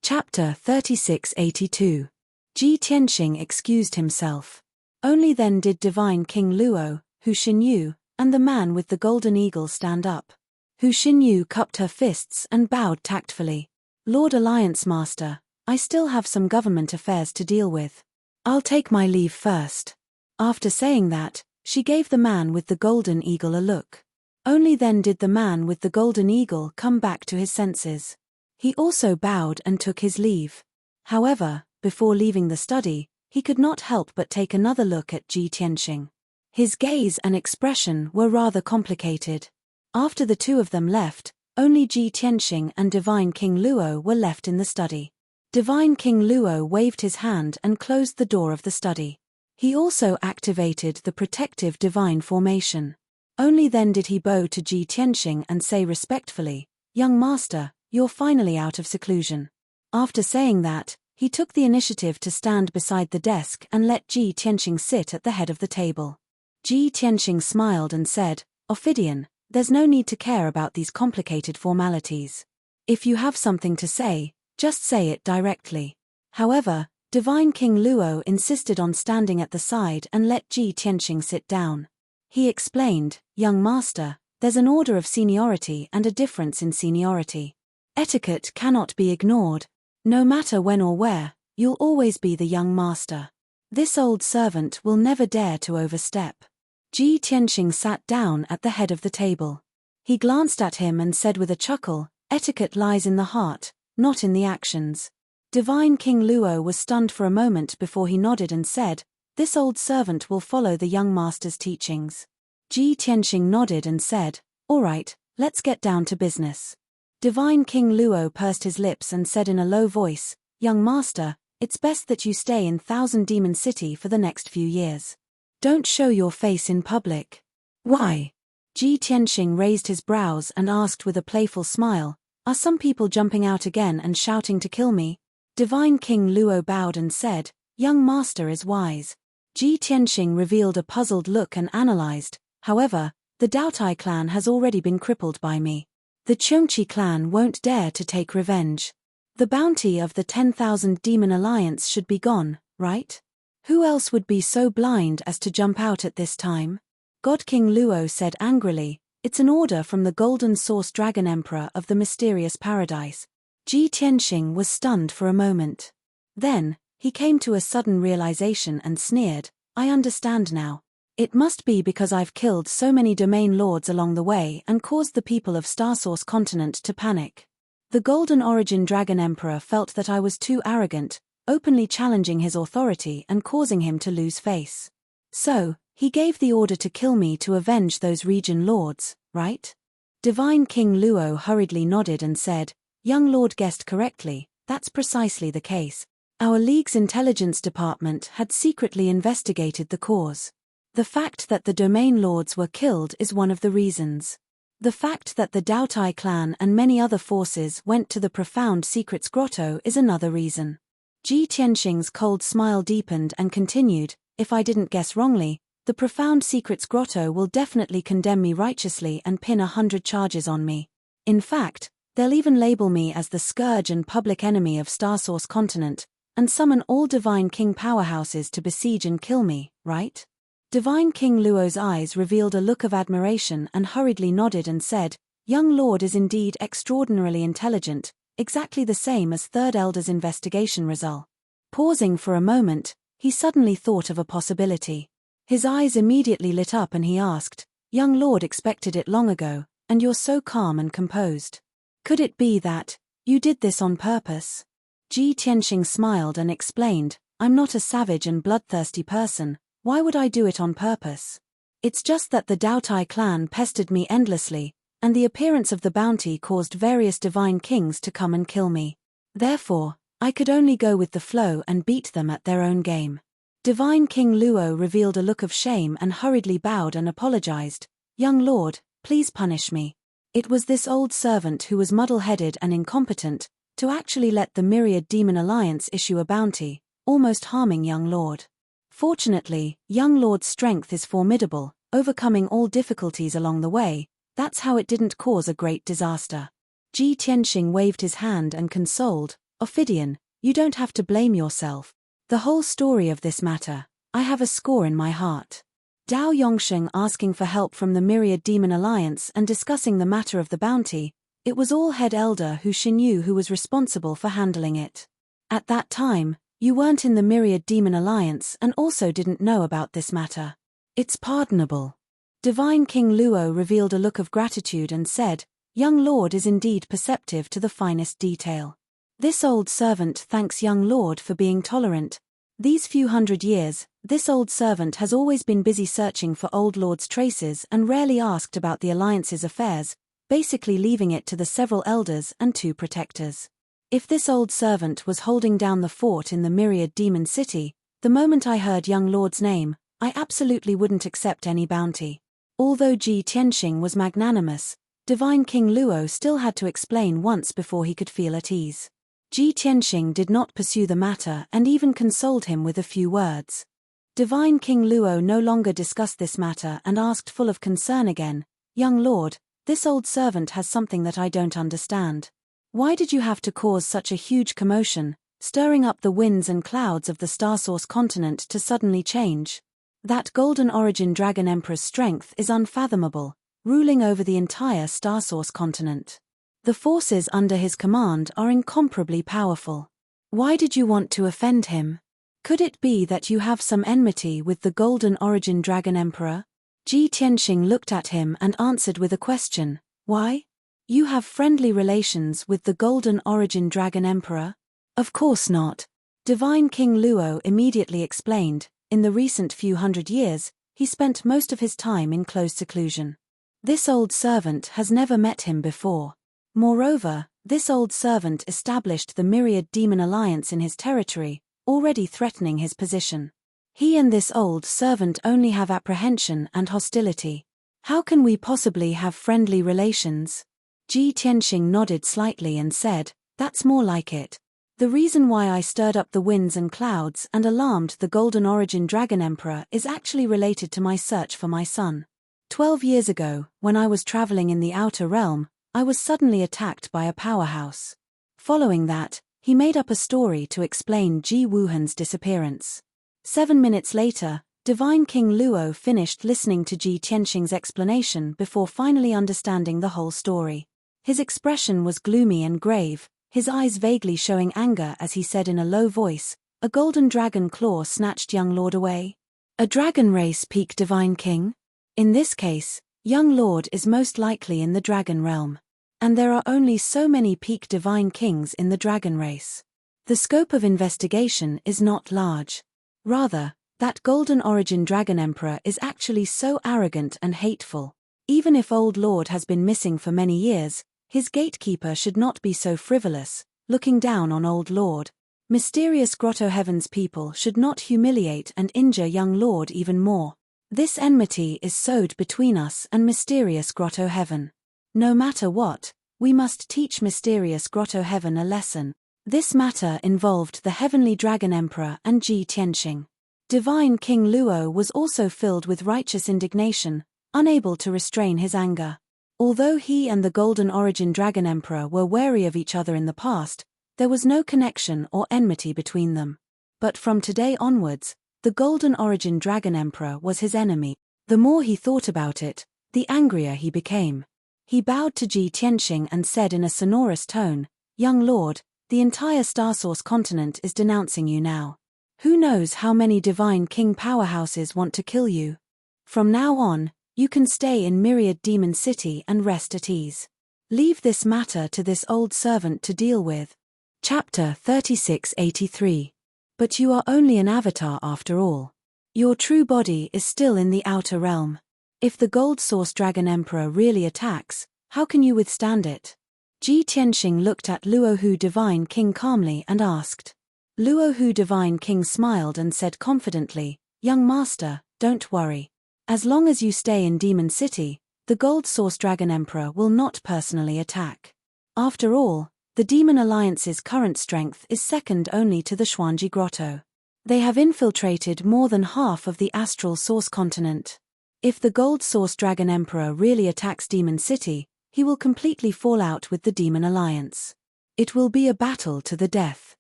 Chapter 3682. Ji Tianxing excused himself. Only then did divine King Luo, Hu Xinyu, and the man with the golden eagle stand up. Hu Xinyu cupped her fists and bowed tactfully. Lord Alliance Master, I still have some government affairs to deal with. I'll take my leave first. After saying that, she gave the man with the golden eagle a look. Only then did the man with the golden eagle come back to his senses. He also bowed and took his leave. However, before leaving the study, he could not help but take another look at Ji Tianxing. His gaze and expression were rather complicated. After the two of them left, only Ji Tianxing and divine King Luo were left in the study. Divine King Luo waved his hand and closed the door of the study. He also activated the protective divine formation. Only then did he bow to Ji Tianxing and say respectfully, "Young master, you're finally out of seclusion." After saying that, he took the initiative to stand beside the desk and let Ji Tianxing sit at the head of the table. Ji Tianxing smiled and said, "Ophidian, there's no need to care about these complicated formalities. If you have something to say, just say it directly." However, divine King Luo insisted on standing at the side and let Ji Tianxing sit down. He explained, "Young master, there's an order of seniority and a difference in seniority. Etiquette cannot be ignored. No matter when or where, you'll always be the young master. This old servant will never dare to overstep." Ji Tianxing sat down at the head of the table. He glanced at him and said with a chuckle, "Etiquette lies in the heart, not in the actions." Divine King Luo was stunned for a moment before he nodded and said, "This old servant will follow the young master's teachings." Ji Tianxing nodded and said, "All right, let's get down to business." Divine King Luo pursed his lips and said in a low voice, "Young master, it's best that you stay in Thousand Demon City for the next few years. Don't show your face in public." "Why?" Ji Tianxing raised his brows and asked with a playful smile, "Are some people jumping out again and shouting to kill me?" Divine King Luo bowed and said, "Young master is wise." Ji Tianxing revealed a puzzled look and analyzed, "However, the Daotai clan has already been crippled by me. The Cheongqi clan won't dare to take revenge. The bounty of the 10,000 Demon Alliance should be gone, right? Who else would be so blind as to jump out at this time?" God King Luo said angrily, "It's an order from the Golden Source Dragon Emperor of the Mysterious Paradise." Ji Tianxing was stunned for a moment. Then, he came to a sudden realization and sneered, "I understand now. It must be because I've killed so many domain lords along the way and caused the people of Starsource Continent to panic. The Golden Origin Dragon Emperor felt that I was too arrogant, openly challenging his authority and causing him to lose face. So, he gave the order to kill me to avenge those region lords, right?" Divine King Luo hurriedly nodded and said, "Young lord guessed correctly, that's precisely the case. Our League's intelligence department had secretly investigated the cause. The fact that the domain lords were killed is one of the reasons. The fact that the Daotai clan and many other forces went to the Profound Secrets Grotto is another reason." Ji Tianxing's cold smile deepened and continued, "If I didn't guess wrongly, the Profound Secrets Grotto will definitely condemn me righteously and pin 100 charges on me. In fact, they'll even label me as the scourge and public enemy of Starsource Continent, and summon all Divine King powerhouses to besiege and kill me, right?" Divine King Luo's eyes revealed a look of admiration and hurriedly nodded and said, "Young lord is indeed extraordinarily intelligent, exactly the same as Third Elder's investigation result." Pausing for a moment, he suddenly thought of a possibility. His eyes immediately lit up and he asked, "Young lord expected it long ago, and you're so calm and composed. Could it be that you did this on purpose?" Ji Tianxing smiled and explained, "I'm not a savage and bloodthirsty person. Why would I do it on purpose? It's just that the Daotai clan pestered me endlessly, and the appearance of the bounty caused various divine kings to come and kill me. Therefore, I could only go with the flow and beat them at their own game." Divine King Luo revealed a look of shame and hurriedly bowed and apologized, "Young lord, please punish me. It was this old servant who was muddle-headed and incompetent to actually let the Myriad Demon Alliance issue a bounty, almost harming young lord. Fortunately, young lord's strength is formidable, overcoming all difficulties along the way. That's how it didn't cause a great disaster." Ji Tianxing waved his hand and consoled, "Ophidian, you don't have to blame yourself. The whole story of this matter, I have a score in my heart. Dao Yongsheng asking for help from the Myriad Demon Alliance and discussing the matter of the bounty, it was all head elder Hu Xinyu who was responsible for handling it. At that time, you weren't in the Myriad Demon Alliance and also didn't know about this matter. It's pardonable. Divine King Luo revealed a look of gratitude and said, Young Lord is indeed perceptive to the finest detail. This old servant thanks young Lord for being tolerant. These few hundred years, this old servant has always been busy searching for old Lord's traces and rarely asked about the Alliance's affairs, basically leaving it to the several elders and 2 protectors. If this old servant was holding down the fort in the Myriad Demon City, the moment I heard young Lord's name, I absolutely wouldn't accept any bounty. Although Ji Tianxing was magnanimous, Divine King Luo still had to explain once before he could feel at ease. Ji Tianxing did not pursue the matter and even consoled him with a few words. Divine King Luo no longer discussed this matter and asked full of concern again, Young Lord, this old servant has something that I don't understand. Why did you have to cause such a huge commotion, stirring up the winds and clouds of the Starsource continent to suddenly change? That Golden Origin Dragon Emperor's strength is unfathomable, ruling over the entire Starsource continent. The forces under his command are incomparably powerful. Why did you want to offend him? Could it be that you have some enmity with the Golden Origin Dragon Emperor? Ji Tianxing looked at him and answered with a question, Why? You have friendly relations with the Golden Origin Dragon Emperor? Of course not. Divine King Luo immediately explained, in the recent few hundred years, he spent most of his time in close seclusion. This old servant has never met him before. Moreover, this old servant established the Myriad Demon Alliance in his territory, already threatening his position. He and this old servant only have apprehension and hostility. How can we possibly have friendly relations? Ji Tianxing nodded slightly and said, That's more like it. The reason why I stirred up the winds and clouds and alarmed the Golden Origin Dragon Emperor is actually related to my search for my son. 12 years ago, when I was traveling in the Outer Realm, I was suddenly attacked by a powerhouse. Following that, he made up a story to explain Ji Wuhan's disappearance. 7 minutes later, Divine King Luo finished listening to Ji Tianxing's explanation before finally understanding the whole story. His expression was gloomy and grave, his eyes vaguely showing anger as he said in a low voice, A golden dragon claw snatched young lord away. A dragon race peak Divine King? In this case, young lord is most likely in the dragon realm. And there are only so many peak divine kings in the dragon race. The scope of investigation is not large. Rather, that Golden Origin Dragon Emperor is actually so arrogant and hateful. Even if Old Lord has been missing for many years, his gatekeeper should not be so frivolous, looking down on Old Lord. Mysterious Grotto Heaven's people should not humiliate and injure young Lord even more. This enmity is sowed between us and Mysterious Grotto Heaven. No matter what, we must teach Mysterious Grotto Heaven a lesson. This matter involved the Heavenly Dragon Emperor and Ji Tianxing. Divine King Luo was also filled with righteous indignation, unable to restrain his anger. Although he and the Golden Origin Dragon Emperor were wary of each other in the past, there was no connection or enmity between them. But from today onwards, the Golden Origin Dragon Emperor was his enemy. The more he thought about it, the angrier he became. He bowed to Ji Tianxing and said in a sonorous tone, Young Lord, the entire Starsource continent is denouncing you now. Who knows how many Divine King powerhouses want to kill you? From now on, you can stay in Myriad Demon City and rest at ease. Leave this matter to this old servant to deal with. Chapter 3683. But you are only an avatar after all. Your true body is still in the outer realm. If the Gold Source Dragon Emperor really attacks, how can you withstand it? Ji Tianxing looked at Luohu Divine King calmly and asked. Luohu Divine King smiled and said confidently, Young Master, don't worry. As long as you stay in Demon City, the Gold Source Dragon Emperor will not personally attack. After all, the Demon Alliance's current strength is second only to the Xuanji Grotto. They have infiltrated more than half of the Astral Source continent. If the Gold Source Dragon Emperor really attacks Demon City, he will completely fall out with the Demon Alliance. It will be a battle to the death.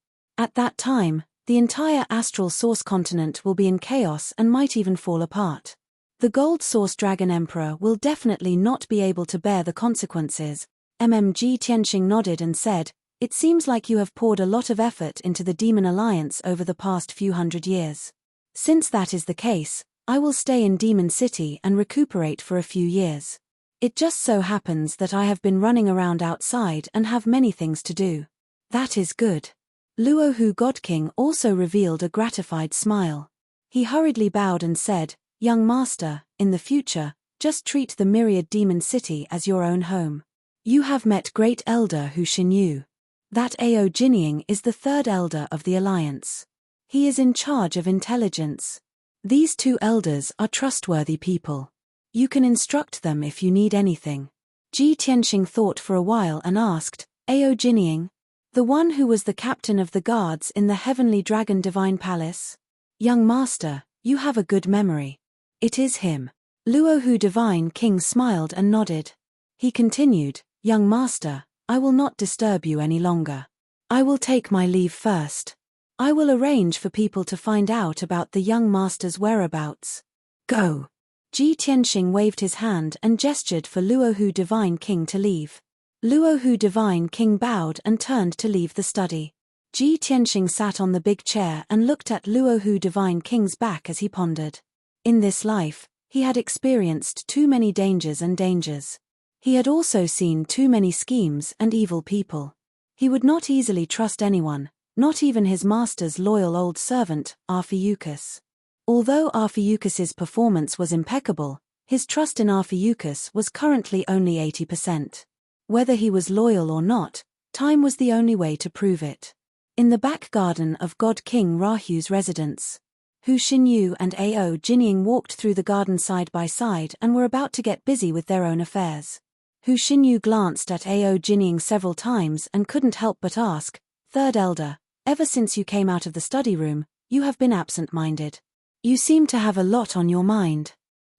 At that time, the entire astral source continent will be in chaos and might even fall apart. The Gold Source Dragon Emperor will definitely not be able to bear the consequences. Ji Tianxing nodded and said, "It seems like you have poured a lot of effort into the Demon Alliance over the past few hundred years. Since that is the case, I will stay in Demon City and recuperate for a few years. It just so happens that I have been running around outside and have many things to do." "That is good." Luohu God King also revealed a gratified smile. He hurriedly bowed and said, "Young master, in the future, just treat the myriad demon city as your own home. You have met Great Elder Hu Xinyu. That Ao Jinying is the third elder of the alliance. He is in charge of intelligence. These two elders are trustworthy people. You can instruct them if you need anything." Ji Tianxing thought for a while and asked, "Ao Jinying? The one who was the captain of the guards in the Heavenly Dragon Divine Palace?" "Young master, you have a good memory. It is him." Luohu Divine King smiled and nodded. He continued, "Young master, I will not disturb you any longer. I will take my leave first. I will arrange for people to find out about the young master's whereabouts. Go." Ji Tianxing waved his hand and gestured for Luohu Divine King to leave. Luohu Divine King bowed and turned to leave the study. Ji Tianxing sat on the big chair and looked at Luohu Divine King's back as he pondered. In this life, he had experienced too many dangers and dangers. He had also seen too many schemes and evil people. He would not easily trust anyone, not even his master's loyal old servant, Arphiuchus. Although Arphiuchus's performance was impeccable, his trust in Arphiuchus was currently only 80%. Whether he was loyal or not, time was the only way to prove it. In the back garden of God King Rahu's residence, Hu Xinyu and Ao Jinying walked through the garden side by side and were about to get busy with their own affairs. Hu Xinyu glanced at Ao Jinying several times and couldn't help but ask, "Third elder, ever since you came out of the study room, you have been absent-minded. You seem to have a lot on your mind."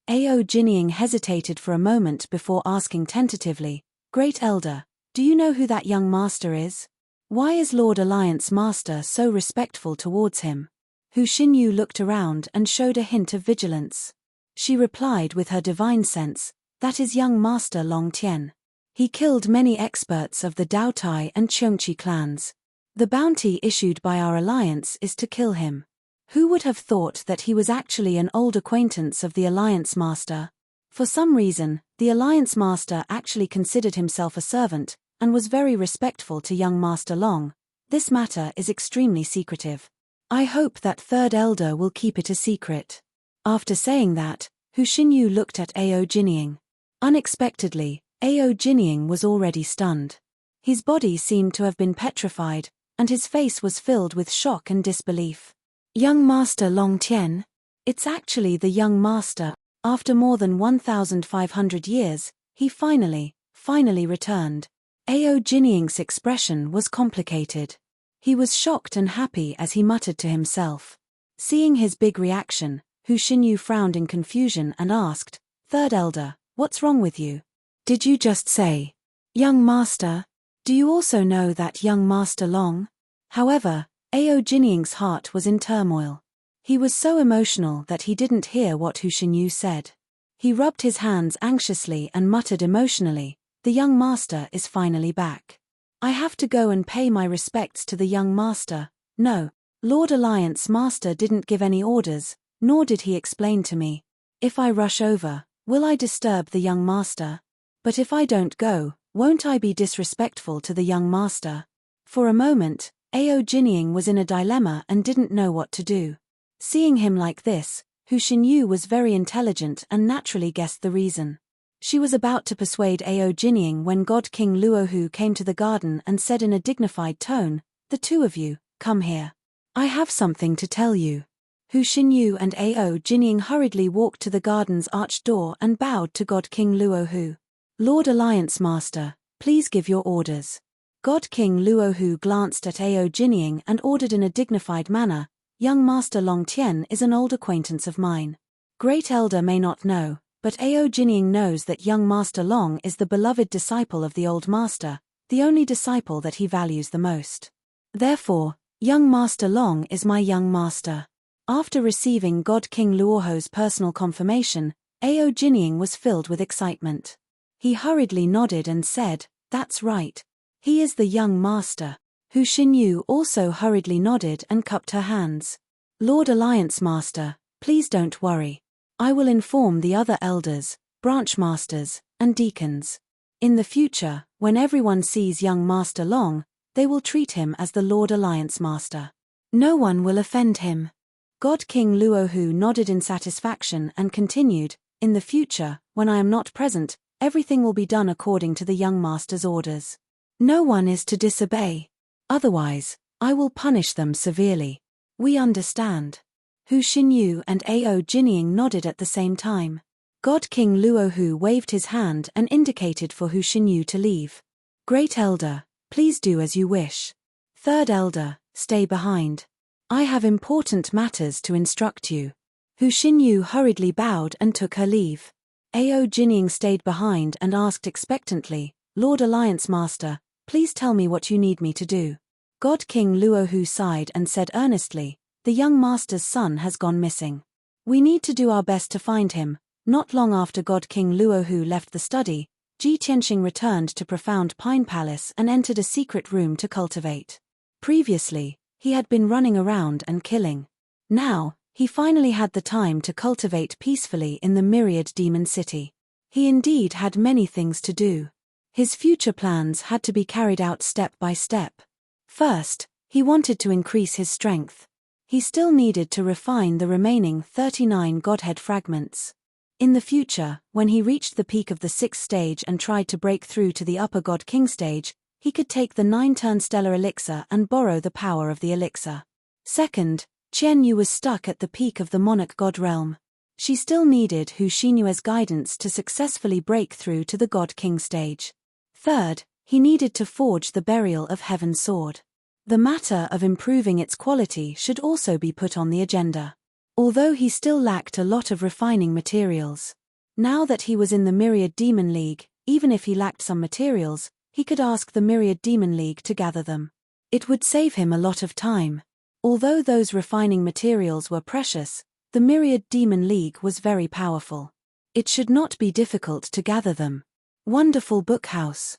Ao Jinying hesitated for a moment before asking tentatively, "Great elder, do you know who that young master is? Why is Lord Alliance Master so respectful towards him?" Hu Xinyu looked around and showed a hint of vigilance. She replied with her divine sense, "That is young Master Long Tian. He killed many experts of the Daotai and Cheongqi clans. The bounty issued by our alliance is to kill him." Who would have thought that he was actually an old acquaintance of the Alliance Master? For some reason, the Alliance Master actually considered himself a servant, and was very respectful to young Master Long. This matter is extremely secretive. I hope that third elder will keep it a secret. After saying that, Hu Xinyu looked at Ao Jinying. Unexpectedly, Ao Jinying was already stunned. His body seemed to have been petrified, and his face was filled with shock and disbelief. "Young Master Long Tian? It's actually the young master. After more than 1,500 years, he finally returned." Ao Jinying's expression was complicated. He was shocked and happy as he muttered to himself. Seeing his big reaction, Hu Xinyu frowned in confusion and asked, "Third elder, what's wrong with you? Did you just say, young master? Do you also know that young Master Long?" However, Ao Jinying's heart was in turmoil. He was so emotional that he didn't hear what Hu Xinyu said. He rubbed his hands anxiously and muttered emotionally, "The young master is finally back. I have to go and pay my respects to the young master." "No, Lord Alliance Master didn't give any orders, nor did he explain to me. If I rush over, will I disturb the young master? But if I don't go, won't I be disrespectful to the young master?" For a moment, Ao Jinying was in a dilemma and didn't know what to do. Seeing him like this, Hu Xinyu was very intelligent and naturally guessed the reason. She was about to persuade Ao Jinying when God King Luohu came to the garden and said in a dignified tone, "The two of you, come here. I have something to tell you." Hu Xinyu and Ao Jinying hurriedly walked to the garden's arched door and bowed to God King Luohu. "Lord Alliance Master, please give your orders." God King Luohu glanced at Ao Jinying and ordered in a dignified manner, "Young Master Long Tian is an old acquaintance of mine. Great Elder may not know, but Ao Jinying knows that young Master Long is the beloved disciple of the old master, the only disciple that he values the most. Therefore, Young Master Long is my young master. After receiving God King Luoho's personal confirmation, Ao Jinying was filled with excitement. He hurriedly nodded and said, "That's right. He is the young master." Hu Xinyu also hurriedly nodded and cupped her hands. "Lord Alliance Master, please don't worry. I will inform the other elders, branch masters, and deacons. In the future, when everyone sees young Master Long, they will treat him as the Lord Alliance Master. No one will offend him." God King Luohu nodded in satisfaction and continued, "In the future, when I am not present, everything will be done according to the young master's orders. No one is to disobey. Otherwise, I will punish them severely. We understand." Hu Xinyu and Ao Jinying nodded at the same time. God King Luohu waved his hand and indicated for Hu Xinyu to leave. "Great Elder, please do as you wish. Third Elder, stay behind. I have important matters to instruct you." Hu Xinyu hurriedly bowed and took her leave. Ao Jinying stayed behind and asked expectantly, "Lord Alliance Master, please tell me what you need me to do." God King Luohu sighed and said earnestly, "The young master's son has gone missing. We need to do our best to find him." Not long after God King Luohu left the study, Ji Tianxing returned to Profound Pine Palace and entered a secret room to cultivate. Previously, he had been running around and killing. Now, he finally had the time to cultivate peacefully in the Myriad Demon City. He indeed had many things to do. His future plans had to be carried out step by step. First, he wanted to increase his strength. He still needed to refine the remaining 39 Godhead fragments. In the future, when he reached the peak of the 6th stage and tried to break through to the upper God King stage, he could take the 9-turn stellar elixir and borrow the power of the elixir. Second, Qian Yu was stuck at the peak of the monarch God realm. She still needed Hu Xinyue's guidance to successfully break through to the God King stage. Third, he needed to forge the burial of Heaven's sword. The matter of improving its quality should also be put on the agenda. Although he still lacked a lot of refining materials. Now that he was in the Myriad Demon League, even if he lacked some materials, he could ask the Myriad Demon League to gather them. It would save him a lot of time. Although those refining materials were precious, the Myriad Demon League was very powerful. It should not be difficult to gather them. Wonderful Book House.